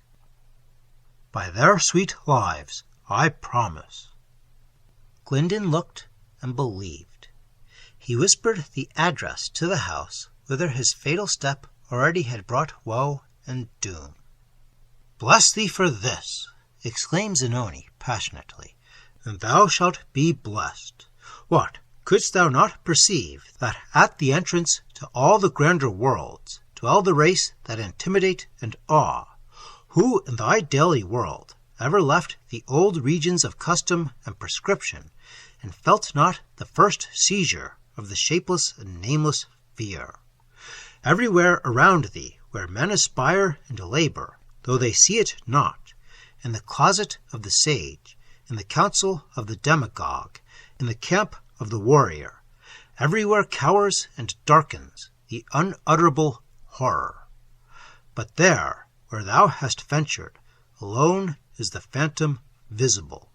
[SPEAKER 2] By their sweet lives, I promise.
[SPEAKER 1] Glyndon looked and believed. He whispered the address to the house whither his fatal step already had brought woe and doom.
[SPEAKER 2] Bless thee for this,
[SPEAKER 1] exclaimed Zanoni passionately,
[SPEAKER 2] and thou shalt be blessed. What, couldst thou not perceive that at the entrance to all the grander worlds dwell the race that intimidate and awe, who in thy daily world ever left the old regions of custom and prescription, and felt not the first seizure of the shapeless and nameless fear? Everywhere around thee, where men aspire and labor, though they see it not, in the closet of the sage, in the council of the demagogue, in the camp of the warrior, everywhere cowers and darkens the unutterable horror. But there, where thou hast ventured, alone is the phantom visible,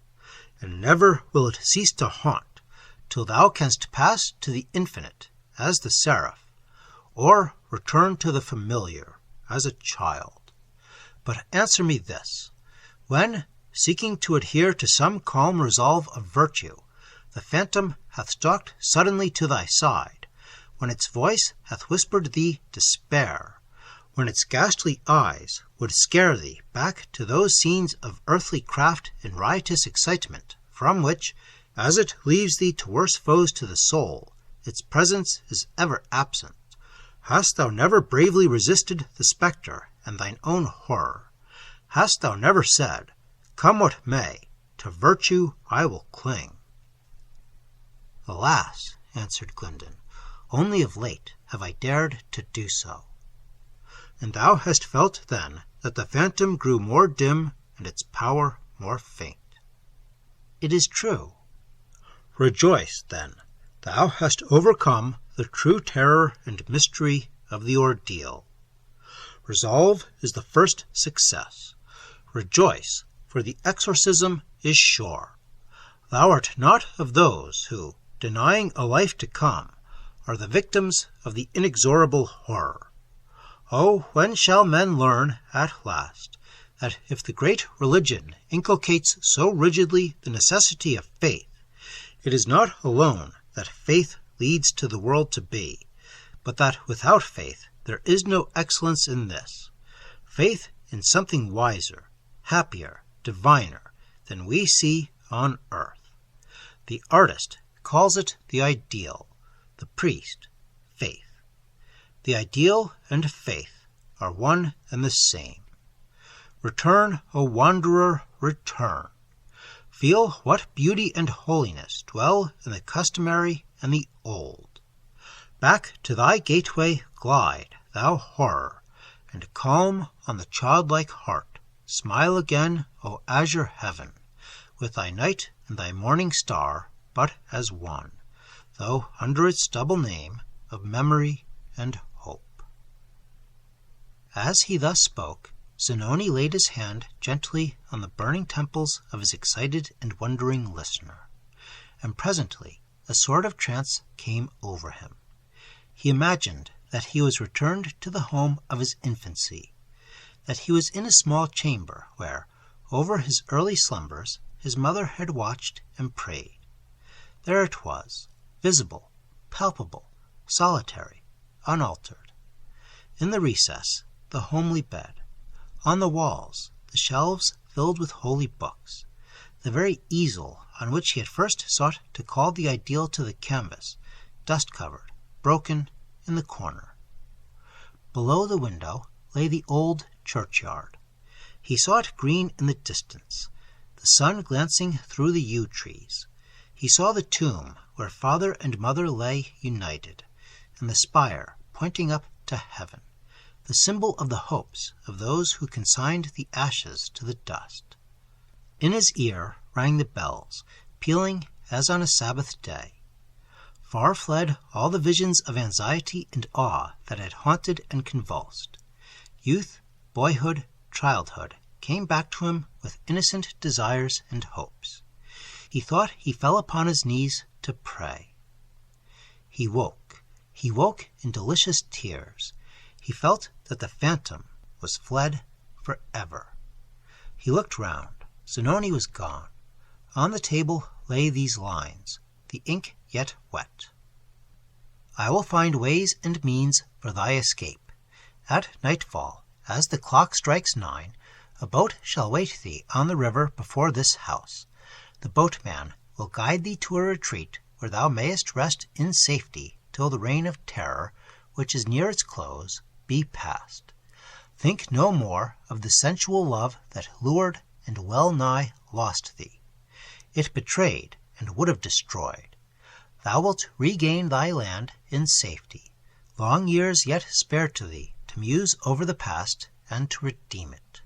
[SPEAKER 2] and never will it cease to haunt, till thou canst pass to the infinite as the seraph, or return to the familiar as a child. But answer me this: when, seeking to adhere to some calm resolve of virtue, the phantom hath stalked suddenly to thy side, when its voice hath whispered thee despair, when its ghastly eyes would scare thee back to those scenes of earthly craft and riotous excitement, from which, as it leaves thee to worse foes to the soul, its presence is ever absent, hast thou never bravely resisted the spectre and thine own horror? Hast thou never said, "Come what may, to virtue I will cling"?
[SPEAKER 1] "Alas," answered Glyndon, "only of late have I dared to do so."
[SPEAKER 2] And thou hast felt then that the phantom grew more dim and its power more faint.
[SPEAKER 1] "It is true."
[SPEAKER 2] Rejoice, then, thou hast overcome the true terror and mystery of the ordeal. Resolve is the first success. Rejoice, for the exorcism is sure. Thou art not of those who, denying a life to come, are the victims of the inexorable horror. Oh, when shall men learn, at last, that if the great religion inculcates so rigidly the necessity of faith, it is not alone that faith leads to the world to be, but that without faith there is no excellence in this, faith in something wiser, happier, diviner than we see on earth. The artist calls it the ideal, the priest faith. The ideal and faith are one and the same. Return, O wanderer, return. Feel what beauty and holiness dwell in the customary and the old. Back to thy gateway glide, thou horror, and calm on the childlike heart smile again, O azure heaven, with thy night and thy morning star but as one, though under its double name of memory and hope. As he thus spoke, Zanoni laid his hand gently on the burning temples of his excited and wondering listener, and presently a sort of trance came over him. He imagined that he was returned to the home of his infancy, that he was in a small chamber where, over his early slumbers, his mother had watched and prayed. There it was, visible, palpable, solitary, unaltered. In the recess, the homely bed. On the walls, the shelves filled with holy books. The very easel on which he had first sought to call the ideal to the canvas, dust-covered, broken, in the corner. Below the window lay the old churchyard. He saw it green in the distance, the sun glancing through the yew trees. He saw the tomb where father and mother lay united, and the spire pointing up to heaven, the symbol of the hopes of those who consigned the ashes to the dust. In his ear rang the bells, pealing as on a Sabbath day. Far fled all the visions of anxiety and awe that had haunted and convulsed. Youth, boyhood, childhood came back to him with innocent desires and hopes. He thought he fell upon his knees to pray. He woke in delicious tears. He felt that the phantom was fled forever. He looked round. Zanoni was gone. On the table lay these lines, the ink yet wet. "I will find ways and means for thy escape. At nightfall, as the clock strikes 9, a boat shall wait thee on the river before this house. The boatman will guide thee to a retreat where thou mayest rest in safety till the reign of terror, which is near its close, be past. Think no more of the sensual love that lured and well nigh lost thee. It betrayed and would have destroyed. Thou wilt regain thy land in safety, long years yet spared to thee to muse over the past and to redeem it.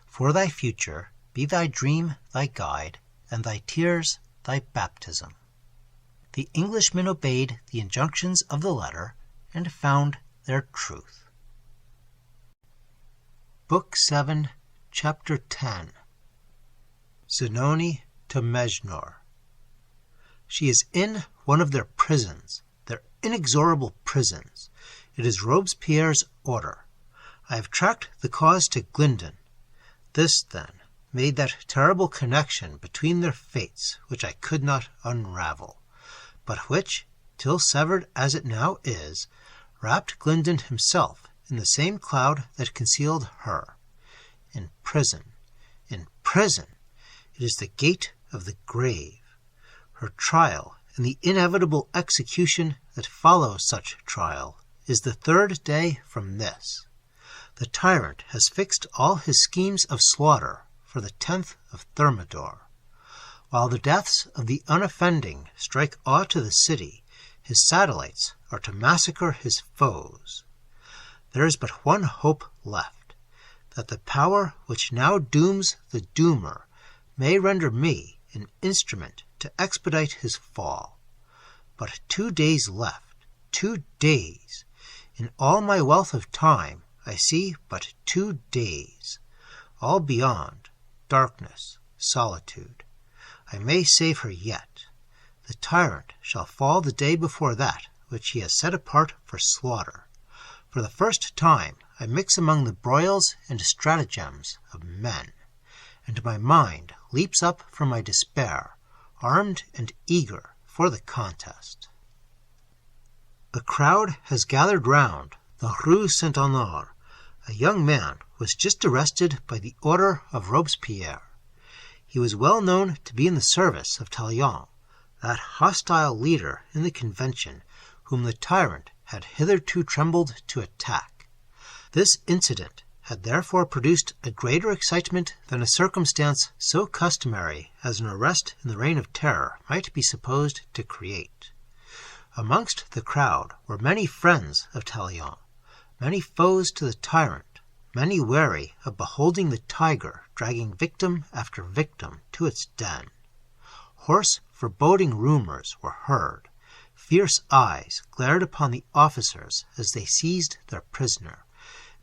[SPEAKER 2] For thy future be thy dream thy guide, and thy tears thy baptism." The Englishman obeyed the injunctions of the letter and found their truth. Book 7, Chapter 10. Zanoni to Mejnour. She is in one of their prisons, their inexorable prisons. It is Robespierre's order. I have tracked the cause to Glinden. This, then, made that terrible connection between their fates which I could not unravel, but which, till severed as it now is, wrapped Glinden himself in the same cloud that concealed her. In prison, in prison, it is the gate of the grave. Her trial, and the inevitable execution that follows such trial, is the third day from this. The tyrant has fixed all his schemes of slaughter for the 10th of Thermidor. While the deaths of the unoffending strike awe to the city, his satellites are to massacre his foes. There is but one hope left, that the power which now dooms the doomer may render me an instrument to expedite his fall. But 2 days left, 2 days. In all my wealth of time I see but 2 days. All beyond, darkness, solitude. I may save her yet. The tyrant shall fall the day before that which he has set apart for slaughter. For the first time I mix among the broils and stratagems of men, and my mind leaps up from my despair, armed and eager for the contest. A crowd has gathered round the Rue Saint-Honore. A young man was just arrested by the order of Robespierre. He was well known to be in the service of Talleyrand, that hostile leader in the Convention whom the tyrant had hitherto trembled to attack. This incident had therefore produced a greater excitement than a circumstance so customary as an arrest in the Reign of Terror might be supposed to create. Amongst the crowd were many friends of Talleyrand, many foes to the tyrant, many wary of beholding the tiger dragging victim after victim to its den. Hoarse, foreboding rumors were heard. Fierce eyes glared upon the officers as they seized their prisoner,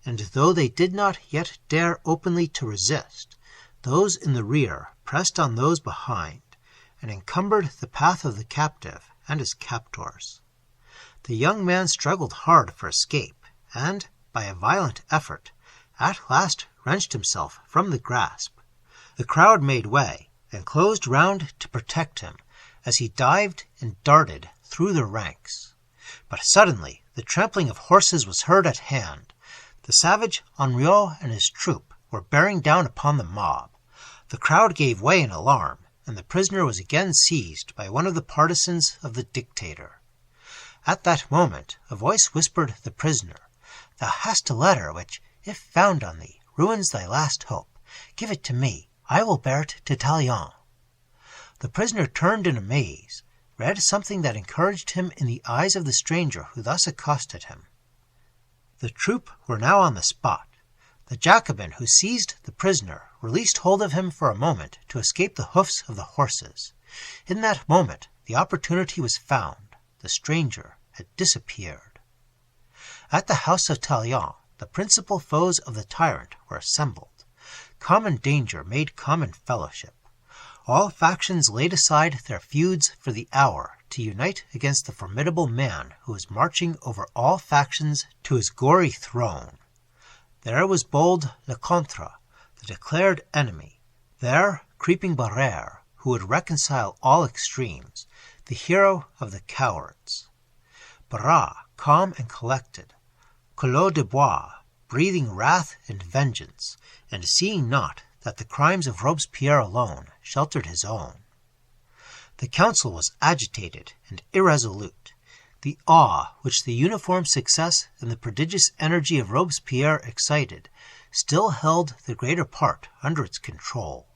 [SPEAKER 2] and though they did not yet dare openly to resist, those in the rear pressed on those behind, and encumbered the path of the captive and his captors. The young man struggled hard for escape, and, by a violent effort, at last wrenched himself from the grasp. The crowd made way, and closed round to protect him, as he dived and darted through the ranks. But suddenly the trampling of horses was heard at hand. The savage Henriot and his troop were bearing down upon the mob. The crowd gave way in alarm, and the prisoner was again seized by one of the partisans of the dictator. At that moment a voice whispered the prisoner, "Thou hast a letter which, if found on thee, ruins thy last hope. Give it to me. I will bear it to Talleyrand." The prisoner turned in amaze, read something that encouraged him in the eyes of the stranger who thus accosted him. The troop were now on the spot. The Jacobin who seized the prisoner released hold of him for a moment to escape the hoofs of the horses. In that moment the opportunity was found. The stranger had disappeared. At the house of Talleyrand the principal foes of the tyrant were assembled. Common danger made common fellowship. All factions laid aside their feuds for the hour to unite against the formidable man who was marching over all factions to his gory throne. There was bold Lecointre, the declared enemy. There creeping Barrère, who would reconcile all extremes, the hero of the cowards. Barras, calm and collected. Collot d'Herbois, breathing wrath and vengeance, and seeing not that the crimes of Robespierre alone sheltered his own. The council was agitated and irresolute. The awe which the uniform success and the prodigious energy of Robespierre excited still held the greater part under its control.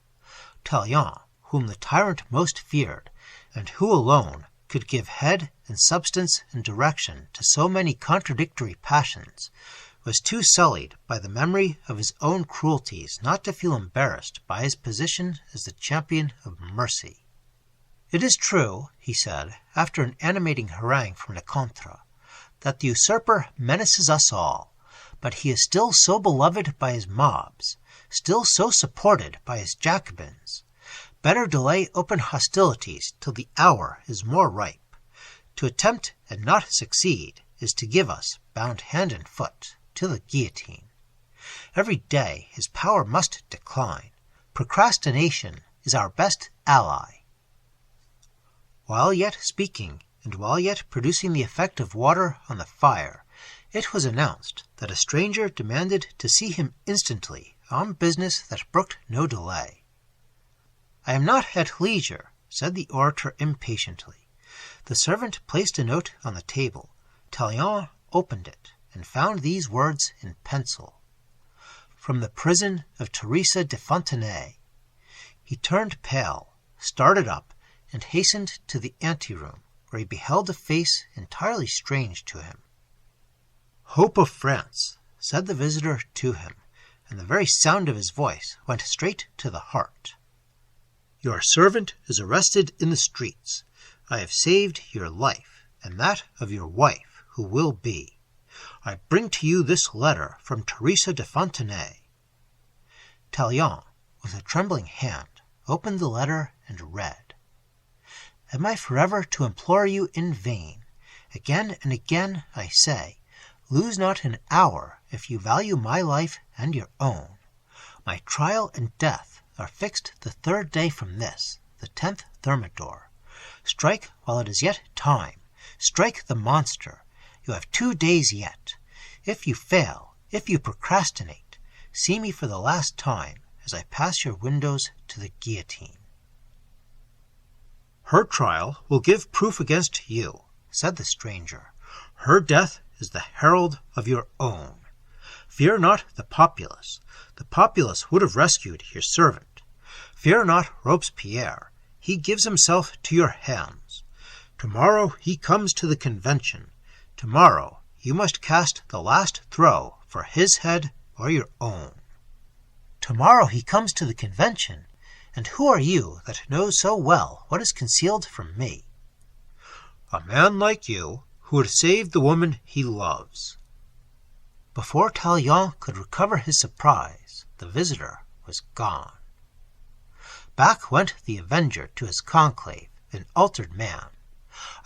[SPEAKER 2] Talleyrand, whom the tyrant most feared, and who alone could give head and substance and direction to so many contradictory passions, was too sullied by the memory of his own cruelties not to feel embarrassed by his position as the champion of mercy. "It is true," he said, after an animating harangue from Lecointre, "that the usurper menaces us all, but he is still so beloved by his mobs, still so supported by his Jacobins.
[SPEAKER 1] Better delay open hostilities till the hour is more ripe. To attempt and not succeed is to give us, bound hand and foot, to the guillotine. Every day his power must decline. Procrastination is our best ally. While yet speaking, and while yet producing the effect of water on the fire, it was announced that a stranger demanded to see him instantly on business that brooked no delay. "I am not at leisure," said the orator impatiently. The servant placed a note on the table. Tallien opened it, and found these words in pencil: "From the prison of Teresa de Fontenay." He turned pale, started up, and hastened to the anteroom, where he beheld a face entirely strange to him. "Hope of France," said the visitor to him, and the very sound of his voice went straight to the heart. "Your servant is arrested in the streets. I have saved your life, and that of your wife, who will be. I bring to you this letter from Teresa de Fontenay." Tallien, with a trembling hand, opened the letter and read: "Am I forever to implore you in vain? Again and again I say, lose not an hour if you value my life and your own. My trial and death are fixed the 3rd day from this, the 10th Thermidor. Strike while it is yet time. Strike the monster. You have 2 days yet. If you fail, if you procrastinate, see me for the last time as I pass your windows to the guillotine." "Her trial will give proof against you," said the stranger. "Her death is the herald of your own. Fear not the populace. The populace would have rescued your servant. Fear not Robespierre. He gives himself to your hands. Tomorrow he comes to the convention. Tomorrow you must cast the last throw for his head or your own." "Tomorrow he comes to the convention? And who are you that knows so well what is concealed from me?" "A man like you, who would save the woman he loves." Before Tallien could recover his surprise, the visitor was gone. Back went the avenger to his conclave, an altered man.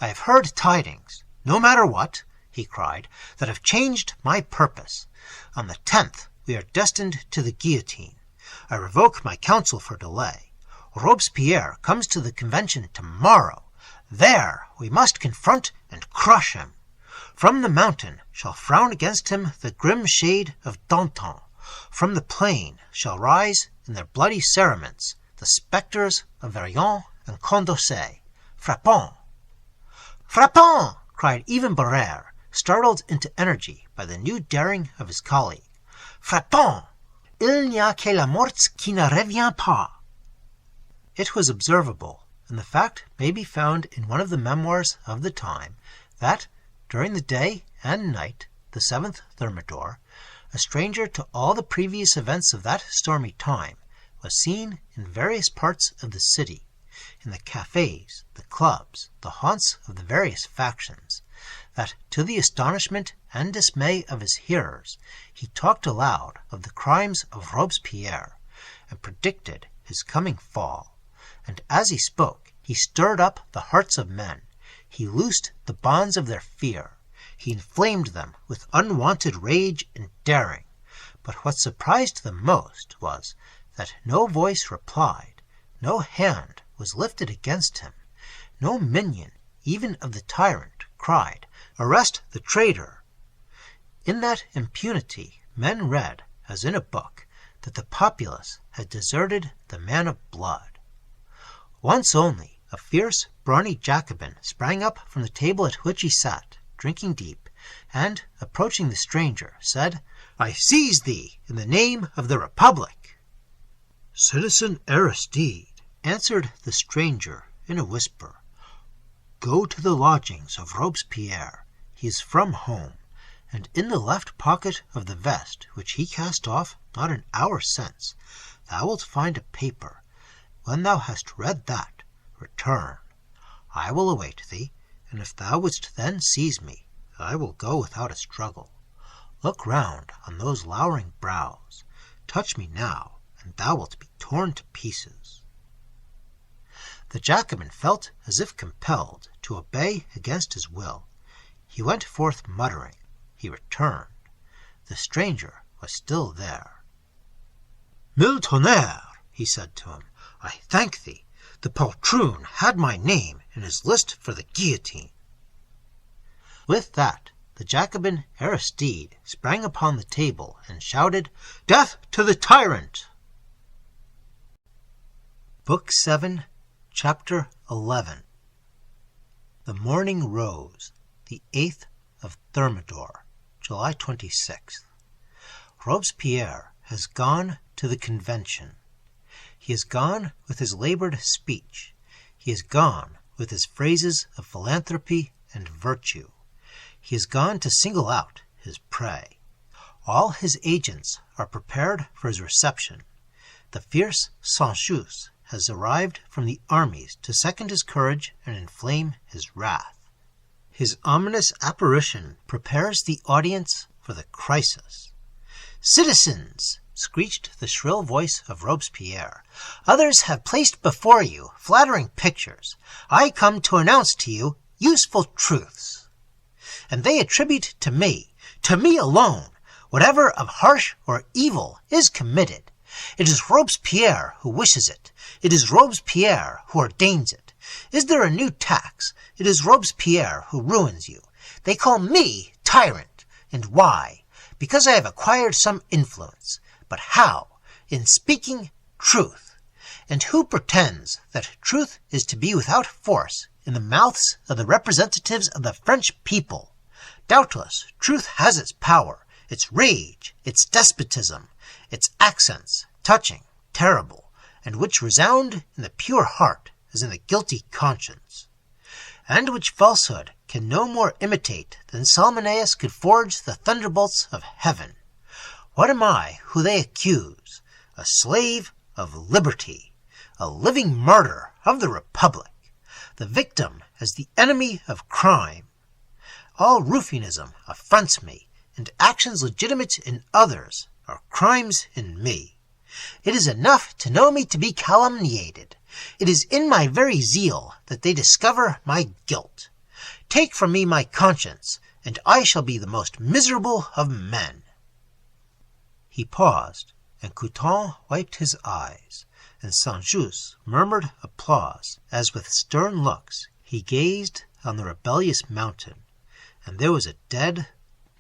[SPEAKER 1] "I have heard tidings, no matter what," he cried, "that have changed my purpose. On the 10th we are destined to the guillotine. I revoke my counsel for delay. Robespierre comes to the convention tomorrow. There we must confront and crush him. From the mountain shall frown against him the grim shade of Danton. From the plain shall rise in their bloody cerements the spectres of Verrières and Condorcet. Frappons!" "Frappons!" cried even Barrère, startled into energy by the new daring of his colleague. "Frappons! Il n'y a que la mort qui ne revient pas." It was observable, and the fact may be found in one of the memoirs of the time, that, during the day and night, the 7th Thermidor, a stranger to all the previous events of that stormy time, was seen in various parts of the city, in the cafes, the clubs, the haunts of the various factions, that, to the astonishment and dismay of his hearers, he talked aloud of the crimes of Robespierre, and predicted his coming fall. And as he spoke, he stirred up the hearts of men. He loosed the bonds of their fear. He inflamed them with unwonted rage and daring. But what surprised them most was that no voice replied, no hand was lifted against him, no minion, even of the tyrant, cried, "Arrest the traitor!" In that impunity men read, as in a book, that the populace had deserted the man of blood. Once only a fierce, brawny Jacobin sprang up from the table at which he sat, drinking deep, and, approaching the stranger, said, "I seize thee in the name of the Republic." "Citizen Aristide," answered the stranger in a whisper, "go to the lodgings of Robespierre. He is from home, and in the left pocket of the vest which he cast off not an hour since, thou wilt find a paper. When thou hast read that, return. I will await thee, and if thou wouldst then seize me, I will go without a struggle. Look round on those lowering brows. Touch me now, and thou wilt be torn to pieces."
[SPEAKER 2] The Jacobin felt as if compelled to obey against his will. He went forth muttering. He returned. The stranger was still there. "Mille tonnerres," he said to him, "I thank thee. The poltroon had my name in his list for the guillotine." With that, the Jacobin Aristide sprang upon the table and shouted, "Death to the tyrant!" Book 7, Chapter 11. The morning rose, the 8th of Thermidor, July 26th. Robespierre has gone to the convention. He has gone with his labored speech. He has gone with his phrases of philanthropy and virtue. He has gone to single out his prey. All his agents are prepared for his reception. The fierce Saint-Just has arrived from the armies to second his courage and inflame his wrath. His ominous apparition prepares the audience for the crisis. "Citizens," screeched the shrill voice of Robespierre, "others have placed before you flattering pictures. I come to announce to you useful truths. And they attribute to me alone, whatever of harsh or evil is committed. It is Robespierre who wishes it. It is Robespierre who ordains it. Is there a new tax? It is Robespierre who ruins you. They call me tyrant. And why? Because I have acquired some influence. But how? In speaking truth. And who pretends that truth is to be without force in the mouths of the representatives of the French people? Doubtless, truth has its power, its rage, its despotism, its accents, touching, terrible, and which resound in the pure heart as in the guilty conscience, and which falsehood can no more imitate than Salmoneus could forge the thunderbolts of heaven. What am I who they accuse? A slave of liberty, a living martyr of the Republic, the victim as the enemy of crime. All ruffianism affronts me, and actions legitimate in others are crimes in me. It is enough to know me to be calumniated. It is in my very zeal that they discover my guilt. Take from me my conscience, and I shall be the most miserable of men." He paused, and Couthon wiped his eyes, and Saint-Just murmured applause, as with stern looks he gazed on the rebellious mountain, and there was a dead,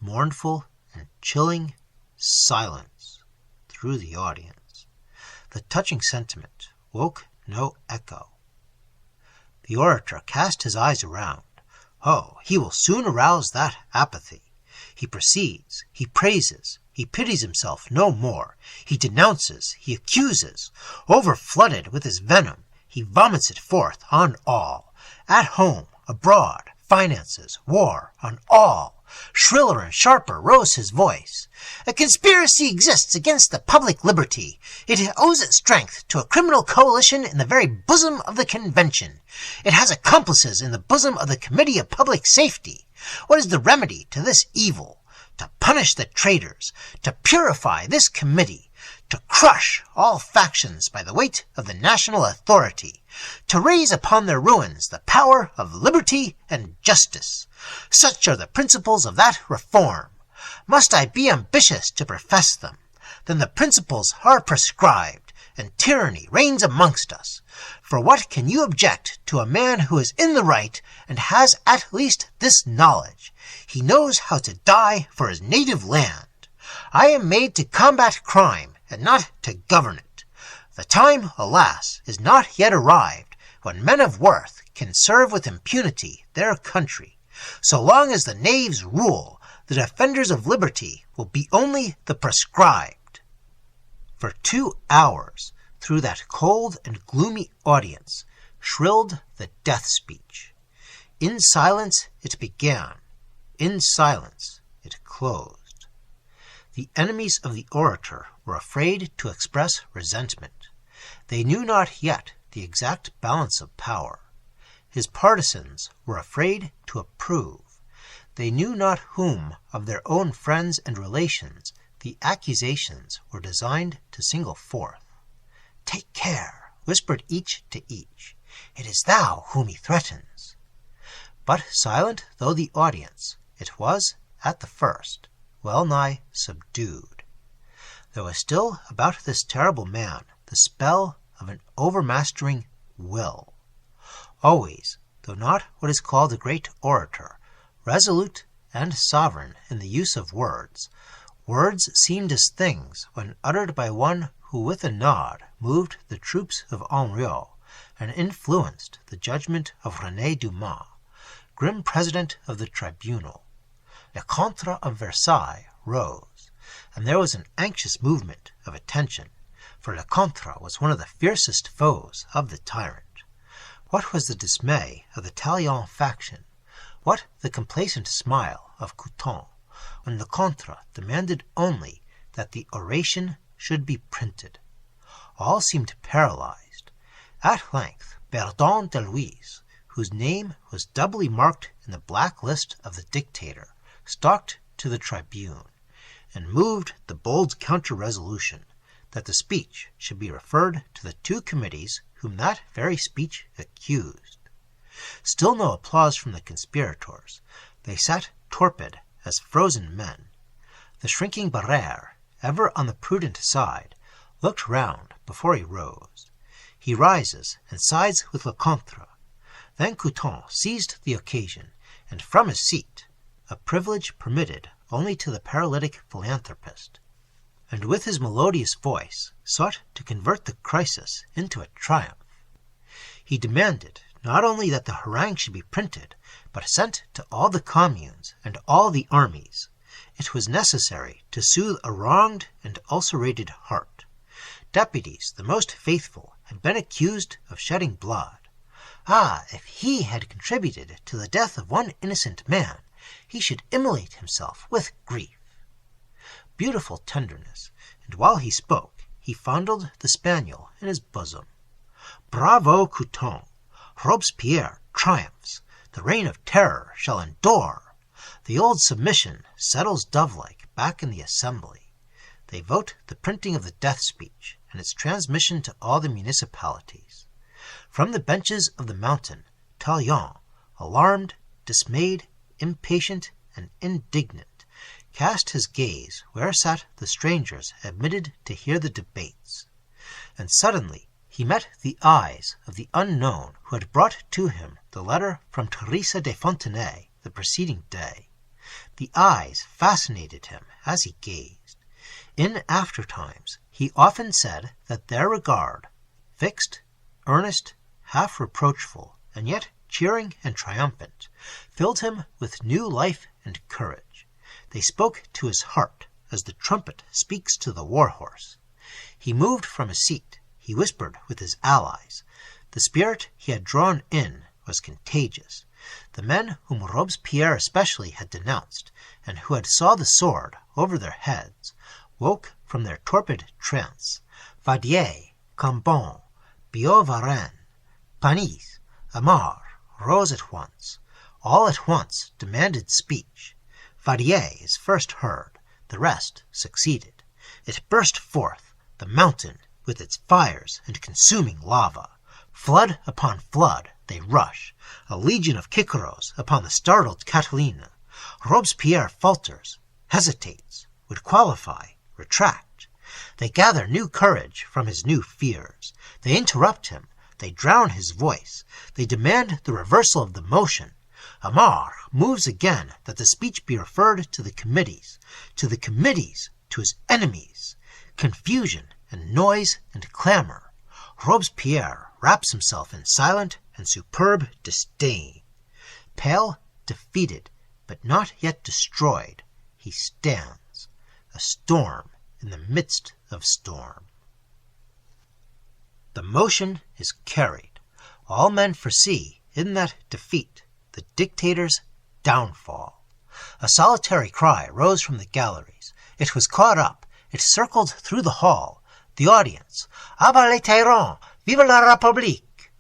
[SPEAKER 2] mournful, and chilling silence through the audience. The touching sentiment woke no echo. The orator cast his eyes around. Oh, he will soon arouse that apathy. He proceeds, he praises, he pities himself no more. He denounces, he accuses. Overflooded with his venom, he vomits it forth on all. At home, abroad, finances, war, on all. Shriller and sharper rose his voice. A conspiracy exists against the public liberty. It owes its strength to a criminal coalition in the very bosom of the Convention. It has accomplices in the bosom of the Committee of Public Safety. What is the remedy to this evil? To punish the traitors, to purify this committee, to crush all factions by the weight of the national authority, to raise upon their ruins the power of liberty and justice. Such are the principles of that reform. Must I be ambitious to profess them? Then the principles are prescribed, and tyranny reigns amongst us. For what can you object to a man who is in the right and has at least this knowledge? He knows how to die for his native land. I am made to combat crime and not to govern it. The time, alas, is not yet arrived when men of worth can serve with impunity their country. So long as the knaves rule, the defenders of liberty will be only the proscribed. For 2 hours, through that cold and gloomy audience, shrilled the death speech. In silence it began. In silence it closed. The enemies of the orator were afraid to express resentment. They knew not yet the exact balance of power. His partisans were afraid to approve. They knew not whom of their own friends and relations the accusations were designed to single forth. "Take care," whispered each to each. It is thou whom he threatens. But silent though the audience, it was, at the first, well nigh subdued. There was still about this terrible man the spell of an overmastering will. Always, though not what is called a great orator, resolute and sovereign in the use of words, words seemed as things when uttered by one who with a nod moved the troops of Henriot and influenced the judgment of René Dumas, grim president of the tribunal. Le Contre of Versailles rose, and there was an anxious movement of attention, for Le Contre was one of the fiercest foes of the tyrant. What was the dismay of the Tallien faction, what the complacent smile of Couthon, when Le Contre demanded only that the oration should be printed? All seemed paralyzed. At length Berdon de Louise, whose name was doubly marked in the black list of the dictator, stalked to the tribune, and moved the bold counter-resolution that the speech should be referred to the two committees whom that very speech accused. Still no applause from the conspirators. They sat torpid as frozen men. The shrinking Barrère, ever on the prudent side, looked round before he rose. He rises and sides with Le Contre. Then Couthon seized the occasion, and from his seat, a privilege permitted only to the paralytic philanthropist, and with his melodious voice sought to convert the crisis into a triumph. He demanded not only that the harangue should be printed, but sent to all the communes and all the armies. It was necessary to soothe a wronged and ulcerated heart. Deputies, the most faithful, had been accused of shedding blood. Ah, if he had contributed to the death of one innocent man, he should immolate himself with grief. Beautiful tenderness, and while he spoke, he fondled the spaniel in his bosom. Bravo, Couthon! Robespierre triumphs. The reign of terror shall endure. The old submission settles dove-like back in the assembly. They vote the printing of the death speech and its transmission to all the municipalities. From the benches of the mountain, Tallien, alarmed, dismayed, impatient, and indignant, cast his gaze where sat the strangers admitted to hear the debates. And suddenly he met the eyes of the unknown who had brought to him the letter from Teresa de Fontenay the preceding day. The eyes fascinated him as he gazed. In after times he often said that their regard, fixed, earnest, half reproachful, and yet cheering and triumphant, filled him with new life and courage. They spoke to his heart as the trumpet speaks to the war-horse. He moved from his seat. He whispered with his allies. The spirit he had drawn in was contagious. The men whom Robespierre especially had denounced, and who had saw the sword over their heads, woke from their torpid trance. Vadier, Cambon, Billaud-Varennes, Panis, Amar rose at once. All at once demanded speech. Vadier is first heard. The rest succeeded. It burst forth, the mountain, with its fires and consuming lava. Flood upon flood they rush, a legion of Kikiros upon the startled Catalina. Robespierre falters, hesitates, would qualify, retract. They gather new courage from his new fears. They interrupt him. They drown his voice. They demand the reversal of the motion. Amar moves again that the speech be referred to the committees, to his enemies. Confusion and noise and clamor. Robespierre wraps himself in silent and superb disdain. Pale, defeated, but not yet destroyed, he stands, a storm in the midst of storm. The motion is carried. All men foresee in that defeat the dictator's downfall. A solitary cry rose from the galleries. It was caught up. It circled through the hall. The audience. "À bas les tyrans! Vive la République!"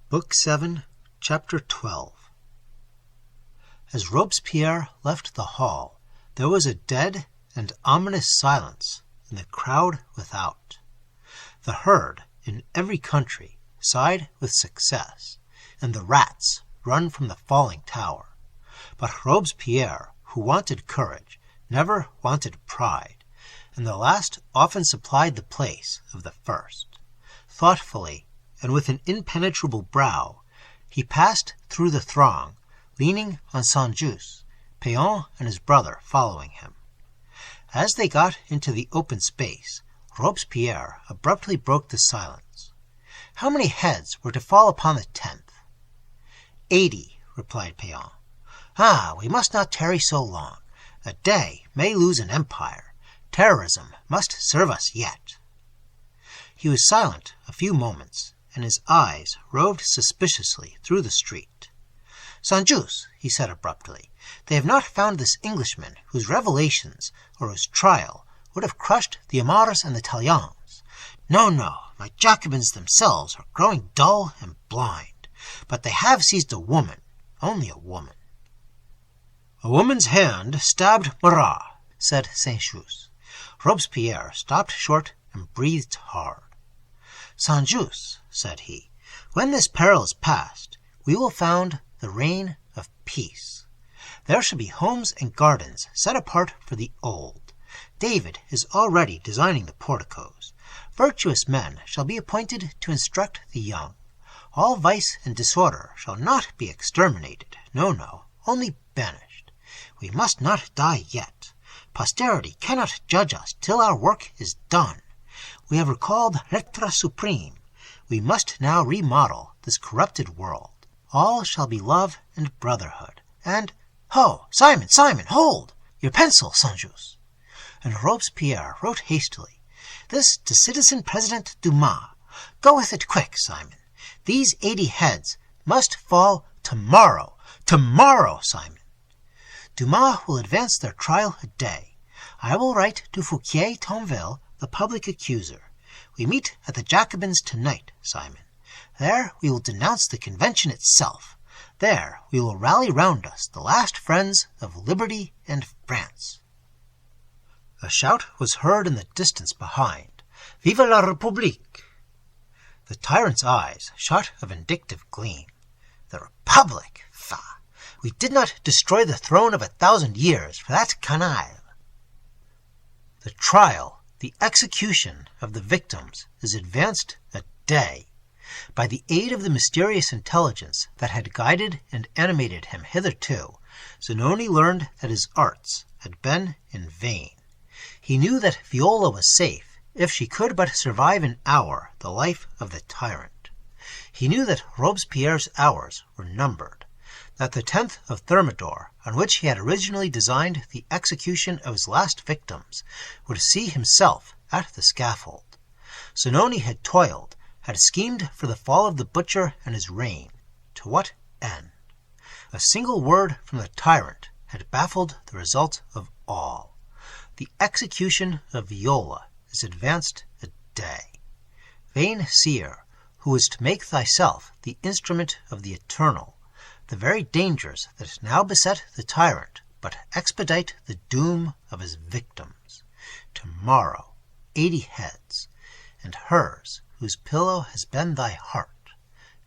[SPEAKER 2] Book 7, Chapter 12. As Robespierre left the hall, there was a dead and ominous silence in the crowd without. The herd,
[SPEAKER 1] in every country side with success, and the rats run from the falling tower. But Robespierre, who wanted courage, never wanted pride, and the last often supplied the place of the first. Thoughtfully, and with an impenetrable brow, he passed through the throng, leaning on Saint-Just, Péan and his brother following him. As they got into the open space, Robespierre abruptly broke the silence. How many heads were to fall upon the 10th? 80, replied Péan. Ah, we must not tarry so long. A day may lose an empire. Terrorism must serve us yet. He was silent a few moments, and his eyes roved suspiciously through the street. Saint-Just, he said abruptly, they have not found this Englishman whose revelations or whose trial would have crushed the Aimars and the Talliens. No, my Jacobins themselves are growing dull and blind, but they have seized a woman, only a woman. A woman's hand stabbed Marat, said Saint-Just. Robespierre stopped short and breathed hard. Saint-Just, said he, when this peril is past, we will found the reign of peace. There shall be homes and gardens set apart for the old. David is already designing the porticos. Virtuous men shall be appointed to instruct the young. All vice and disorder shall not be exterminated, no, only banished. We must not die yet. Posterity cannot judge us till our work is done. We have recalled l'être supreme. We must now remodel this corrupted world. All shall be love and brotherhood. And, ho, Simon, hold! Your pencil, Saint-Just. And Robespierre wrote hastily, this to Citizen President Dumas. Go with it quick, Simon. These 80 heads must fall tomorrow. Tomorrow, Simon. Dumas will advance their trial a day. I will write to Fouquier-Tinville, the public accuser. We meet at the Jacobins tonight, Simon. There we will denounce the convention itself. There we will rally round us the last friends of liberty and France. A shout was heard in the distance behind. Vive la République! The tyrant's eyes shot a vindictive gleam. The Republic! Fa! We did not destroy the throne of 1,000 years for that canaille. The trial, the execution of the victims is advanced a day. By the aid of the mysterious intelligence that had guided and animated him hitherto, Zanoni learned that his arts had been in vain. He knew that Viola was safe, if she could but survive an hour the life of the tyrant. He knew that Robespierre's hours were numbered, that the 10th of Thermidor, on which he had originally designed the execution of his last victims, would see himself at the scaffold. Zanoni had toiled, had schemed for the fall of the butcher and his reign. To what end? A single word from the tyrant had baffled the result of all. The execution of Viola is advanced a day. Vain seer, who is to make thyself the instrument of the eternal, the very dangers that now beset the tyrant but expedite the doom of his victims. Tomorrow 80 heads, and hers whose pillow has been thy heart.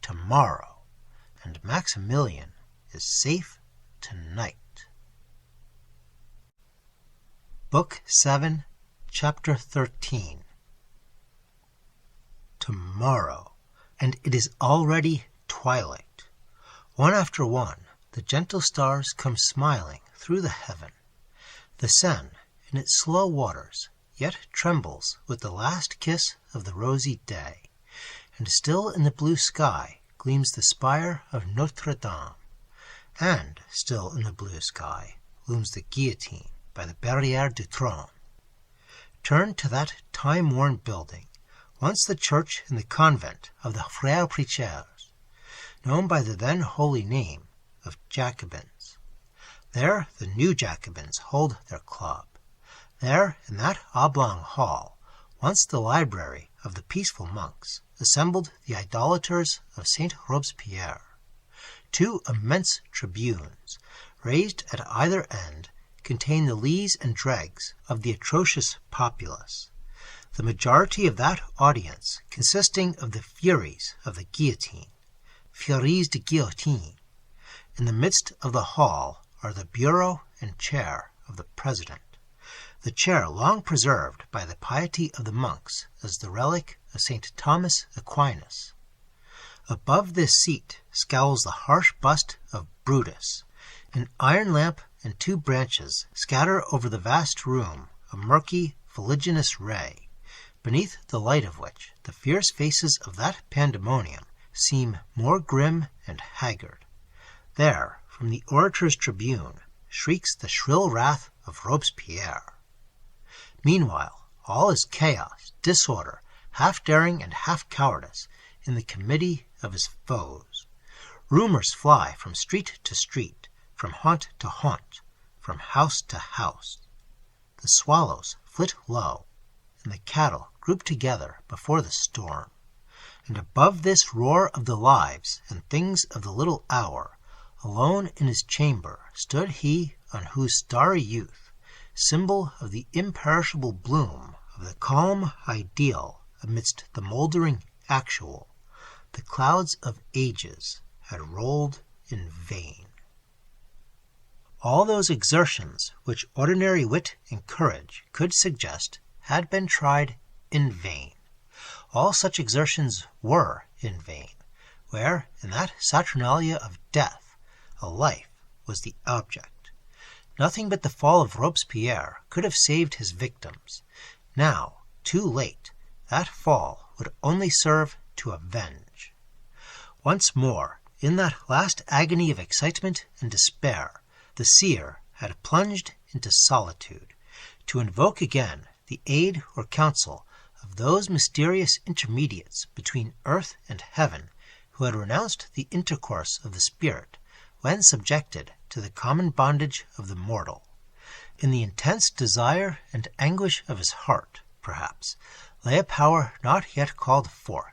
[SPEAKER 1] Tomorrow, and Maximilian is safe tonight. Book 7, Chapter 13. Tomorrow, and it is already twilight. One after one, the gentle stars come smiling through the heaven. The Seine, in its slow waters, yet trembles with the last kiss of the rosy day, and still in the blue sky gleams the spire of Notre Dame, and still in the blue sky looms the guillotine by the Barrière du Trône. Turn to that time-worn building, once the church and the convent of the Frères Prêcheurs, known by the then holy name of Jacobins. There the new Jacobins hold their club. There, in that oblong hall, once the library of the peaceful monks, assembled the idolaters of Saint Robespierre. 2 immense tribunes, raised at either end, contain the lees and dregs of the atrocious populace. the majority of that audience consisting of the Furies of the guillotine, Furies de guillotine. In the midst of the hall are the bureau and chair of the president, the chair long preserved by the piety of the monks as the relic of St. Thomas Aquinas. Above this seat scowls the harsh bust of Brutus. An iron lamp and 2 branches scatter over the vast room a murky, fuliginous ray, beneath the light of which the fierce faces of that pandemonium seem more grim and haggard. There, from the orator's tribune, shrieks the shrill wrath of Robespierre. Meanwhile, all is chaos, disorder, half-daring and half-cowardice in the committee of his foes. Rumors fly from street to street, from haunt to haunt, from house to house. The swallows flit low, and the cattle group together before the storm. And above this roar of the lives and things of the little hour, alone in his chamber stood he on whose starry youth, symbol of the imperishable bloom of the calm ideal amidst the mouldering actual, the clouds of ages had rolled in vain. All those exertions which ordinary wit and courage could suggest had been tried in vain. All such exertions were in vain, where, in that saturnalia of death, a life was the object. Nothing but the fall of Robespierre could have saved his victims. Now, too late, that fall would only serve to avenge. Once more, in that last agony of excitement and despair, the seer had plunged into solitude, to invoke again the aid or counsel of those mysterious intermediates between earth and heaven who had renounced the intercourse of the spirit when subjected to the common bondage of the mortal. In the intense desire and anguish of his heart, perhaps, lay a power not yet called forth.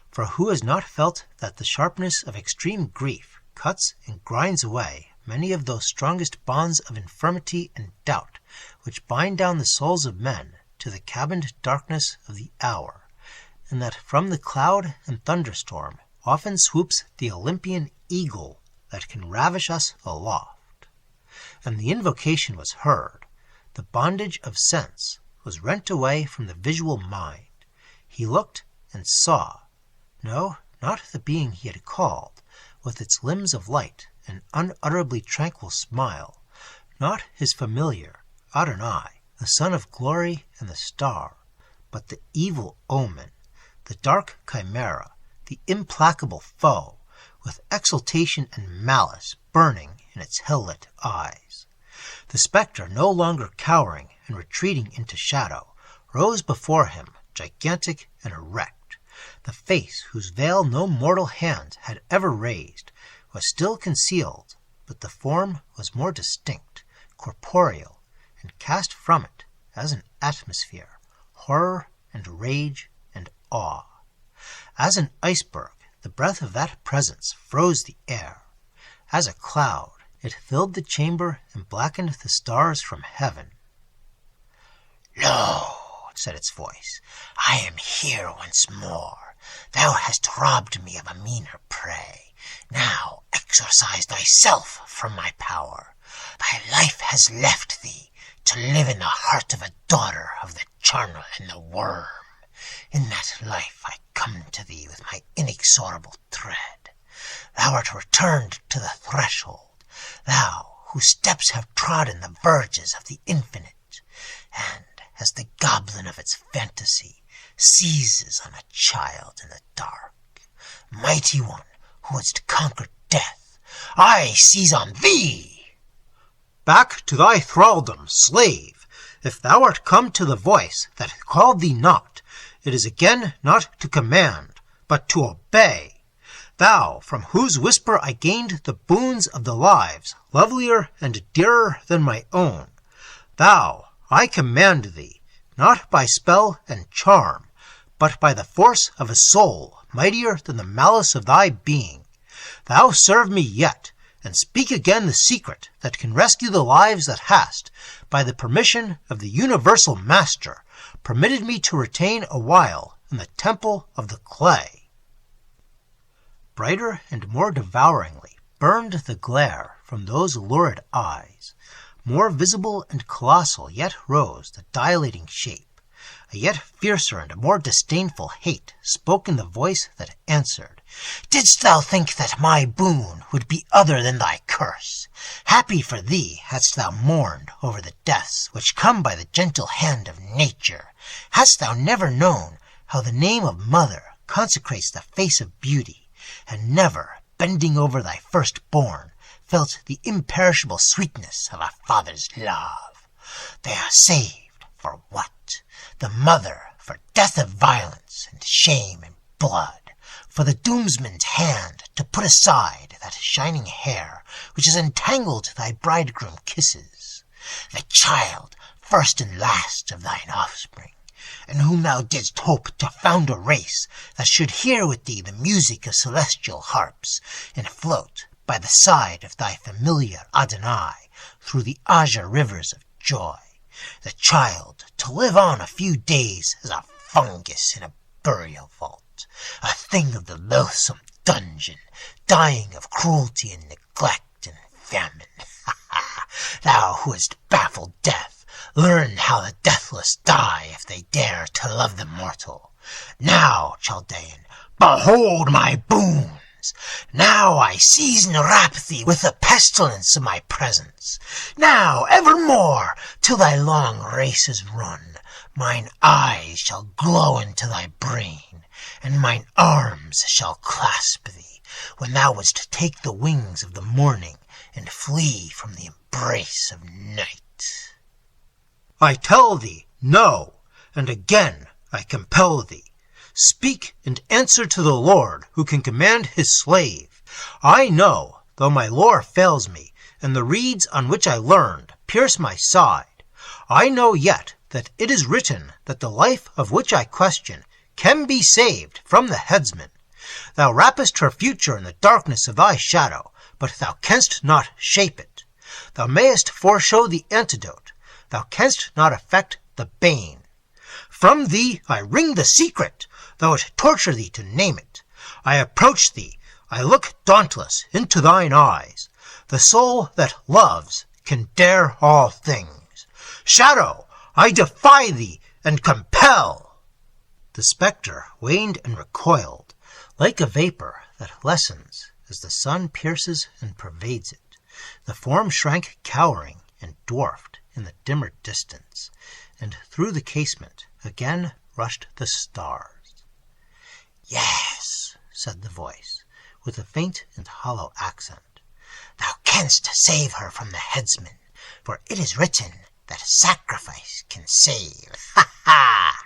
[SPEAKER 1] For who has not felt that the sharpness of extreme grief cuts and grinds away many of those strongest bonds of infirmity and doubt which bind down the souls of men to the cabined darkness of the hour, and that from the cloud and thunderstorm often swoops the Olympian eagle that can ravish us aloft? And the invocation was heard. The bondage of sense was rent away from the visual mind. He looked and saw, no, not the being he had called, with its limbs of light and unutterably tranquil smile, not his familiar Adonai, the Son of Glory and the Star, but the evil omen, the dark chimera, the implacable foe, with exultation and malice burning in its hell-lit eyes. The spectre, no longer cowering and retreating into shadow, rose before him, gigantic and erect. The face, whose veil no mortal hand had ever raised, was still concealed, but the form was more distinct, corporeal, and cast from it, as an atmosphere, horror and rage and awe. As an iceberg, the breath of that presence froze the air. As a cloud, it filled the chamber and blackened the stars from heaven. "Lo," said its voice, "I am here once more. Thou hast robbed me of a meaner prey. Now exorcise thyself from my power. Thy life has left thee, to live in the heart of a daughter of the charnel and the worm. In that life I come to thee with my inexorable tread. Thou art returned to the threshold, thou whose steps have trodden the verges of the infinite, and, as the goblin of its fantasy seizes on a child in the dark, mighty one who wouldst conquer death, I seize on thee!" "Back to thy thraldom, slave! If thou art come to the voice that called thee not, it is again not to command, but to obey. Thou, from whose whisper I gained the boons of the lives lovelier and dearer than my own, thou, I command thee, not by spell and charm, but by the force of a soul mightier than the malice of thy being. Thou serve me yet, and speak again the secret that can rescue the lives that hast, by the permission of the universal Master, permitted me to retain a while in the temple of the clay. Brighter and more devouringly burned the glare from those lurid eyes. More visible and colossal yet rose the dilating shape. A yet fiercer and a more disdainful hate spoke in the voice that answered, "Didst thou think that my boon would be other than thy curse? Happy for thee hadst thou mourned over the deaths which come by the gentle hand of nature. Hadst thou never known how the name of mother consecrates the face of beauty, and never, bending over thy firstborn, felt the imperishable sweetness of a father's love. They are saved for what? The mother for death of violence and shame and blood, for the doomsman's hand to put aside that shining hair which has entangled thy bridegroom kisses. The child, first and last of thine offspring, in whom thou didst hope to found a race that should hear with thee the music of celestial harps, and float by the side of thy familiar Adonai through the azure rivers of joy. The child to live on a few days as a fungus in a burial vault, a thing of the loathsome dungeon, dying of cruelty and neglect and famine. Thou who hast baffled death, learn how the deathless die if they dare to love the mortal. Now, Chaldean, behold my boons. Now I seize and wrap thee with the pestilence of my presence. Now, evermore, till thy long race is run, mine eyes shall glow into thy brain, and mine arms shall clasp thee, when thou wouldst take the wings of the morning and flee from the embrace of night. I tell thee, no, and again I compel thee. Speak and answer to the Lord, who can command his slave. I know, though my lore fails me, and the reeds on which I learned pierce my side, I know yet that it is written that the life of which I question can be saved from the headsman. Thou wrappest her future in the darkness of thy shadow, but thou canst not shape it. Thou mayest foreshow the antidote, thou canst not effect the bane. From thee I wring the secret, though it torture thee to name it. I approach thee, I look dauntless into thine eyes. The soul that loves can dare all things. Shadow, I defy thee and compel. The spectre waned and recoiled, like a vapor that lessens as the sun pierces and pervades it. The form shrank cowering and dwarfed in the dimmer distance, and through the casement again rushed the stars. Yes, said the voice, with a faint and hollow accent. Thou canst save her from the headsman, for it is written that sacrifice can save. Ha ha!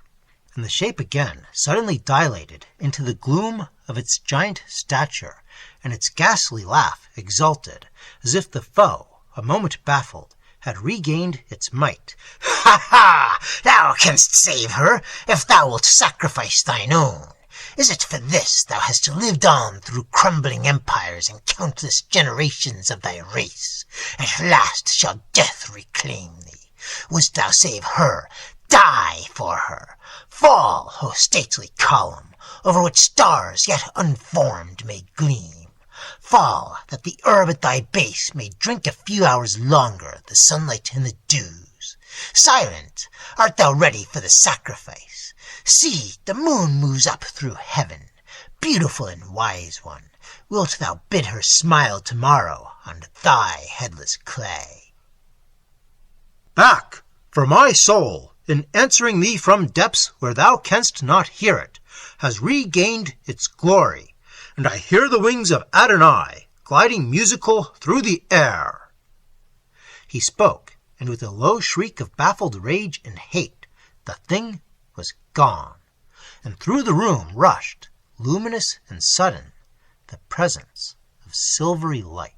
[SPEAKER 1] And the shape again suddenly dilated into the gloom of its giant stature, and its ghastly laugh exulted, as if the foe, a moment baffled, had regained its might. Ha ha! Thou canst save her, if thou wilt sacrifice thine own. Is it for this thou hast lived on through crumbling empires and countless generations of thy race? At last shall death reclaim thee. Wouldst thou save her, die for her. Fall, O stately column, over which stars yet unformed may gleam. Fall, that the herb at thy base may drink a few hours longer the sunlight and the dews. Silent, art thou ready for the sacrifice? See, the moon moves up through heaven. Beautiful and wise one, wilt thou bid her smile tomorrow on thy headless clay?
[SPEAKER 2] Back, for my soul, in answering thee from depths where thou canst not hear it, has regained its glory, and I hear the wings of Adonai gliding musical through the air. He spoke, and with a low shriek of baffled rage and hate, the thing was gone, and through the room rushed, luminous and sudden, the presence of silvery light.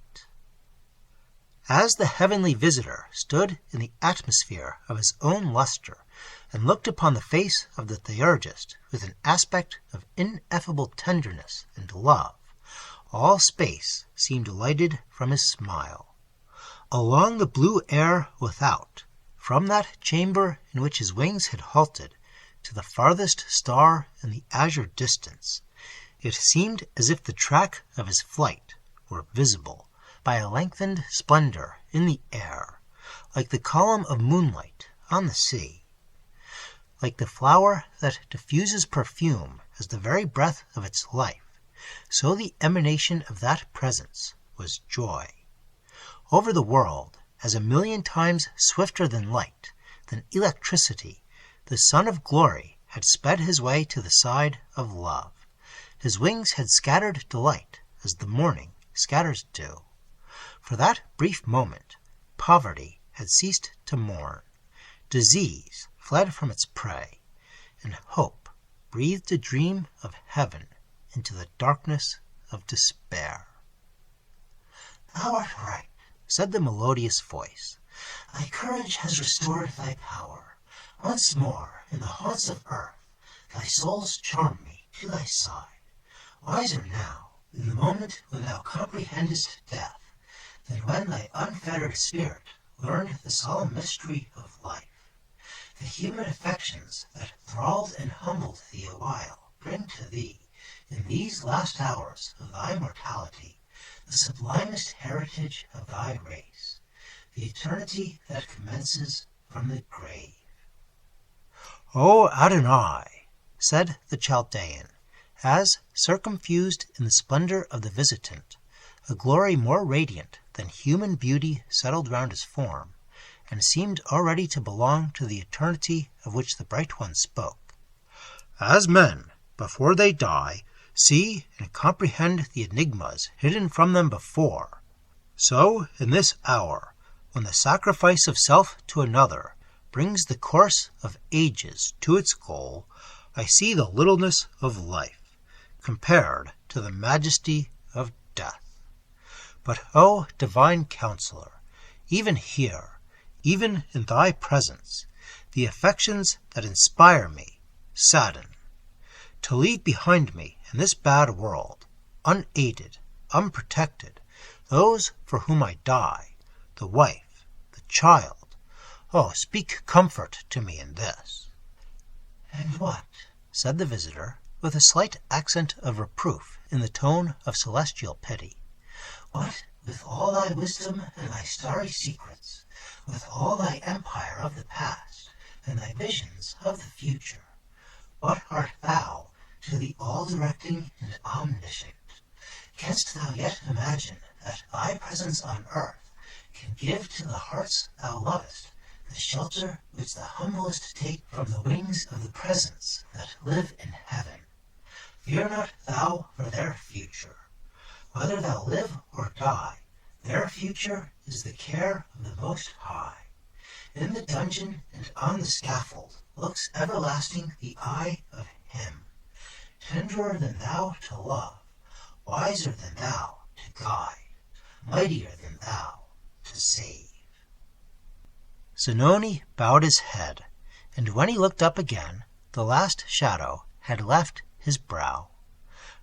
[SPEAKER 2] As the heavenly visitor stood in the atmosphere of his own luster, and looked upon the face of the theurgist with an aspect of ineffable tenderness and love, all space seemed lighted from his smile. Along the blue air without, from that chamber in which his wings had halted,
[SPEAKER 1] to the farthest star in the azure distance. It seemed as if the track of his flight were visible by a lengthened splendor in the air, like the column of moonlight on the sea. Like the flower that diffuses perfume as the very breath of its life, so the emanation of that presence was joy. Over the world, as a million times swifter than light, than electricity, the Son of Glory had sped his way to the side of love. His wings had scattered delight as the morning scatters dew. For that brief moment, poverty had ceased to mourn. Disease fled from its prey, and hope breathed a dream of heaven into the darkness of despair.
[SPEAKER 2] "Thou art right,"
[SPEAKER 1] said the melodious voice.
[SPEAKER 2] "Thy courage has restored thy power. Once more, in the haunts of earth, thy souls charm me to thy side. Wiser now, in the moment when thou comprehendest death, than when thy unfettered spirit learned the solemn mystery of life. The human affections that thralled and humbled thee awhile bring to thee, in these last hours of thy mortality, the sublimest heritage of thy race, the eternity that commences from the grave."
[SPEAKER 1] "O Adonai," said the Chaldean, as, circumfused in the splendor of the visitant, a glory more radiant than human beauty settled round his form, and seemed already to belong to the eternity of which the Bright One spoke. "As men, before they die, see and comprehend the enigmas hidden from them before, so in this hour, when the sacrifice of self to another brings the course of ages to its goal, I see the littleness of life compared to the majesty of death. But, O divine counselor, even here, even in thy presence, the affections that inspire me sadden. To leave behind me in this bad world, unaided, unprotected, those for whom I die, the wife, the child. Oh, speak comfort to me in this."
[SPEAKER 2] "And what?"
[SPEAKER 1] said the visitor, with a slight accent of reproof in the tone of celestial pity.
[SPEAKER 2] "What, with all thy wisdom and thy starry secrets, with all thy empire of the past and thy visions of the future, what art thou to the all-directing and omniscient? Canst thou yet imagine that thy presence on earth can give to the hearts thou lovest the shelter which the humblest take from the wings of the presence that live in heaven? Fear not thou for their future. Whether thou live or die, their future is the care of the Most High. In the dungeon and on the scaffold looks everlasting the eye of Him, tenderer than thou to love, wiser than thou to guide, mightier than thou to save."
[SPEAKER 1] Zanoni bowed his head, and when he looked up again, the last shadow had left his brow.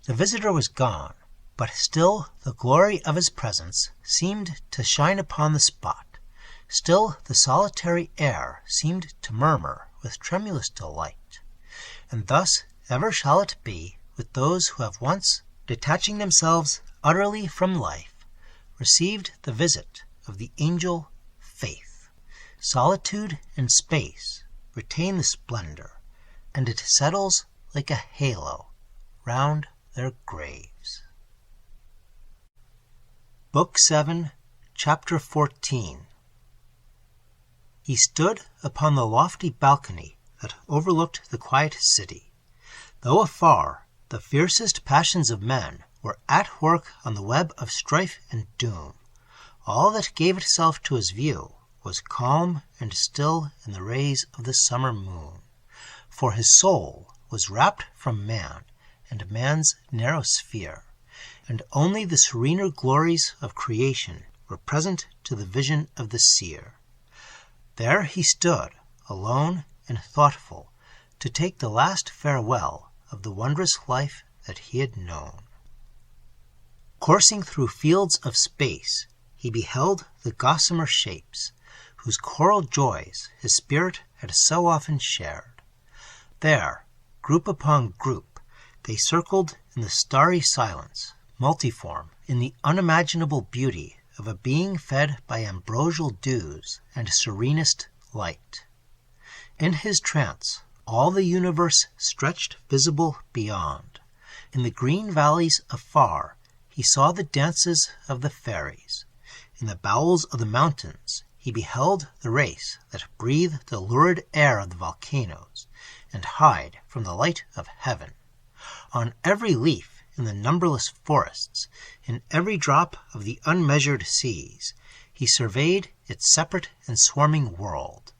[SPEAKER 1] The visitor was gone, but still the glory of his presence seemed to shine upon the spot. Still the solitary air seemed to murmur with tremulous delight. And thus ever shall it be with those who have once, detaching themselves utterly from life, received the visit of the angel Faith. Solitude and space retain the splendor, and it settles like a halo round their graves. Book 7, Chapter 14. He stood upon the lofty balcony that overlooked the quiet city. Though afar, the fiercest passions of men were at work on the web of strife and doom. All that gave itself to his view was calm and still in the rays of the summer moon. For his soul was rapt from man and man's narrow sphere, and only the serener glories of creation were present to the vision of the seer. There he stood, alone and thoughtful, to take the last farewell of the wondrous life that he had known. Coursing through fields of space, he beheld the gossamer shapes, whose choral joys his spirit had so often shared. There, group upon group, they circled in the starry silence, multiform in the unimaginable beauty of a being fed by ambrosial dews and serenest light. In his trance, all the universe stretched visible beyond. In the green valleys afar, he saw the dances of the fairies. In the bowels of the mountains, he beheld the race that breathe the lurid air of the volcanoes and hide from the light of heaven. On every leaf in the numberless forests, in every drop of the unmeasured seas, he surveyed its separate and swarming world.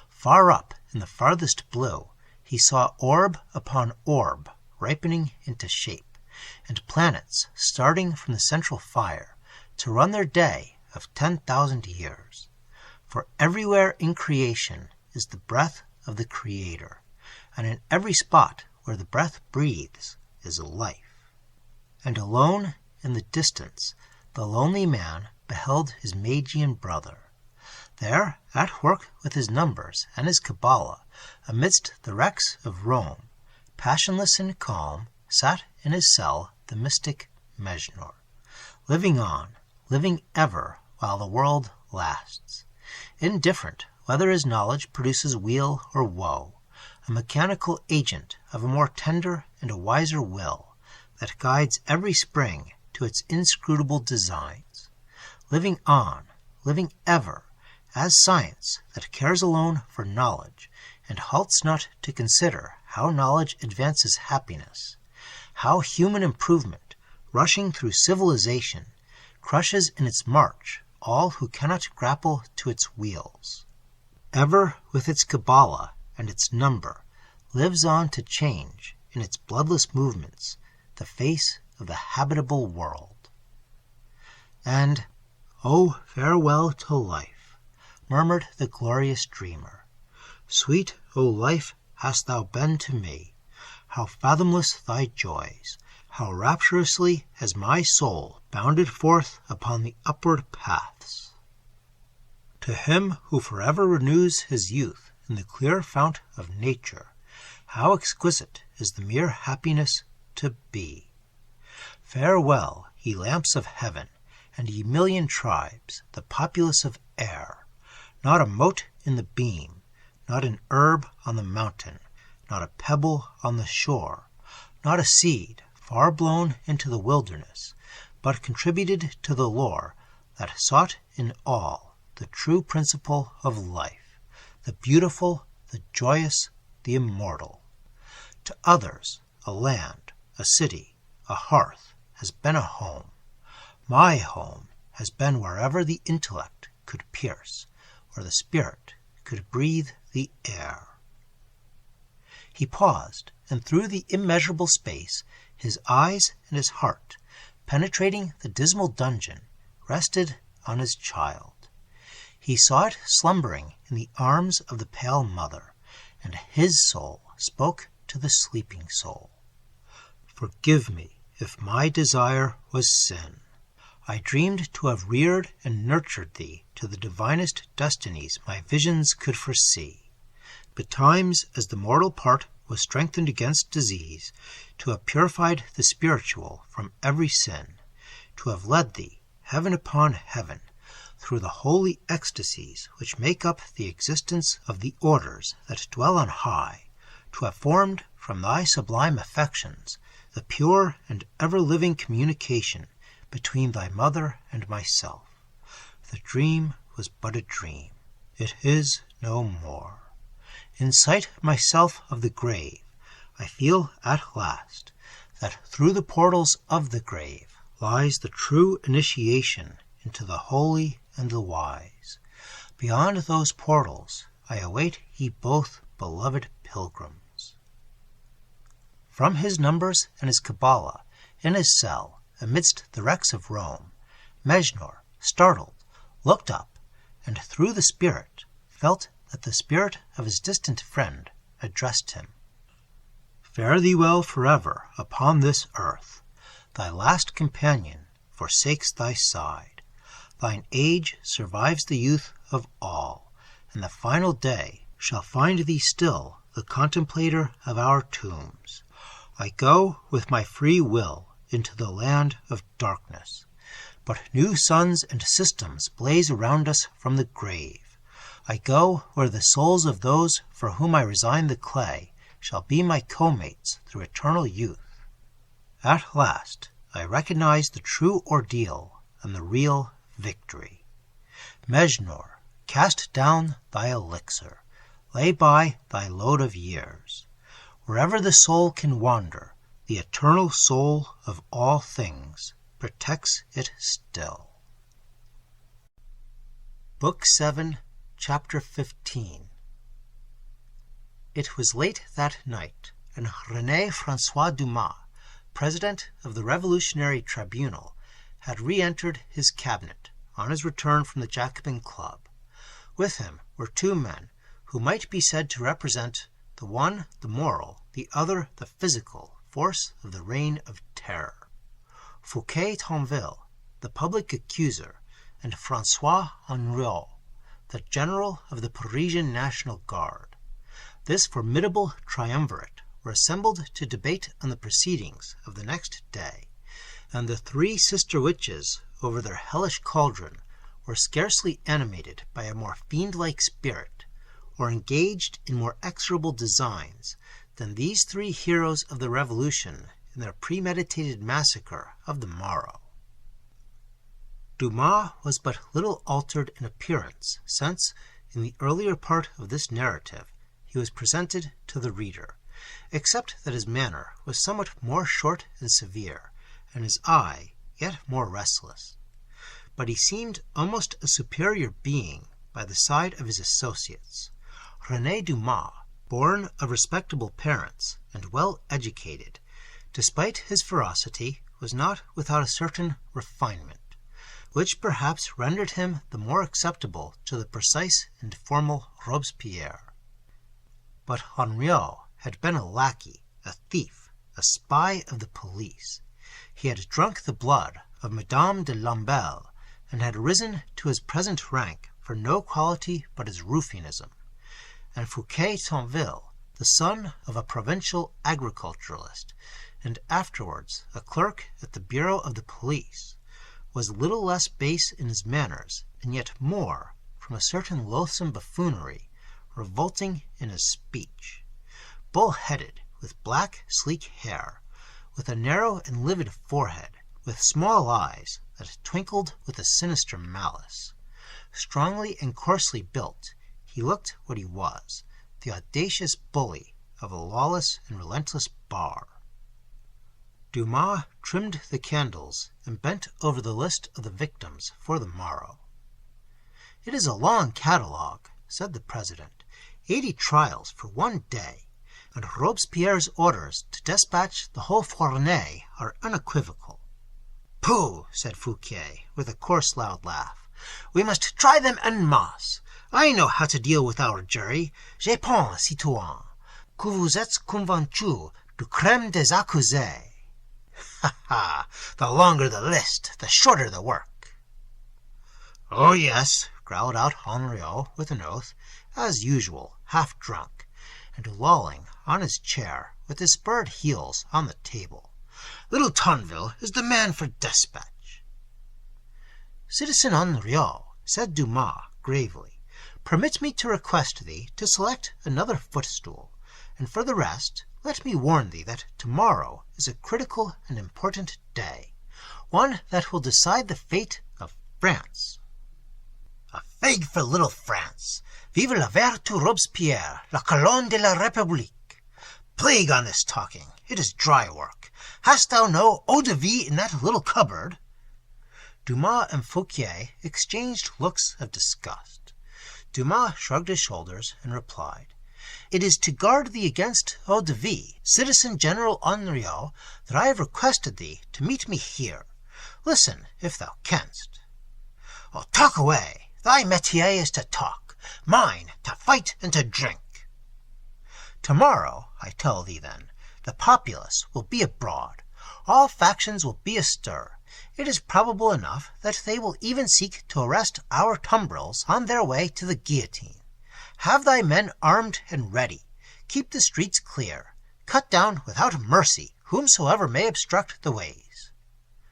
[SPEAKER 1] Far up in the farthest blue, he saw orb upon orb ripening into shape, and planets starting from the central fire to run their day of 10,000 years. For everywhere in creation is the breath of the Creator, and in every spot where the breath breathes is life. And alone in the distance, the lonely man beheld his Magian brother. There, at work with his numbers and his Kabbalah, amidst the wrecks of Rome, passionless and calm, sat in his cell the mystic Mejnor, living on, living ever while the world lasts, indifferent whether his knowledge produces weal or woe, a mechanical agent of a more tender and a wiser will that guides every spring to its inscrutable designs, living on, living ever, as science that cares alone for knowledge and halts not to consider how knowledge advances happiness, how human improvement, rushing through civilization, crushes in its march all who cannot grapple to its wheels. Ever with its Kabbalah and its number, lives on to change, in its bloodless movements, the face of the habitable world. And, "Oh, farewell to life," murmured the glorious dreamer. "Sweet, O life, hast thou been to me. How fathomless thy joys, how rapturously has my soul bounded forth upon the upward paths." To him who forever renews his youth in the clear fount of nature, how exquisite is the mere happiness to be. Farewell, ye lamps of heaven, and ye million tribes, the populace of air. Not a mote in the beam, not an herb on the mountain, not a pebble on the shore, not a seed far blown into the wilderness, but contributed to the lore that sought in all the true principle of life, the beautiful, the joyous, the immortal. To others, a land, a city, a hearth has been a home. My home has been wherever the intellect could pierce, or the spirit could breathe the air. He paused, and through the immeasurable space, his eyes and his heart, penetrating the dismal dungeon, rested on his child. He saw it slumbering in the arms of the pale mother, and his soul spoke to the sleeping soul. "Forgive me if my desire was sin. I dreamed to have reared and nurtured thee to the divinest destinies my visions could foresee. Betimes, as the mortal part was strengthened against disease, to have purified the spiritual from every sin, to have led thee, heaven upon heaven, through the holy ecstasies which make up the existence of the orders that dwell on high, to have formed from thy sublime affections the pure and ever-living communication between thy mother and myself. The dream was but a dream. It is no more. In sight myself of the grave, I feel at last that through the portals of the grave lies the true initiation into the holy and the wise. Beyond those portals I await ye both, beloved pilgrims." From his numbers and his Kabbalah, in his cell, amidst the wrecks of Rome, Mejnor, startled, looked up, and through the spirit felt that the spirit of his distant friend addressed him. "Fare thee well forever upon this earth. Thy last companion forsakes thy side. Thine age survives the youth of all, and the final day shall find thee still
[SPEAKER 2] the contemplator of our tombs. I go with my free will into the land of darkness, but new suns and systems blaze around us from the grave. I go where the souls of those for whom I resign the clay shall be my co-mates through eternal youth. At last I recognize the true ordeal and the real victory. Mejnour, cast down thy elixir, lay by thy load of years. Wherever the soul can wander, the eternal soul of all things protects it still. Book 7, Chapter 15. It was late that night, and René François Dumas, president of the Revolutionary Tribunal, had re-entered his cabinet on his return from the Jacobin Club. With him were two men who might be said to represent the one the moral, the other the physical force of the Reign of Terror. Fouquet-Tinville, the public accuser, and François Henriot, the general of the Parisian National Guard. This formidable triumvirate were assembled to debate on the proceedings of the next day, and the three sister witches over their hellish cauldron were scarcely animated by a more fiend-like spirit, or engaged in more execrable designs than these three heroes of the Revolution in their premeditated massacre of the morrow. Dumas was but little altered in appearance since, in the earlier part of this narrative, he was presented to the reader, except that his manner was somewhat more short and severe, and his eye yet more restless. But he seemed almost a superior being by the side of his associates. René Dumas, born of respectable parents and well educated, despite his ferocity, was not without a certain refinement, which perhaps rendered him the more acceptable to the precise and formal Robespierre. But Henriot had been a lackey, a thief, a spy of the police. He had drunk the blood of Madame de Lamballe, and had risen to his present rank for no quality but his ruffianism. And Fouquet-Tinville, the son of a provincial agriculturalist, and afterwards a clerk at the bureau of the police, was little less base in his manners, and yet more, from a certain loathsome buffoonery, revolting in his speech. Bull-headed, with black, sleek hair, with a narrow and livid forehead, with small eyes that twinkled with a sinister malice. Strongly and coarsely built, he looked what he was, the audacious bully of a lawless and relentless bar. Dumas trimmed the candles and bent over the list of the victims for the morrow. "It is a long catalogue," said the president, 80 trials for one day, and Robespierre's orders to despatch the whole fournée are unequivocal. "Pooh!" said Fouquet, with a coarse, loud laugh. "We must try them en masse. I know how to deal with our jury. Je pense, citoyen, que vous êtes convaincu du crime des accusés." "Ha ha! The longer the list, the shorter the work." "Oh yes," growled out Henriot with an oath, as usual, half drunk, and lolling on his chair with his spurred heels on the table. "Little Tinville is the man for despatch." "Citizen Henriot," said Dumas gravely, "permit me to request thee to select another footstool, and for the rest, let me warn thee that tomorrow is a critical and important day, one that will decide the fate of France." "A fig for little France! Vive la vertu Robespierre, la colonne de la République! Plague on this talking, it is dry work. Hast thou no eau-de-vie in that little cupboard?" Dumas and Fouquet exchanged looks of disgust. Dumas shrugged his shoulders and replied, "It is to guard thee against eau-de-vie, Citizen General Henriot, that I have requested thee to meet me here. Listen, if thou canst." "Oh, talk away! Thy métier is to talk, mine to fight and to drink." "Tomorrow, I tell thee then, the populace will be abroad. All factions will be astir. It is probable enough that they will even seek to arrest our tumbrils on their way to the guillotine. Have thy men armed and ready.
[SPEAKER 1] keep the streets clear, cut down without mercy whomsoever may obstruct the ways."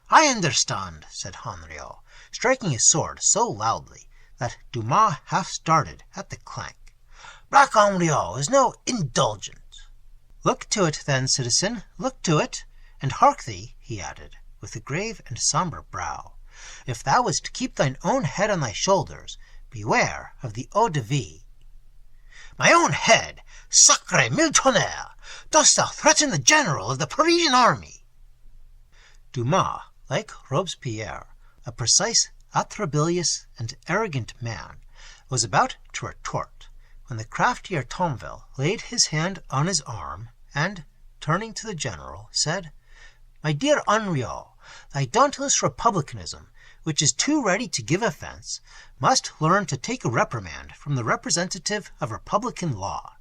[SPEAKER 1] "I understand," said Henriot, striking his sword so loudly that Dumas half started at the clank. "Black Henriot is no indulgent." "Look to it, then, citizen, look to it, and hark thee," he added, with a grave and sombre brow, "if thou wouldst keep thine own head on thy shoulders, beware of the eau de vie." "My own head! Sacre mille tonnerres! Dost thou threaten the general of the Parisian army?" Dumas, like Robespierre, a precise, atrabilious, and arrogant man, was about to retort, when the craftier Tonville laid his hand on his arm, and, turning to the general, said, "My dear Henriot, thy dauntless republicanism, which is too ready to give offense, must learn to take a reprimand from the representative of republican law.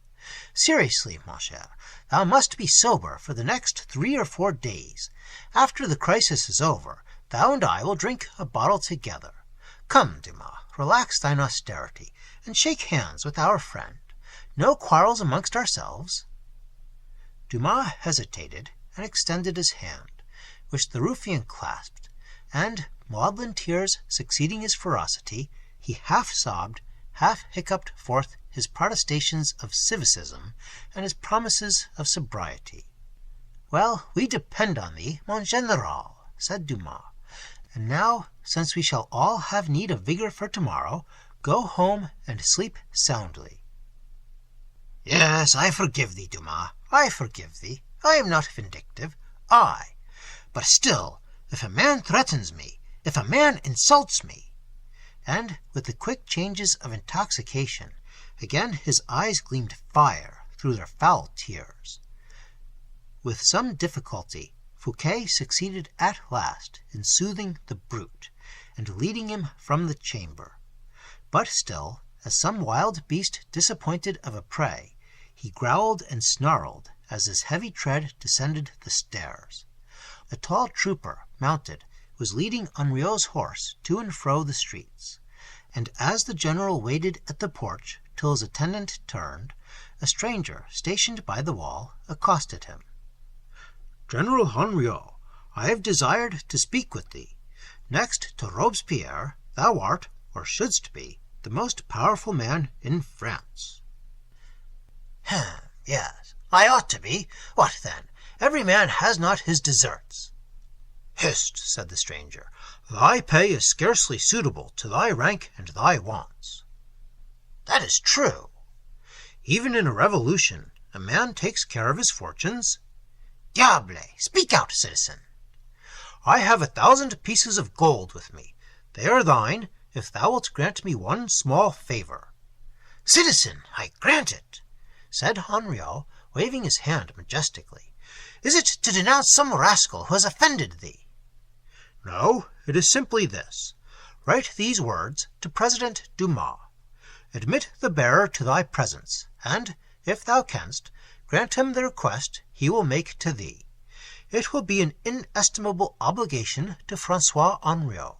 [SPEAKER 1] Seriously, mon cher, thou must be sober for the next 3 or 4 days. After the crisis is over, thou and I will drink a bottle together. Come, Dumas, relax thine austerity, and shake hands with our friend. No quarrels amongst ourselves." Dumas hesitated, and extended his hand, which the ruffian clasped, and, maudlin tears succeeding his ferocity, he half sobbed, half hiccuped forth his protestations of civicism and his promises of sobriety. "Well, we depend on thee, mon général," said Dumas. "And now, since we shall all have need of vigor for tomorrow, go home and sleep soundly." "Yes, I forgive thee, Dumas, I forgive thee. I am not vindictive, I. But still, if a man threatens me, if a man insults me—" And, with the quick changes of intoxication, again his eyes gleamed fire through their foul tears. With some difficulty Fouquet succeeded at last in soothing the brute, and leading him from the chamber. But still, as some wild beast disappointed of a prey, he growled and snarled as his heavy tread descended the stairs. A tall trooper, mounted, was leading Henriot's horse to and fro the streets, and as the general waited at the porch till his attendant turned, a stranger stationed by the wall accosted him. "General Henriot, I have desired to speak with thee. Next to Robespierre, thou art, or shouldst be, the most powerful man in France." "Yes, I ought to be. What then? Every man has not his deserts." "Hist," said the stranger, "thy pay is scarcely suitable to thy rank and thy wants." "That is true." "Even in a revolution, a man takes care of his fortunes." "Diable! Speak out, citizen." "I have 1,000 pieces of gold with me. They are thine, if thou wilt grant me one small favor." "Citizen, I grant it," said Henriot, waving his hand majestically. "Is it to denounce some rascal who has offended thee?" "No, it is simply this. Write these words to President Dumas. Admit the bearer to thy presence, and, if thou canst, grant him the request he will make to thee. It will be an inestimable obligation to Francois Henriot."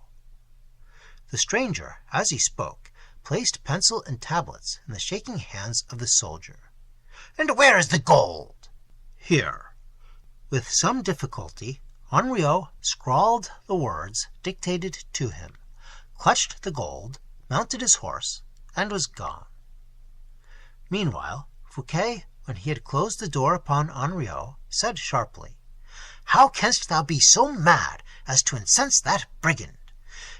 [SPEAKER 1] The stranger, as he spoke, placed pencil and tablets in the shaking hands of the soldier. "And where is the gold?" "Here." With some difficulty, Henriot scrawled the words dictated to him, clutched the gold, mounted his horse, and was gone. Meanwhile, Fouquet, when he had closed the door upon Henriot, said sharply, "How canst thou be so mad as to incense that brigand?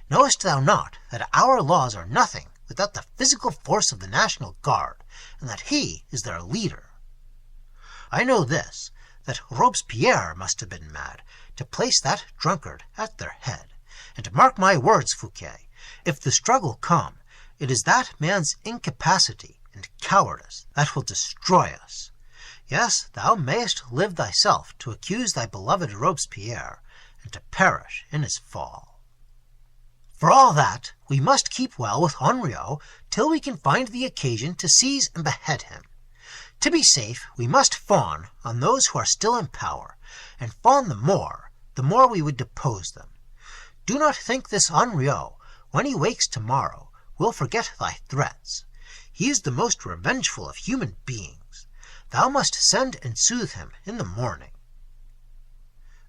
[SPEAKER 1] Knowest thou not that our laws are nothing without the physical force of the National Guard, and that he is their leader? I know this, that Robespierre must have been mad to place that drunkard at their head. And mark my words, Fouquet, if the struggle come, it is that man's incapacity and cowardice that will destroy us. Yes, thou mayest live thyself to accuse thy beloved Robespierre, and to perish in his fall. For all that, we must keep well with Henriot till we can find the occasion to seize and behead him. To be safe, we must fawn on those who are still in power, and fawn the more we would depose them. Do not think this Henriot, when he wakes tomorrow, will forget thy threats. He is the most revengeful of human beings. Thou must send and soothe him in the morning."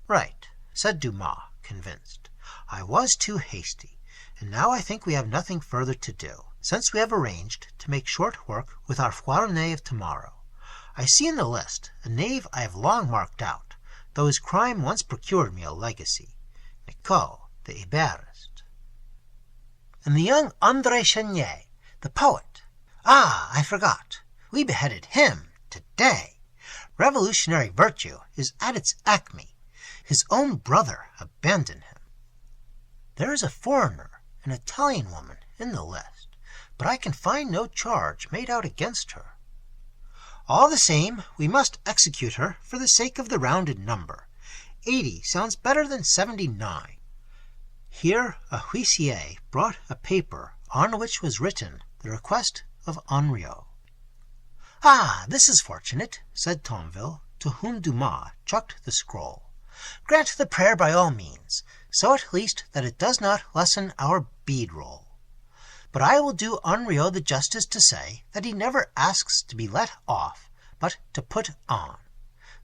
[SPEAKER 1] "Right," said Dumas, convinced. "I was too hasty, and now I think we have nothing further to do, since we have arranged to make short work with our fournee of tomorrow. I see in the list a knave I have long marked out, though his crime once procured me a legacy, Nicot the Iberist." "And the young André Chenier, the poet. Ah, I forgot. We beheaded him today. Revolutionary virtue is at its acme. His own brother abandoned him. There is a foreigner, an Italian woman, in the list, but I can find no charge made out against her. All the same, we must execute her for the sake of the rounded number. 80 sounds better than 79. Here a huissier brought a paper on which was written the request of Henriot. "Ah, this is fortunate," said Tonville, to whom Dumas chucked the scroll. "Grant the prayer by all means, so at least that it does not lessen our bead roll. But I will do Henriot the justice to say that he never asks to be let off, but to put on.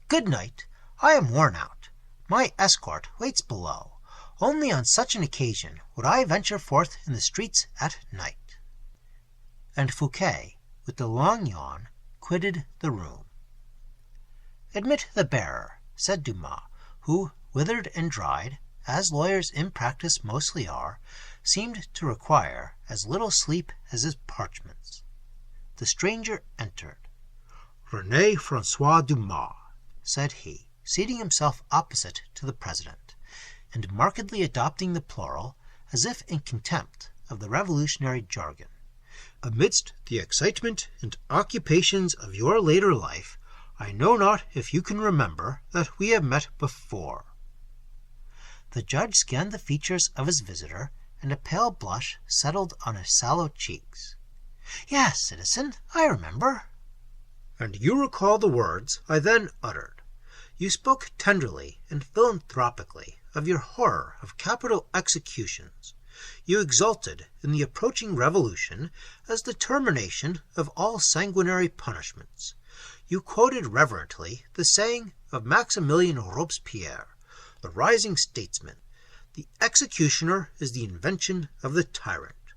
[SPEAKER 1] Good night. I am worn out. My escort waits below. Only on such an occasion would I venture forth in the streets at night." And Fouquet, with the long yawn, quitted the room. "Admit the bearer," said Dumas, who, withered and dried, as lawyers in practice mostly are, seemed to require as little sleep as his parchments. The stranger entered.
[SPEAKER 2] "René Francois Dumas,"
[SPEAKER 1] said he, seating himself opposite to the president, and markedly adopting the plural, as if in contempt of the revolutionary jargon.
[SPEAKER 2] "Amidst the excitement and occupations of your later life, I know not if you can remember that we have met before."
[SPEAKER 1] The judge scanned the features of his visitor, and a pale blush settled on his sallow cheeks. "Yes, citizen, I remember."
[SPEAKER 2] "And you recall the words I then uttered. You spoke tenderly and philanthropically of your horror of capital executions. You exulted in the approaching revolution as the termination of all sanguinary punishments. You quoted reverently the saying of Maximilien Robespierre, the rising statesman, 'The executioner is the invention of the tyrant.'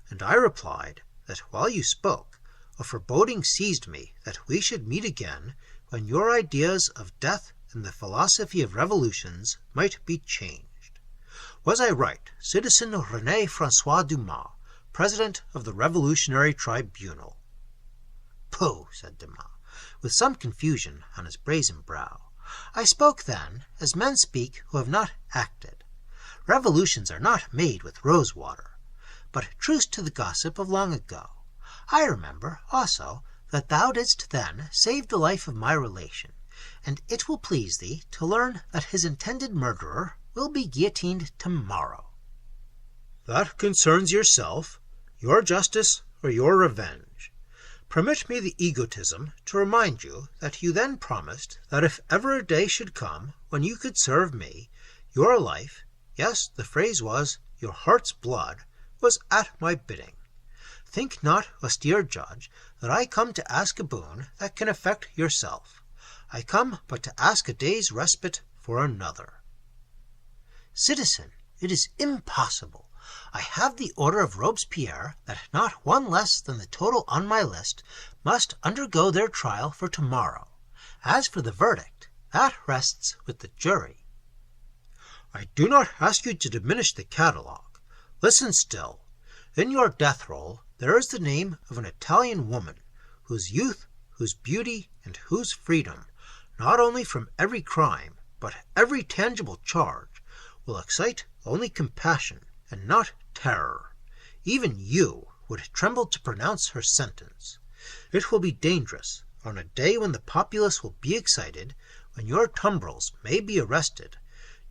[SPEAKER 2] And I replied that while you spoke, a foreboding seized me that we should meet again when your ideas of death and the philosophy of revolutions might be changed. Was I right, citizen René Francois Dumas, president of the Revolutionary Tribunal?" "Pooh," said Dumas, with some confusion on his brazen brow. "I spoke then as men speak who have not acted. Revolutions are not made with rose-water. But truce to the gossip of long ago. I remember, also, that thou didst then save the life of my relation, and it will please thee to learn that his intended murderer will be guillotined tomorrow." "That concerns yourself, your justice, or your revenge. Permit me the egotism to remind you that you then promised that if ever a day should come when you could serve me, your life, yes, the phrase was, your heart's blood, was at my bidding. Think not, austere judge, that I come to ask a boon that can affect yourself. I come but to ask a day's respite for another."
[SPEAKER 1] "Citizen, it is impossible. I have the order of Robespierre that not one less than the total on my list must undergo their trial for tomorrow. As for the verdict, that rests with the jury."
[SPEAKER 2] "I do not ask you to diminish the catalogue. Listen still. In your death roll there is the name of an Italian woman, whose youth, whose beauty, and whose freedom, not only from every crime, but every tangible charge, will excite only compassion and not terror. Even you would tremble to pronounce her sentence. It will be dangerous, on a day when the populace will be excited, when your tumbrils may be arrested,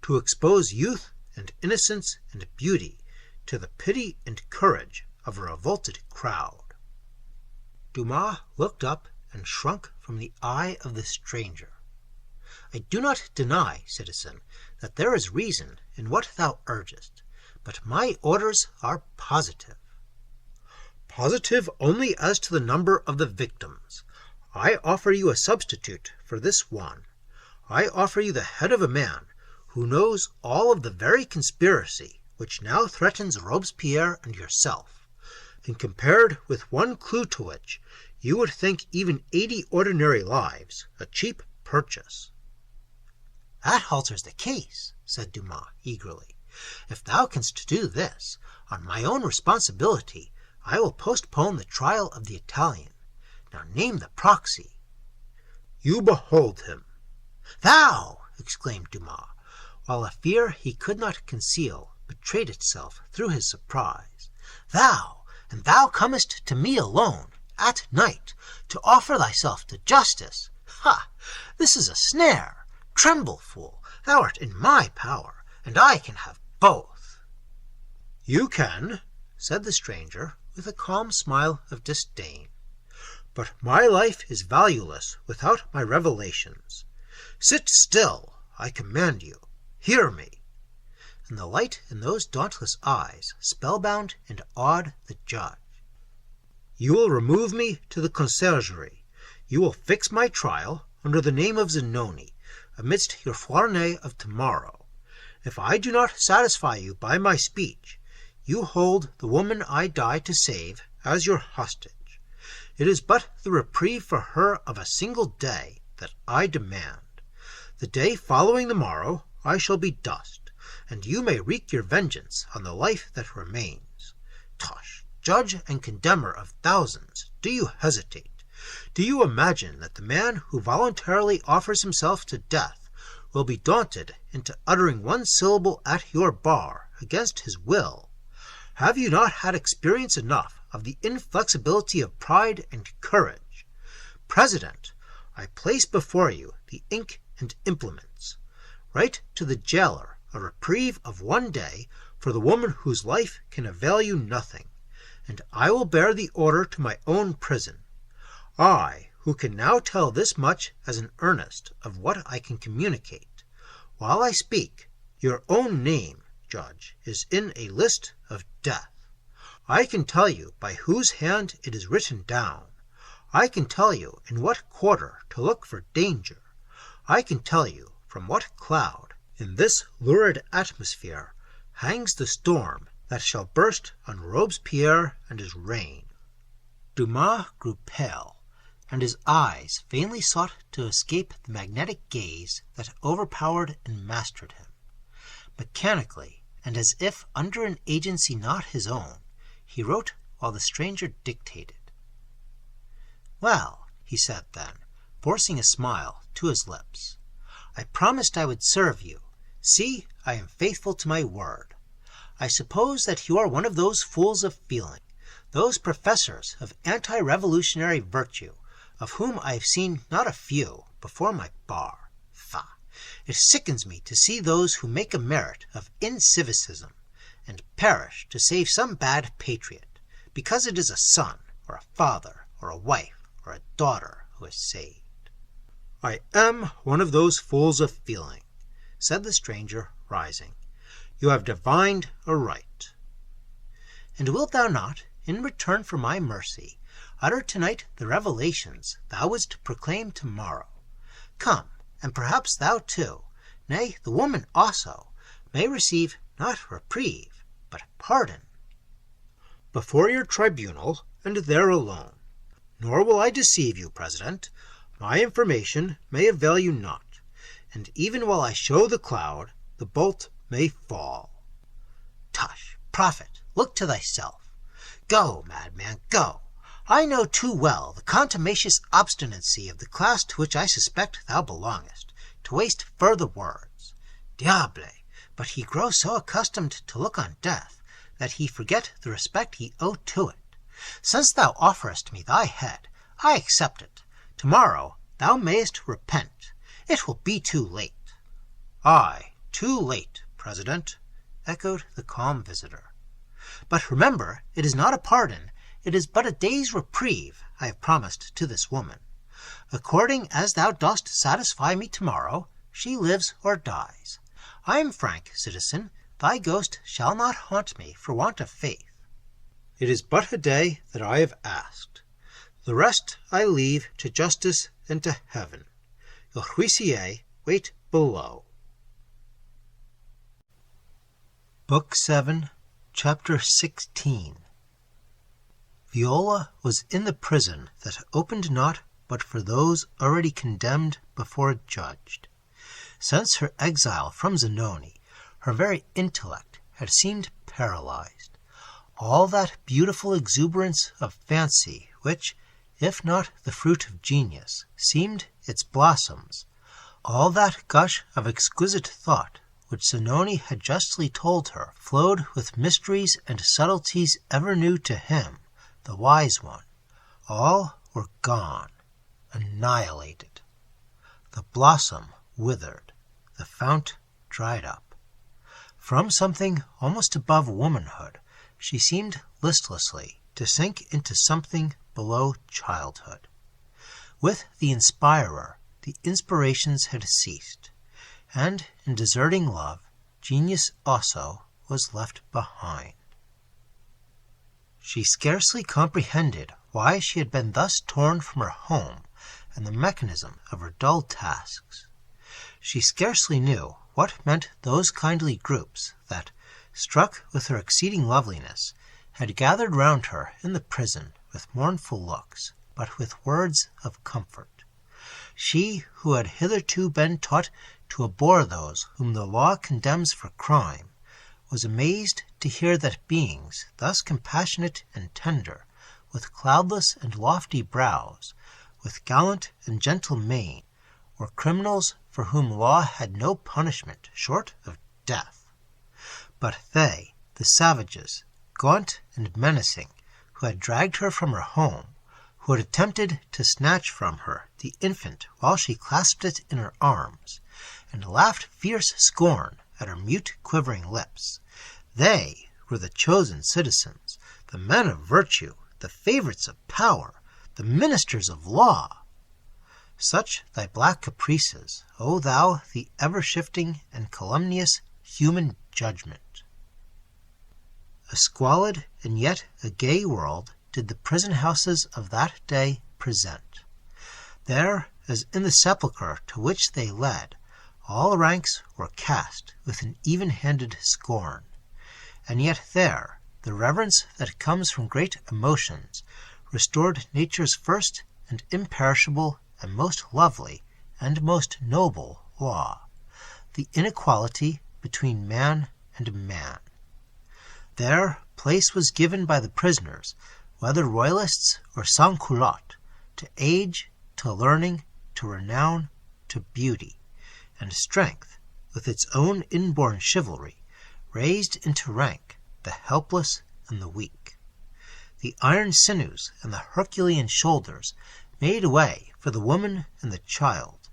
[SPEAKER 2] to expose youth and innocence and beauty to the pity and courage of a revolted crowd."
[SPEAKER 1] Dumas looked up and shrunk from the eye of the stranger. "I do not deny, citizen, that there is reason in what thou urgest, but my orders are positive."
[SPEAKER 2] "Positive only as to the number of the victims. I offer you a substitute for this one. I offer you the head of a man who knows all of the very conspiracy which now threatens Robespierre and yourself, and compared with one clue to which you would think even 80 ordinary lives a cheap purchase."
[SPEAKER 1] "That alters the case," said Dumas eagerly. "If thou canst do this, on my own responsibility I will postpone the trial of the Italian. Now name the proxy."
[SPEAKER 2] "You behold him."
[SPEAKER 1] "Thou!" exclaimed Dumas, while a fear he could not conceal betrayed itself through his surprise. "Thou! And thou comest to me alone, at night, to offer thyself to justice! Ha! This is a snare! Tremble, fool! Thou art in my power, and I can have both."
[SPEAKER 2] "You can," said the stranger, with a calm smile of disdain. "But my life is valueless without my revelations. Sit still, I command you. Hear me."
[SPEAKER 1] And the light in those dauntless eyes spellbound and awed the judge.
[SPEAKER 2] "You will remove me to the conciergerie. You will fix my trial under the name of Zanoni, amidst your Fournay of tomorrow. If I do not satisfy you by my speech, you hold the woman I die to save as your hostage. It is but the reprieve for her of a single day that I demand. The day following the morrow I shall be dust, and you may wreak your vengeance on the life that remains. Tush, judge and condemner of thousands, do you hesitate? Do you imagine that the man who voluntarily offers himself to death will be daunted into uttering one syllable at your bar against his will? Have you not had experience enough of the inflexibility of pride and courage? President, I place before you the ink and implements. Write to the jailer a reprieve of 1 day for the woman whose life can avail you nothing, and I will bear the order to my own prison. I, who can now tell this much as an earnest of what I can communicate. While I speak, your own name, Judge, is in a list of death. I can tell you by whose hand it is written down. I can tell you in what quarter to look for danger. I can tell you from what cloud, in this lurid atmosphere, hangs the storm that shall burst on Robespierre and his reign."
[SPEAKER 1] Dumas grew pale, and his eyes vainly sought to escape the magnetic gaze that overpowered and mastered him. Mechanically, and as if under an agency not his own, he wrote while the stranger dictated. "Well," he said then, forcing a smile to his lips, "I promised I would serve you. See, I am faithful to my word. I suppose that you are one of those fools of feeling, those professors of anti-revolutionary virtue, of whom I have seen not a few before my bar. Faugh! It sickens me to see those who make a merit of incivicism, and perish to save some bad patriot, because it is a son, or a father, or a wife, or a daughter who is saved."
[SPEAKER 2] "I am one of those fools of feeling," said the stranger, rising. "You have divined aright."
[SPEAKER 1] "And wilt thou not, in return for my mercy, utter tonight the revelations thou wouldst proclaim tomorrow? Come, and perhaps thou too, nay, the woman also, may receive not reprieve, but pardon."
[SPEAKER 2] "Before your tribunal, and there alone. Nor will I deceive you, President. My information may avail you not, and even while I show the cloud, the bolt may fall."
[SPEAKER 1] "Tush, prophet, look to thyself. Go, madman, go. I know too well the contumacious obstinacy of the class to which I suspect thou belongest, to waste further words. Diable, but he grows so accustomed to look on death, that he forget the respect he owe to it. Since thou offerest me thy head, I accept it. Tomorrow thou mayest repent. It will be too late."
[SPEAKER 2] "Aye, too late, President,"
[SPEAKER 1] echoed the calm visitor. "But remember, it is not a pardon, it is but a day's reprieve I have promised to this woman. According as thou dost satisfy me tomorrow, she lives or dies. I am frank, citizen, thy ghost shall not haunt me for want of faith."
[SPEAKER 2] "It is but a day that I have asked. The rest I leave to justice and to heaven. Il huissier wait below. Book 7, Chapter 16. Viola was in the prison that opened not but for those already condemned before judged. Since her exile from Zanoni, her very intellect had seemed paralyzed. All that beautiful exuberance of fancy which, if not the fruit of genius, seemed its blossoms, all that gush of exquisite thought which Zanoni had justly told her flowed with mysteries and subtleties ever new to him, the wise one, all were gone, annihilated. The blossom withered, the fount dried up. From something almost above womanhood, she seemed listlessly to sink into something below childhood. With the inspirer, the inspirations had ceased, and in deserting love, genius also was left behind. She scarcely comprehended why she had been thus torn from her home and the mechanism of her dull tasks. She scarcely knew what meant those kindly groups that, struck with her exceeding loveliness, had gathered round her in the prison with mournful looks, but with words of comfort. She, who had hitherto been taught to abhor those whom the law condemns for crime, was amazed to hear that beings thus compassionate and tender, with cloudless and lofty brows, with gallant and gentle mien, were criminals for whom law had no punishment short of death. But they, the savages, gaunt and menacing, who had dragged her from her home, who had attempted to snatch from her the infant while she clasped it in her arms, and laughed fierce scorn at her mute quivering lips, they were the chosen citizens, the men of virtue, the favorites of power, the ministers of law. Such thy black caprices, O thou, the ever-shifting and calumnious human judgment. A squalid and yet a gay world did the prison-houses of that day present. There, as in the sepulchre to which they led, all ranks were cast with an even-handed scorn. And yet there, the reverence that comes from great emotions restored nature's first and imperishable and most lovely and most noble law, the inequality between man and man. There place was given by the prisoners, whether royalists or sans-culottes, to age, to learning, to renown, to beauty, and strength, with its own inborn chivalry, raised into rank the helpless and the weak. The iron sinews and the Herculean shoulders made way for the woman and the child,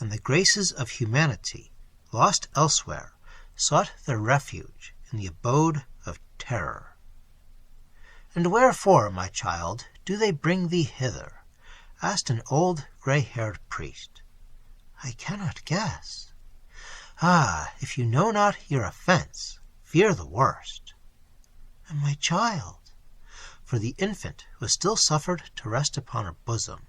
[SPEAKER 2] and the graces of humanity, lost elsewhere, sought their refuge in the abode of terror. "And wherefore, my child, do they bring thee hither?" asked an old gray-haired priest. "I cannot guess." "Ah, if you know not your offense, fear the worst." "And my child?" For the infant was still suffered to rest upon her bosom.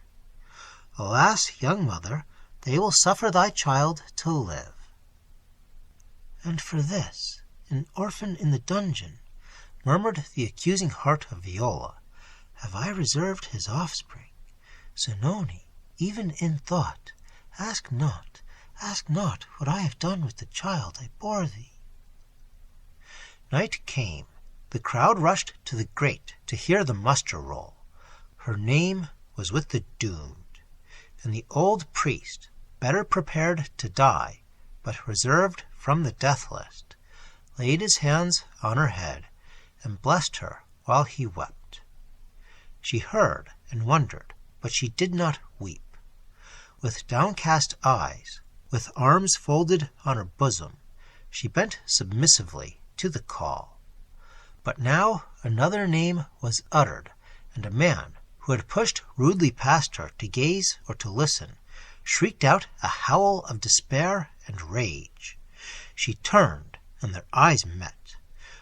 [SPEAKER 2] "Alas, young mother, they will suffer thy child to live." "And for this, an orphan in the dungeon," murmured the accusing heart of Viola, "have I reserved his offspring. Zanoni, even in thought, ask not what I have done with the child I bore thee." Night came. The crowd rushed to the grate to hear the muster roll. Her name was with the doomed, and the old priest, better prepared to die, but reserved from the death list, laid his hands on her head and blessed her while he wept. She heard and wondered, but she did not weep. With downcast eyes, with arms folded on her bosom, she bent submissively to the call. But now another name was uttered, and a man, who had pushed rudely past her to gaze or to listen, shrieked out a howl of despair and rage. She turned, and their eyes met.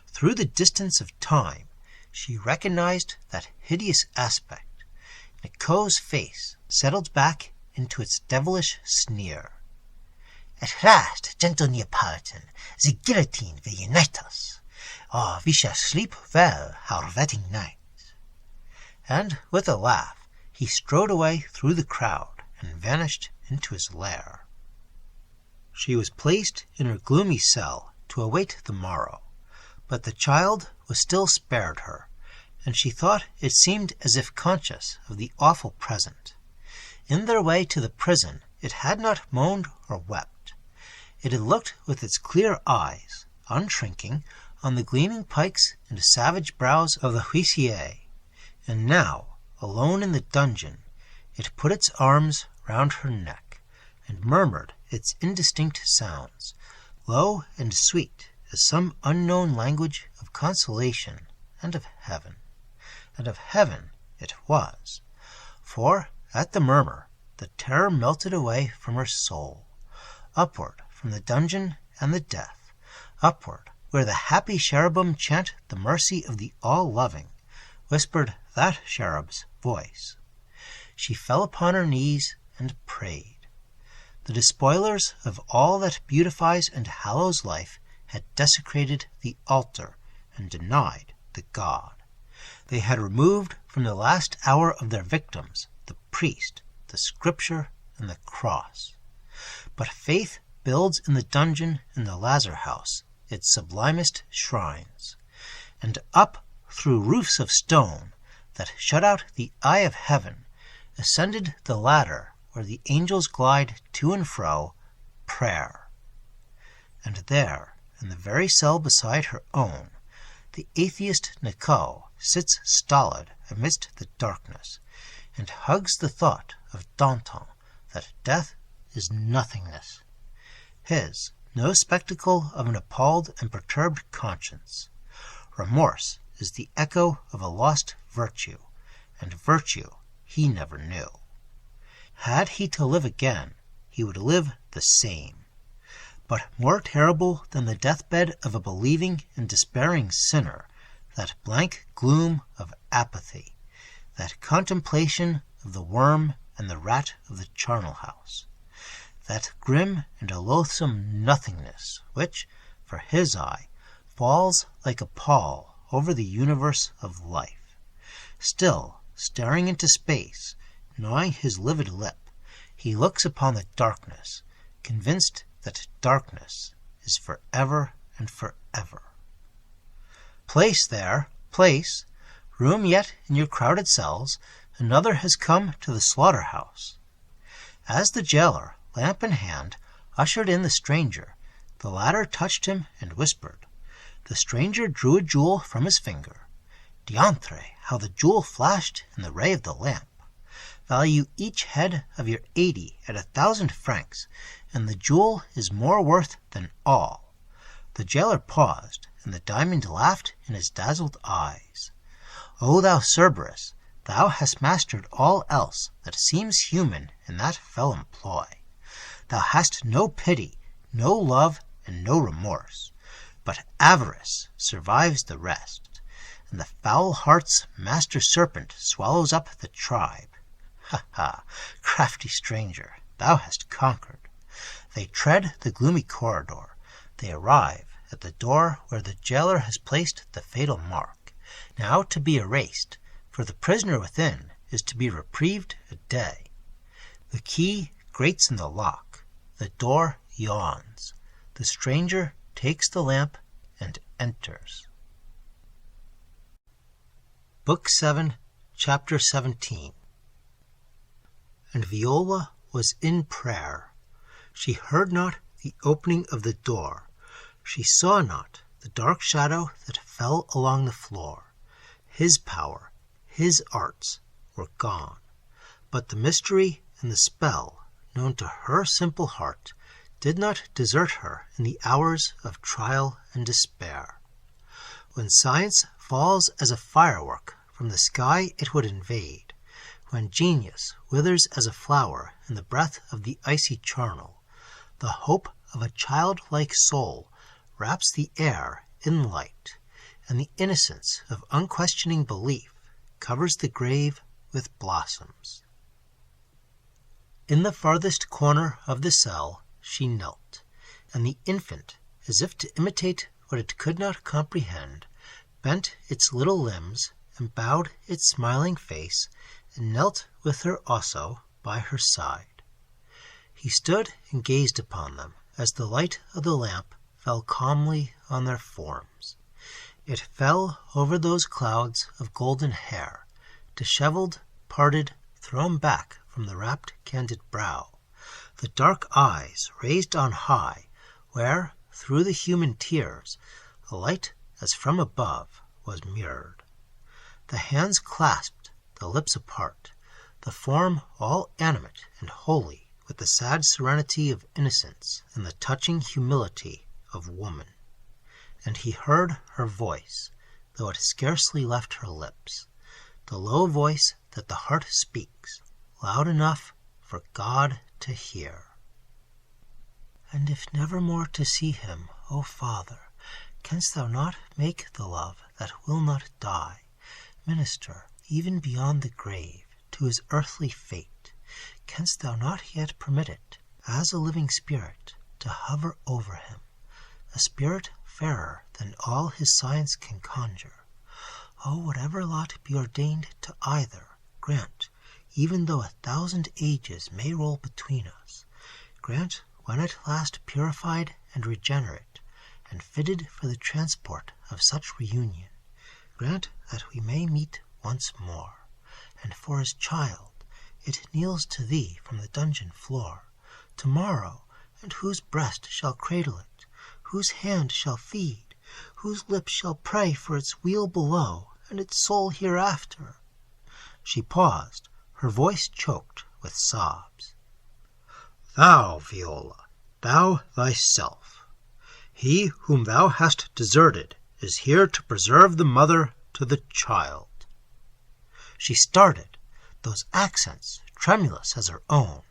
[SPEAKER 2] Through the distance of time, she recognized that hideous aspect.
[SPEAKER 1] Nicot's face settled back into its devilish sneer. "At last, gentle Neapolitan, the guillotine will unite us. Oh, we shall sleep well our wedding night." And with a laugh he strode away through the crowd and vanished into his lair. She was placed in her gloomy cell to await the morrow, but the child was still spared her, and she thought it seemed as if conscious of the awful present. In their way to the prison it had not moaned or wept. It had looked with its clear eyes, unshrinking, on the gleaming pikes and savage brows of the huissier, and now, alone in the dungeon, it put its arms round her neck, and murmured its indistinct sounds, low and sweet as some unknown language of consolation and of heaven. And of heaven it was, for at the murmur the terror melted away from her soul, upward from the dungeon and the death, upward where the happy cherubim chant the mercy of the all-loving, whispered that cherub's voice. She fell upon her knees and prayed. The despoilers of all that beautifies and hallows life had desecrated the altar and denied the God. They had removed from the last hour of their victims the priest, the scripture, and the cross. But faith builds in the dungeon and the lazar house its sublimest shrines, and up through roofs of stone that shut out the eye of heaven ascended the ladder where the angels glide to and fro, prayer. And there, in the very cell beside her own, the atheist Nicot sits stolid amidst the darkness, and hugs the thought of Danton that death is nothingness. His no spectacle of an appalled and perturbed conscience. Remorse is the echo of a lost virtue, and virtue he never knew. Had he to live again, he would live the same. But more terrible than the deathbed of a believing and despairing sinner, that blank gloom of apathy, that contemplation of the worm and the rat of the charnel house, that grim and loathsome nothingness which, for his eye, falls like a pall over the universe of life. Still staring into space, gnawing his livid lip, he looks upon the darkness, convinced that darkness is for ever and for ever. Place there, place, room yet in your crowded cells, another has come to the slaughter-house. As the jailer, lamp in hand, ushered in the stranger, the latter touched him and whispered. The stranger drew a jewel from his finger. Diantre, how the jewel flashed in the ray of the lamp! Value each head of your 80 at 1,000 francs, and the jewel is more worth than all. The jailer paused, and the diamond laughed in his dazzled eyes. O thou Cerberus, thou hast mastered all else that seems human in that fell employ. Thou hast no pity, no love, and no remorse. But avarice survives the rest, and the foul heart's master serpent swallows up the tribe. Ha ha, crafty stranger, thou hast conquered. They tread the gloomy corridor. They arrive at the door where the jailer has placed the fatal mark, now to be erased, for the prisoner within is to be reprieved a day. The key grates in the lock. The door yawns. The stranger takes the lamp and enters. Book 7, Chapter 17. And Viola was in prayer. She heard not the opening of the door. She saw not the dark shadow that fell along the floor. His power, his arts, were gone. But the mystery and the spell, known to her simple heart, did not desert her in the hours of trial and despair. When science falls as a firework from the sky it would invade, when genius withers as a flower in the breath of the icy charnel, the hope of a childlike soul wraps the air in light, and the innocence of unquestioning belief covers the grave
[SPEAKER 2] with blossoms. In the farthest corner of the cell she knelt, and the infant, as if to imitate what it could not comprehend, bent its little limbs and bowed its smiling face, and knelt with her also by her side. He stood and gazed upon them as the light of the lamp fell calmly on their forms. It fell over those clouds of golden hair, disheveled, parted, thrown back from the rapt candid brow, the dark eyes raised on high, where, through the human tears, a light as from above was mirrored. The hands clasped, the lips apart, the form all animate and holy with the sad serenity of innocence and the touching humility of woman. And he heard her voice, though it scarcely left her lips, the low voice that the heart speaks, loud enough for God to hear. And if never more to see him, O Father, canst thou not make the love that will not die, minister, even beyond the grave, to his earthly fate? Canst thou not yet permit it, as a living spirit, to hover over him, a spirit fairer than all his science can conjure? O, whatever lot be ordained to either, grant, even though 1,000 ages may roll between us, grant, when at last purified and regenerate, and fitted for the transport of such reunion, grant that we may meet once more, and for his child, it kneels to thee from the dungeon floor, tomorrow, and whose breast shall cradle it, whose hand shall feed, whose lips shall pray for its weal below, and its soul hereafter. She paused, her voice choked with sobs. Thou, Viola, thou thyself, he whom thou hast deserted is here to preserve the mother to the child. She started, those accents tremulous as her own.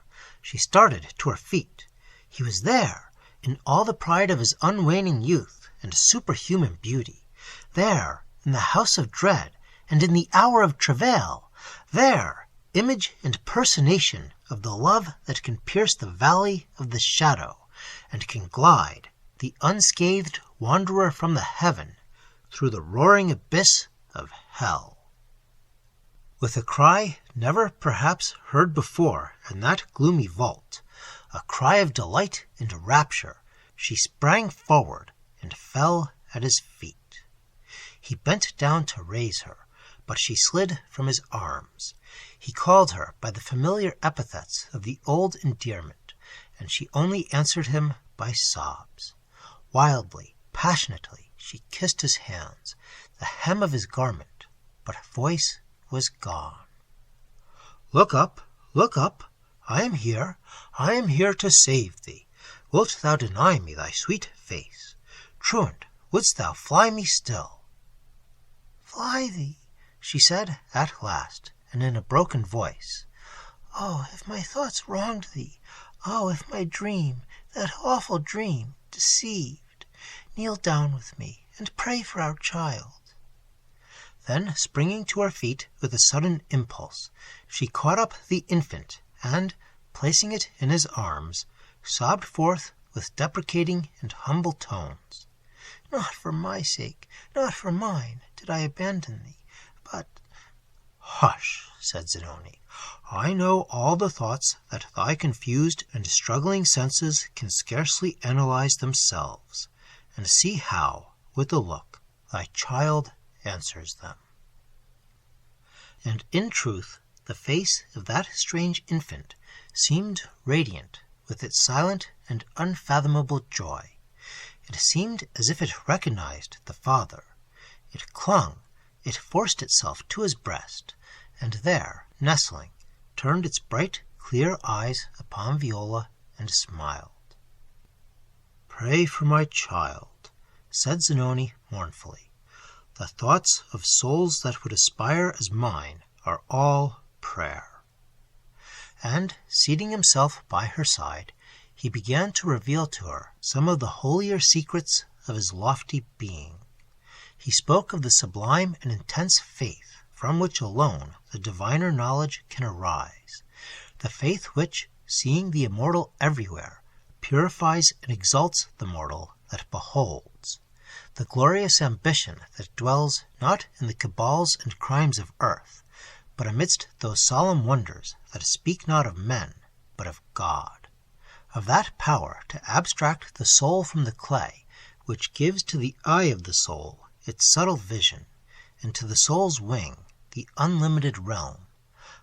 [SPEAKER 2] She started to her feet. He was there, in all the pride of his unwaning youth and superhuman beauty, there, in the house of dread and in the hour of travail, there, image and personation of the love that can pierce the valley of the shadow, and can glide, the unscathed wanderer from the heaven, through the roaring abyss of hell. With a cry never perhaps heard before in that gloomy vault, a cry of delight and rapture, she sprang forward and fell at his feet. He bent down to raise her, but she slid from his arms. He called her by the familiar epithets of the old endearment, and she only answered him by sobs. Wildly, passionately, she kissed his hands, the hem of his garment, but her voice was gone. Look up, I am here to save thee. Wilt thou deny me thy sweet face? Truant, wouldst thou fly me still? Fly thee, she said at last, and in a broken voice. Oh, if my thoughts wronged thee, oh, if my dream, that awful dream, deceived, kneel down with me, and pray for our child. Then, springing to her feet with a sudden impulse, she caught up the infant, and, placing it in his arms, sobbed forth with deprecating and humble tones. Not for my sake, not for mine, did I abandon thee, but— Hush, said Zanoni. I know all the thoughts that thy confused and struggling senses can scarcely analyze themselves, and see how, with a look, thy child answers them. And in truth, the face of that strange infant seemed radiant with its silent and unfathomable joy. It seemed as if it recognized the Father. It clung, it forced itself to his breast, and there, nestling, turned its bright, clear eyes upon Viola and smiled. Pray for my child, said Zanoni mournfully. The thoughts of souls that would aspire as mine are all prayer. And, seating himself by her side, he began to reveal to her some of the holier secrets of his lofty being. He spoke of the sublime and intense faith from which alone the diviner knowledge can arise, the faith which, seeing the immortal everywhere, purifies and exalts the mortal that beholds, the glorious ambition that dwells not in the cabals and crimes of earth, but amidst those solemn wonders that speak not of men, but of God, of that power to abstract the soul from the clay, which gives to the eye of the soul its subtle vision, and to the soul's wing the unlimited realm,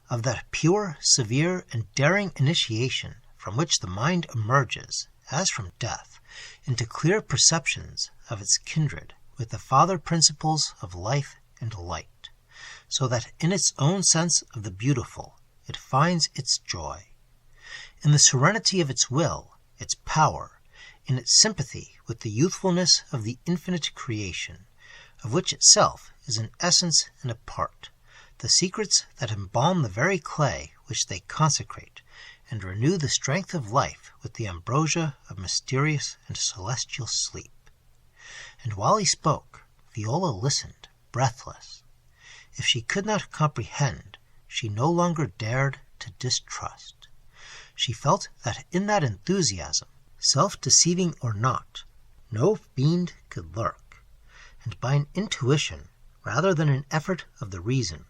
[SPEAKER 2] of that pure, severe, and daring initiation from which the mind emerges, as from death, into clear perceptions of its kindred with the father principles of life and light, so that in its own sense of the beautiful it finds its joy, in the serenity of its will, its power, in its sympathy with the youthfulness of the infinite creation, of which itself is an essence and a part, the secrets that embalm the very clay which they consecrate, and renew the strength of life with the ambrosia of mysterious and celestial sleep. And while he spoke, Viola listened, breathless. If she could not comprehend, she no longer dared to distrust. She felt that in that enthusiasm, self-deceiving or not, no fiend could lurk, and by an intuition, rather than an effort of the reason,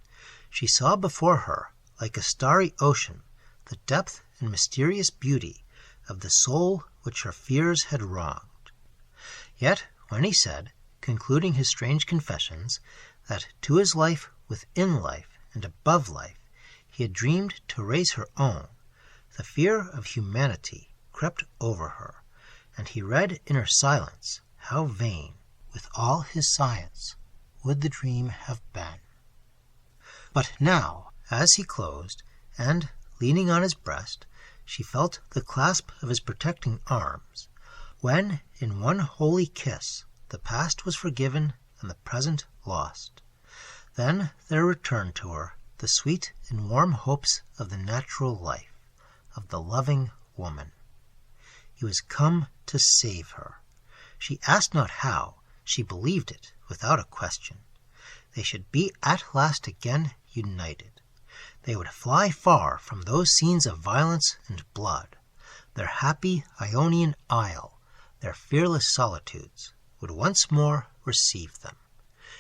[SPEAKER 2] she saw before her, like a starry ocean, the depth and mysterious beauty of the soul which her fears had wronged. Yet when he said, concluding his strange confessions, that to his life within life and above life he had dreamed to raise her own, the fear of humanity crept over her, and he read in her silence how vain, with all his science, would the dream have been. But now, as he closed, and, leaning on his breast, she felt the clasp of his protecting arms, when, in one holy kiss, the past was forgiven and the present lost. Then there returned to her the sweet and warm hopes of the natural life, of the loving woman. He was come to save her. She asked not how, she believed it without a question. They should be at last again united. They would fly far from those scenes of violence and blood. Their happy Ionian isle, their fearless solitudes, would once more receive them.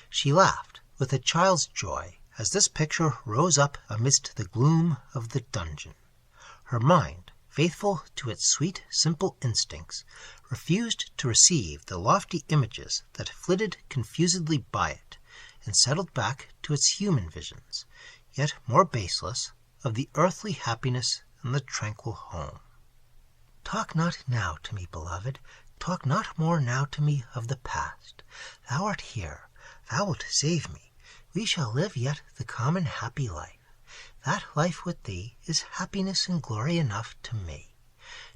[SPEAKER 2] She laughed with a child's joy as this picture rose up amidst the gloom of the dungeon. Her mind, faithful to its sweet, simple instincts, refused to receive the lofty images that flitted confusedly by it, and settled back to its human visions, yet more baseless, of the earthly happiness and the tranquil home. Talk not now to me, beloved, talk not more now to me of the past. Thou art here, thou wilt save me. We shall live yet the common happy life. That life with thee is happiness and glory enough to me.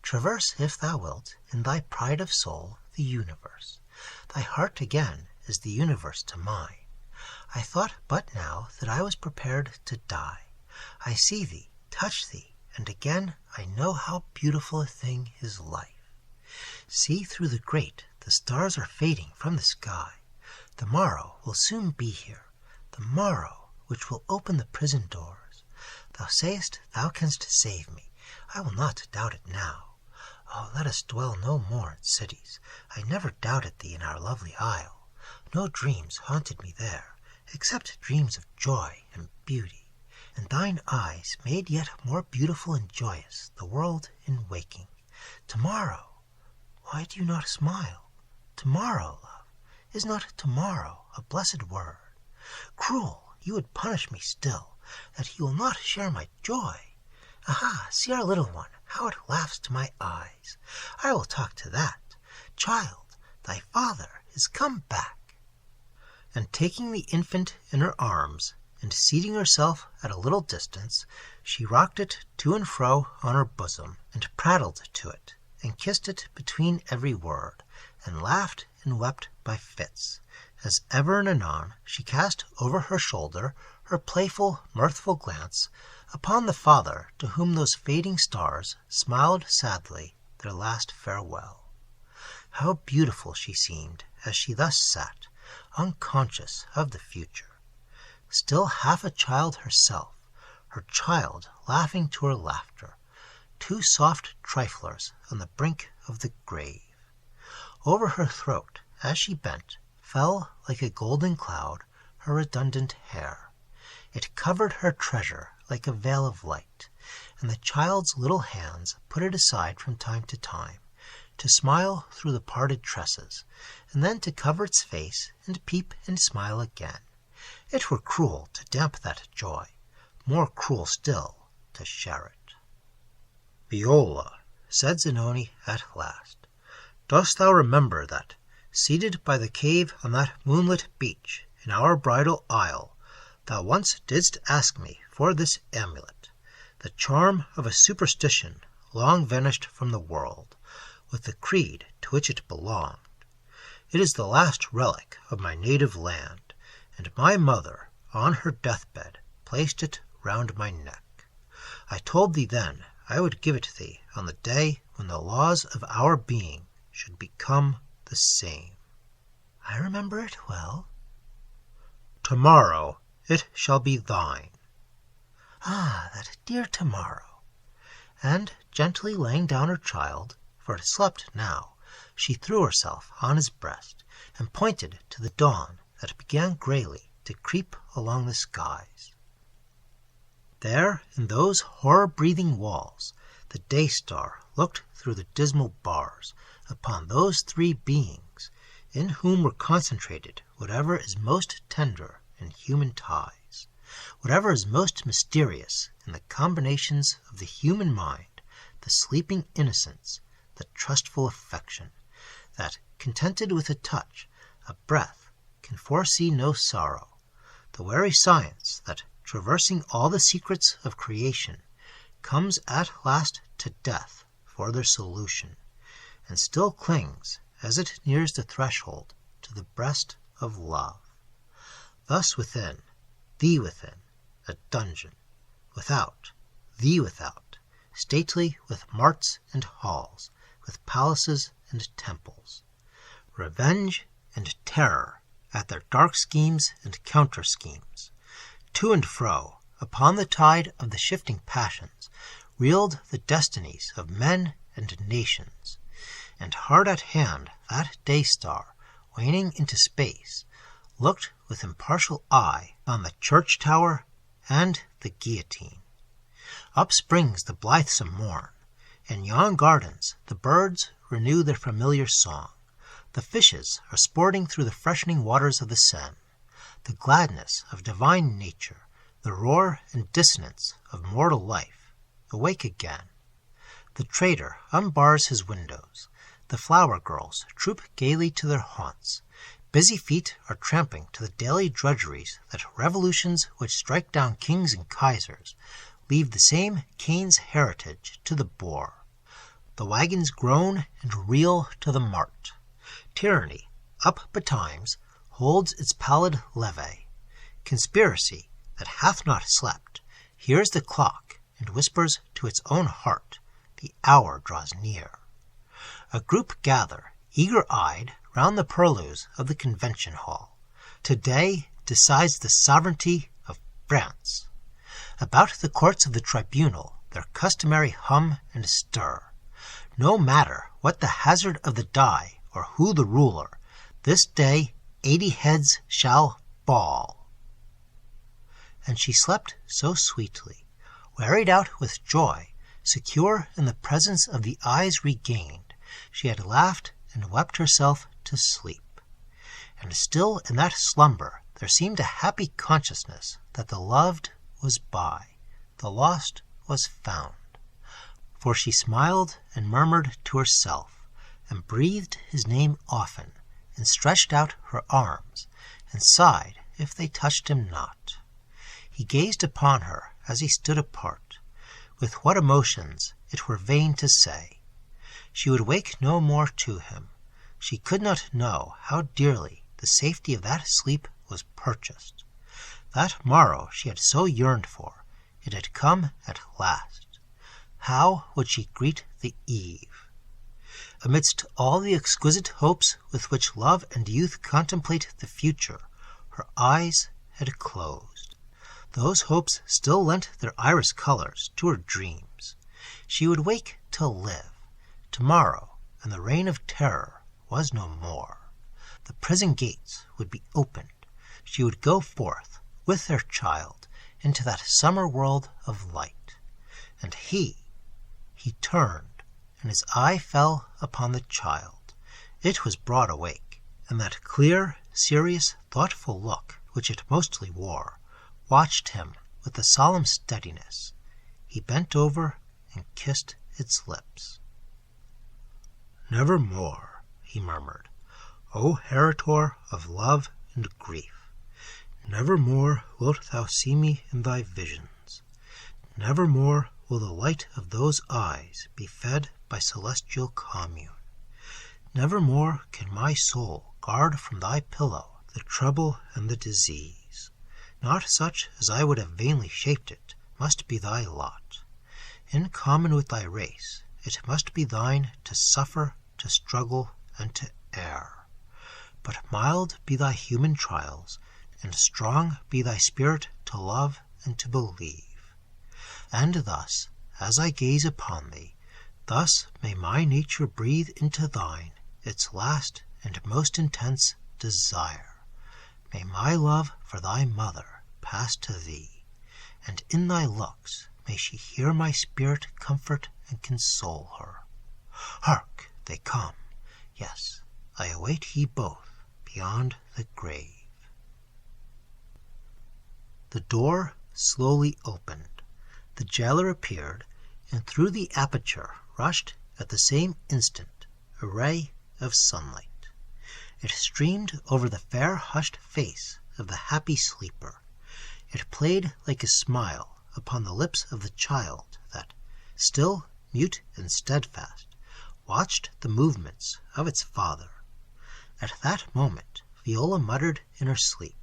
[SPEAKER 2] Traverse, if thou wilt, in thy pride of soul, the universe. Thy heart again is the universe to mine. I thought but now that I was prepared to die. I see thee, touch thee, and again I know how beautiful a thing is life. See through the grate, the stars are fading from the sky. The morrow will soon be here, the morrow which will open the prison doors. Thou sayest thou canst save me. I will not doubt it now. Oh, let us dwell no more in cities. I never doubted thee in our lovely isle. No dreams haunted me there, except dreams of joy and beauty. And thine eyes made yet more beautiful and joyous the world in waking. Tomorrow, why do you not smile? Tomorrow, love, is not tomorrow a blessed word? Cruel, you would punish me still, that you will not share my joy. Aha, see our little one, how it laughs to my eyes. I will talk to that. Child, thy father is come back. And taking the infant in her arms, and seating herself at a little distance, she rocked it to and fro on her bosom, and prattled to it, and kissed it between every word, and laughed and wept by fits, as ever and anon she cast over her shoulder her playful, mirthful glance upon the father to whom those fading stars smiled sadly their last farewell. How beautiful she seemed as she thus sat, unconscious of the future. still half a child herself, her child laughing to her laughter, two soft triflers on the brink of the grave. Over her throat, as she bent, fell like a golden cloud her redundant hair. It covered her treasure like a veil of light, and the child's little hands put it aside from time to smile through the parted tresses, and then to cover its face and peep and smile again. It were cruel to damp that joy, more cruel still to share it.
[SPEAKER 1] "Viola," said Zanoni at last, "dost thou remember that, seated by the cave on that moonlit beach in our bridal isle, thou once didst ask me for this amulet, the charm of a superstition long vanished from the world, with the creed to which it belonged? It is the last relic of my native land, and my mother, on her deathbed, placed it round my neck. I told thee then I would give it thee on the day when the laws of our being should become the same."
[SPEAKER 2] "I remember it well."
[SPEAKER 1] "Tomorrow it shall be thine."
[SPEAKER 2] "Ah, that dear tomorrow!" And gently laying down her child, for it slept now, she threw herself on his breast and pointed to the dawn that began grayly to creep along the skies. There, in those horror-breathing walls, the day-star looked through the dismal bars upon those three beings, in whom were concentrated whatever is most tender in human ties, whatever is most mysterious in the combinations of the human mind, the sleeping innocence, the trustful affection, that, contented with a touch, a breath, can foresee no sorrow, the wary science that, traversing all the secrets of creation, comes at last to death for their solution, and still clings, as it nears the threshold, to the breast of love. Thus within, thee within, a dungeon; without, thee without, stately with marts and halls, with palaces and temples. Revenge and terror, at their dark schemes and counter-schemes, to and fro, upon the tide of the shifting passions, reeled the destinies of men and nations, and hard at hand that day-star, waning into space, looked with impartial eye on the church-tower and the guillotine. Up springs the blithesome morn. In yon gardens the birds renew their familiar song. The fishes are sporting through the freshening waters of the Seine. The gladness of divine nature, the roar and dissonance of mortal life, awake again. The trader unbars his windows. The flower-girls troop gaily to their haunts. Busy feet are tramping to the daily drudgeries that revolutions which strike down kings and kaisers leave the same Cain's heritage to the boar. The wagons groan and reel to the mart. Tyranny, up betimes, holds its pallid levee. Conspiracy, that hath not slept, hears the clock and whispers to its own heart, the hour draws near. A group gather, eager-eyed, round the purlieus of the convention hall. Today decides the sovereignty of France. About the courts of the tribunal their customary hum and stir. No matter what the hazard of the die or who the ruler, this day 80 heads shall fall. And she slept so sweetly, wearied out with joy, secure in the presence of the eyes regained, she had laughed and wept herself to sleep. And still in that slumber there seemed a happy consciousness that the loved was by, the lost was found. For she smiled and murmured to herself, and breathed his name often, and stretched out her arms, and sighed if they touched him not. He gazed upon her as he stood apart, with what emotions it were vain to say. She would wake no more to him. She could not know how dearly the safety of that sleep was purchased. That morrow she had so yearned for, it had come at last. How would she greet the eve? Amidst all the exquisite hopes with which love and youth contemplate the future, her eyes had closed.
[SPEAKER 1] Those hopes still lent their iris colors to her dreams. She would wake to live. Tomorrow, and the reign of terror was no more. The prison gates would be opened. She would go forth with their child into that summer world of light. And he turned, and his eye fell upon the child. It was broad awake, and that clear, serious, thoughtful look which it mostly wore watched him with a solemn steadiness. He bent over and kissed its lips. "Nevermore," he murmured, "O heritor of love and grief, nevermore wilt thou see me in thy visions. Nevermore will the light of those eyes be fed by celestial commune. Nevermore can my soul guard from thy pillow the trouble and the disease. Not such as I would have vainly shaped it must be thy lot. In common with thy race, it must be thine to suffer, to struggle, and to err. But mild be thy human trials, and strong be thy spirit to love and to believe. And thus, as I gaze upon thee, thus may my nature breathe into thine its last and most intense desire. May my love for thy mother pass to thee, and in thy looks may she hear my spirit comfort and console her. Hark, they come. Yes, I await ye both beyond the grave." The door slowly opened. The jailer appeared, and through the aperture rushed at the same instant a ray of sunlight. It streamed over the fair hushed face of the happy sleeper. It played like a smile upon the lips of the child that, still mute and steadfast, watched the movements of its father. At that moment Viola muttered in her sleep,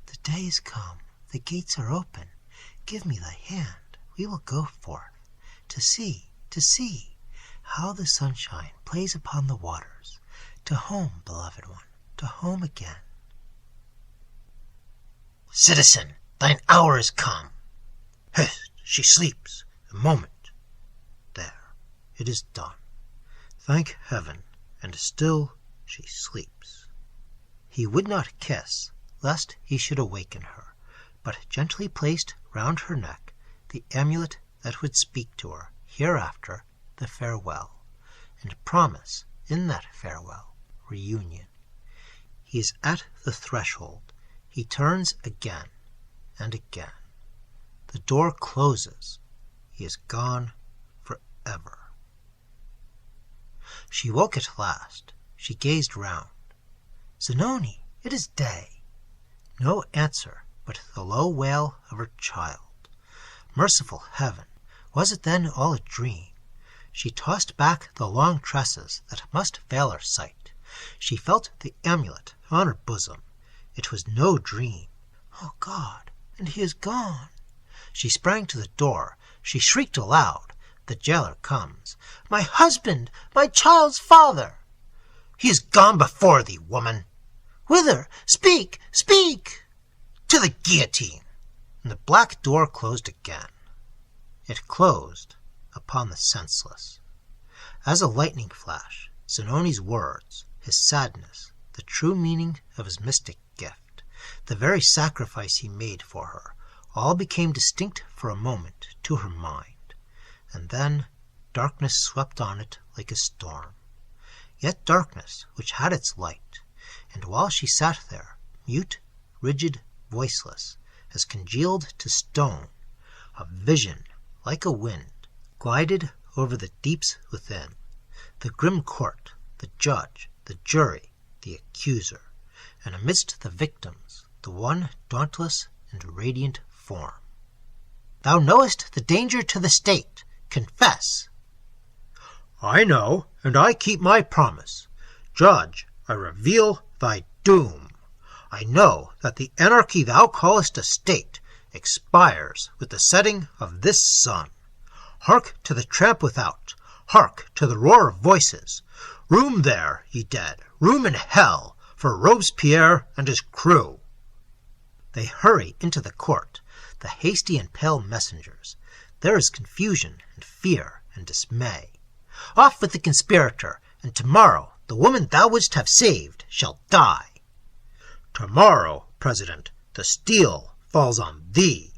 [SPEAKER 1] "The day is come, the gates are open. Give me thy hand, we will go forth, to see, how the sunshine plays upon the waters. To home, beloved one, to home again." "Citizen, thine hour is come." "Hist, she sleeps. A moment. There, it is done. Thank heaven, and still she sleeps." He would not kiss, lest he should awaken her, but gently placed round her neck the amulet that would speak to her hereafter the farewell, and promise in that farewell reunion. He is at the threshold. He turns again and again. The door closes. He is gone forever. She woke at last. She gazed round. "Zanoni, it is day." No answer but the low wail of her child. Merciful heaven! Was it then all a dream? She tossed back the long tresses that must veil her sight. She felt the amulet on her bosom. It was no dream. "Oh God, and he is gone!" She sprang to the door. She shrieked aloud. The jailer comes. "My husband! My child's father!" "He is gone before thee, woman." "Whither? Speak! Speak!" "To the guillotine." And the black door closed again. It closed upon the senseless. As a lightning flash, Zanoni's words, his sadness, the true meaning of his mystic gift, the very sacrifice he made for her, all became distinct for a moment to her mind. And then darkness swept on it like a storm. Yet darkness which had its light, and while she sat there, mute, rigid, voiceless, as congealed to stone, a vision, like a wind, glided over the deeps within, the grim court, the judge, the jury, the accuser, and amidst the victims, the one dauntless and radiant form. "Thou knowest the danger to the state. Confess." "I know, and I keep my promise. Judge, I reveal thy doom. I know that the anarchy thou callest a state expires with the setting of this sun. Hark to the tramp without. Hark to the roar of voices. Room there, ye dead, room in hell, for Robespierre and his crew." They hurry into the court.
[SPEAKER 2] the hasty and pale messengers. There is confusion and fear and dismay. Off with the conspirator, and tomorrow the woman thou wouldst have saved shall die. Tomorrow, President, the steel falls on thee.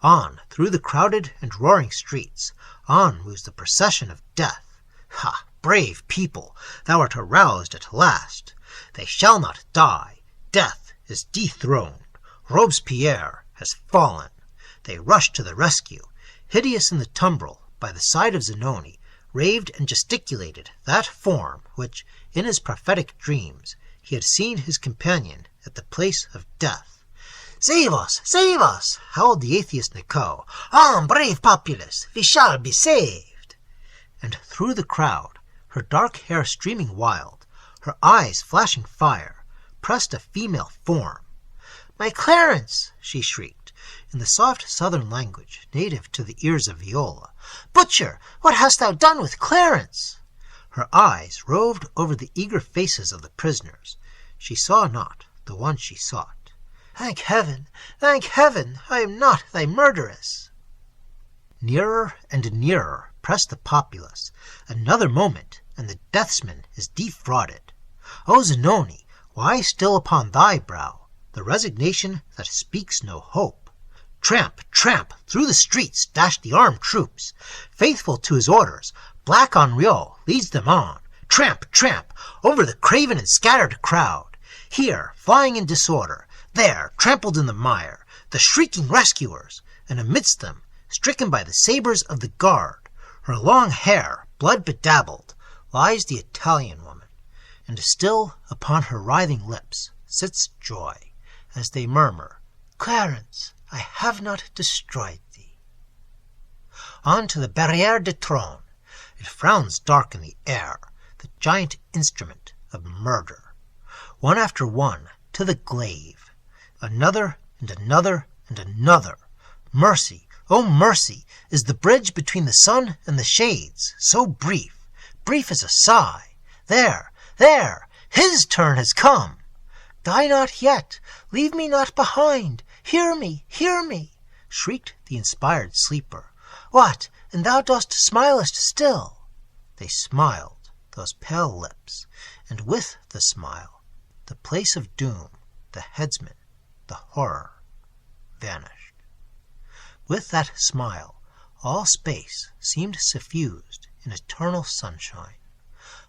[SPEAKER 2] On through the crowded and roaring streets, on moves the procession of death. Ha, brave people, thou art aroused at last. They shall not die. Death is dethroned. Robespierre has fallen. They rushed to the rescue. Hideous in the tumbril, by the side of Zanoni, raved and gesticulated that form which, in his prophetic dreams, he had seen his companion at the place of death. Save us, howled the atheist Nicot. On, brave populace, we shall be saved. And through the crowd, her dark hair streaming wild, her eyes flashing fire, pressed a female form. My Clarence, she shrieked, in the soft southern language native to the ears of Viola. Butcher, what hast thou done with Clarence? Her eyes roved over the eager faces of the prisoners. She saw not the one she sought. Thank heaven, I am not thy murderess. Nearer and nearer pressed the populace. Another moment, and the deathsman is defrauded. O Zanoni, why still upon thy brow the resignation that speaks no hope? Tramp, tramp, through the streets dash the armed troops. Faithful to his orders, Black Henriot leads them on. Tramp, tramp, over the craven and scattered crowd. Here, flying in disorder, there, trampled in the mire, the shrieking rescuers, and amidst them, stricken by the sabres of the guard, her long hair blood bedabbled, lies the Italian woman, and still upon her writhing lips sits joy, as they murmur, Clarence, I have not destroyed thee. On to the Barrière de Trône. It frowns dark in the air, the giant instrument of murder. One after one, to the glaive. Another and another and another. Mercy, oh mercy, is the bridge between the sun and the shades, so brief, brief as a sigh. There, his turn has come. Die not yet, leave me not behind. Hear me, shrieked the inspired sleeper. What, and thou smilest still? They smiled, those pale lips, and with the smile, the place of doom, the headsman, the horror, vanished. With that smile, all space seemed suffused in eternal sunshine.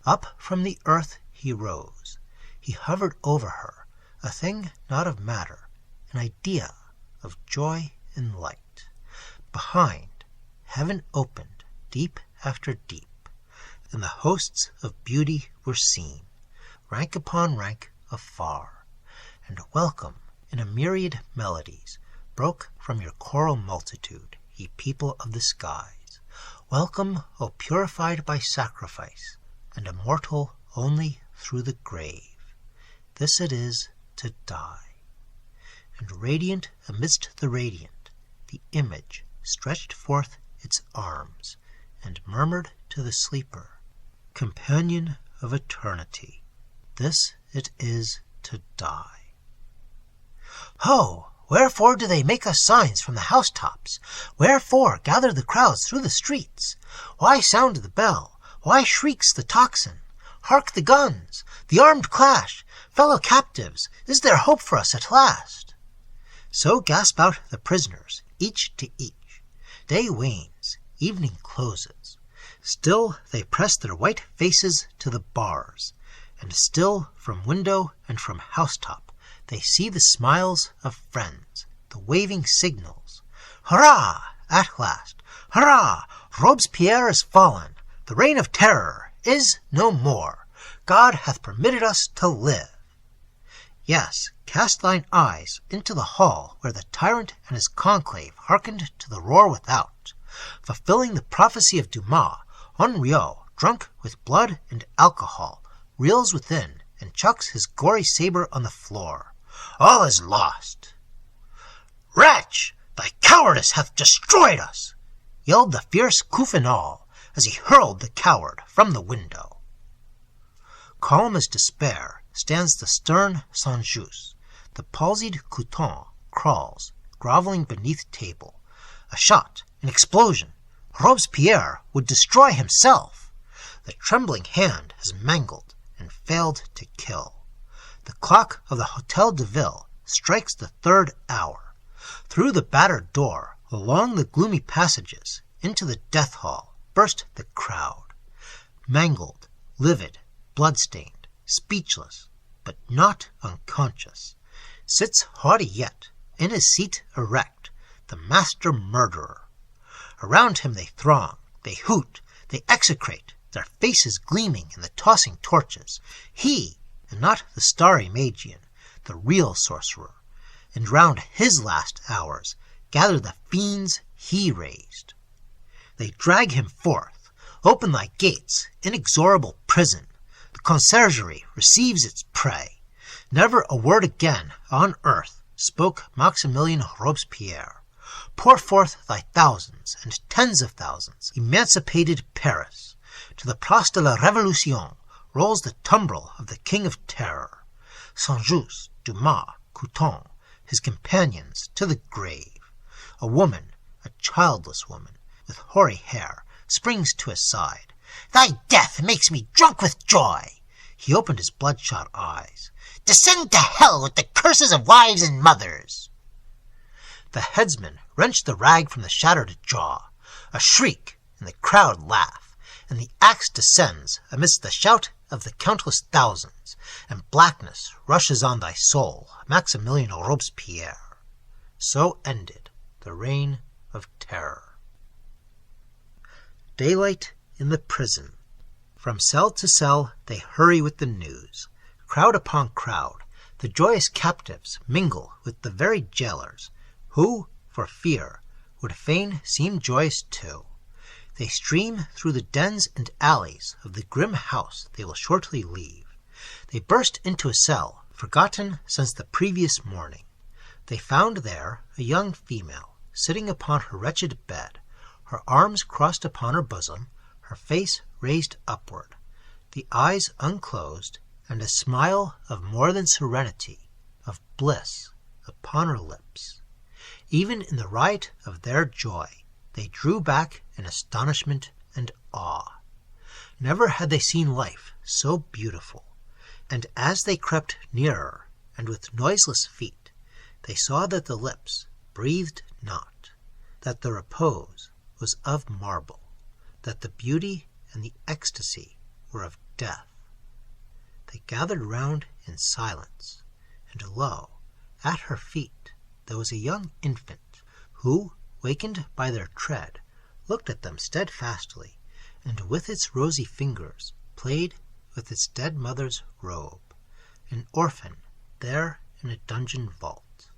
[SPEAKER 2] Up from the earth he rose. He hovered over her, a thing not of matter, an idea of joy and light. Behind, heaven opened deep after deep, and the hosts of beauty were seen, rank upon rank afar, and welcome in a myriad melodies broke from your choral multitude, ye people of the skies. Welcome, O purified by sacrifice, and immortal only through the grave. This it is to die. And radiant amidst the radiant, the image stretched forth its arms, and murmured to the sleeper, Companion of eternity, this it is to die. Ho! Wherefore do they make us signs from the housetops? Wherefore gather the crowds through the streets? Why sound the bell? Why shrieks the tocsin? Hark the guns, the armed clash! Fellow captives, is there hope for us at last? So gasp out the prisoners, each to each. Day wanes, evening closes. Still they press their white faces to the bars, and still from window and from housetop they see the smiles of friends, the waving signals. Hurrah! At last! Hurrah! Robespierre is fallen. The reign of terror is no more. God hath permitted us to live. Yes, cast thine eyes into the hall where the tyrant and his conclave hearkened to the roar without. Fulfilling the prophecy of Dumas, Henriot, drunk with blood and alcohol, reels within and chucks his gory saber on the floor. All is lost. Wretch, thy cowardice hath destroyed us, yelled the fierce Couffinal as he hurled the coward from the window. Calm as despair stands the stern Saint-Just. The palsied Couton crawls,
[SPEAKER 1] groveling beneath table. A shot, an explosion. Robespierre would destroy himself. The trembling hand has mangled and failed to kill. The clock of the Hotel de Ville strikes the 3rd hour. Through the battered door, along the gloomy passages, into the death hall, burst the crowd. Mangled, livid, blood-stained, speechless, but not unconscious, sits haughty yet, in his seat erect, the master murderer. Around him they throng, they hoot, they execrate, their faces gleaming in the tossing torches. He, and not the starry Magian, the real sorcerer, and round his last hours gather the fiends he raised. They drag him forth. Open thy gates, inexorable prison. The conciergerie receives its prey. Never a word again on earth spoke Maximilien Robespierre. Pour forth thy thousands and tens of thousands, emancipated Paris. To the Place de la Révolution rolls the tumbril of the King of Terror. Saint-Just, Dumas, Couthon, his companions, to the grave. A woman, a childless woman, with hoary hair, springs to his side. Thy death makes me drunk with joy. He opened his bloodshot eyes. Descend to hell with the curses of wives and mothers. The headsman wrenched the rag from the shattered jaw. A shriek, and the crowd laugh, and the axe descends amidst the shout of the countless thousands, and blackness rushes on thy soul, Maximilien Robespierre. So ended the reign of terror. Daylight in the prison. From cell to cell they hurry with the news. Crowd upon crowd, the joyous captives mingle with the very jailers, who, for fear, would fain seem joyous too. They stream through the dens and alleys of the grim house they will shortly leave. They burst into a cell, forgotten since the previous morning. They found there a young female, sitting upon her wretched bed, her arms crossed upon her bosom, her face raised upward, the eyes unclosed, and a smile of more than serenity, of bliss, upon her lips. Even in the riot of their joy, they drew back in astonishment and awe. Never had they seen life so beautiful, and as they crept nearer, and with noiseless feet, they saw that the lips breathed not, that the repose was of marble, that the beauty and the ecstasy were of death. They gathered round in silence, and lo, at her feet there was a young infant, who, wakened by their tread, looked at them steadfastly, and with its rosy fingers played with its dead mother's robe, an orphan there in a dungeon vault.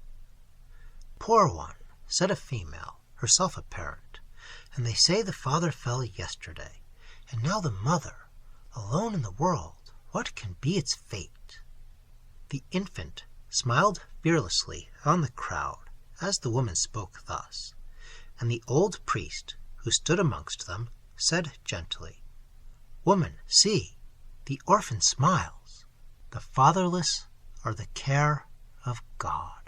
[SPEAKER 1] Poor one, said a female, herself a parent, and they say the father fell yesterday, and now the mother, alone in the world, what can be its fate? The infant smiled fearlessly on the crowd as the woman spoke thus, and the old priest, who stood amongst them, said gently, Woman, see, the orphan smiles. The fatherless are the care of God.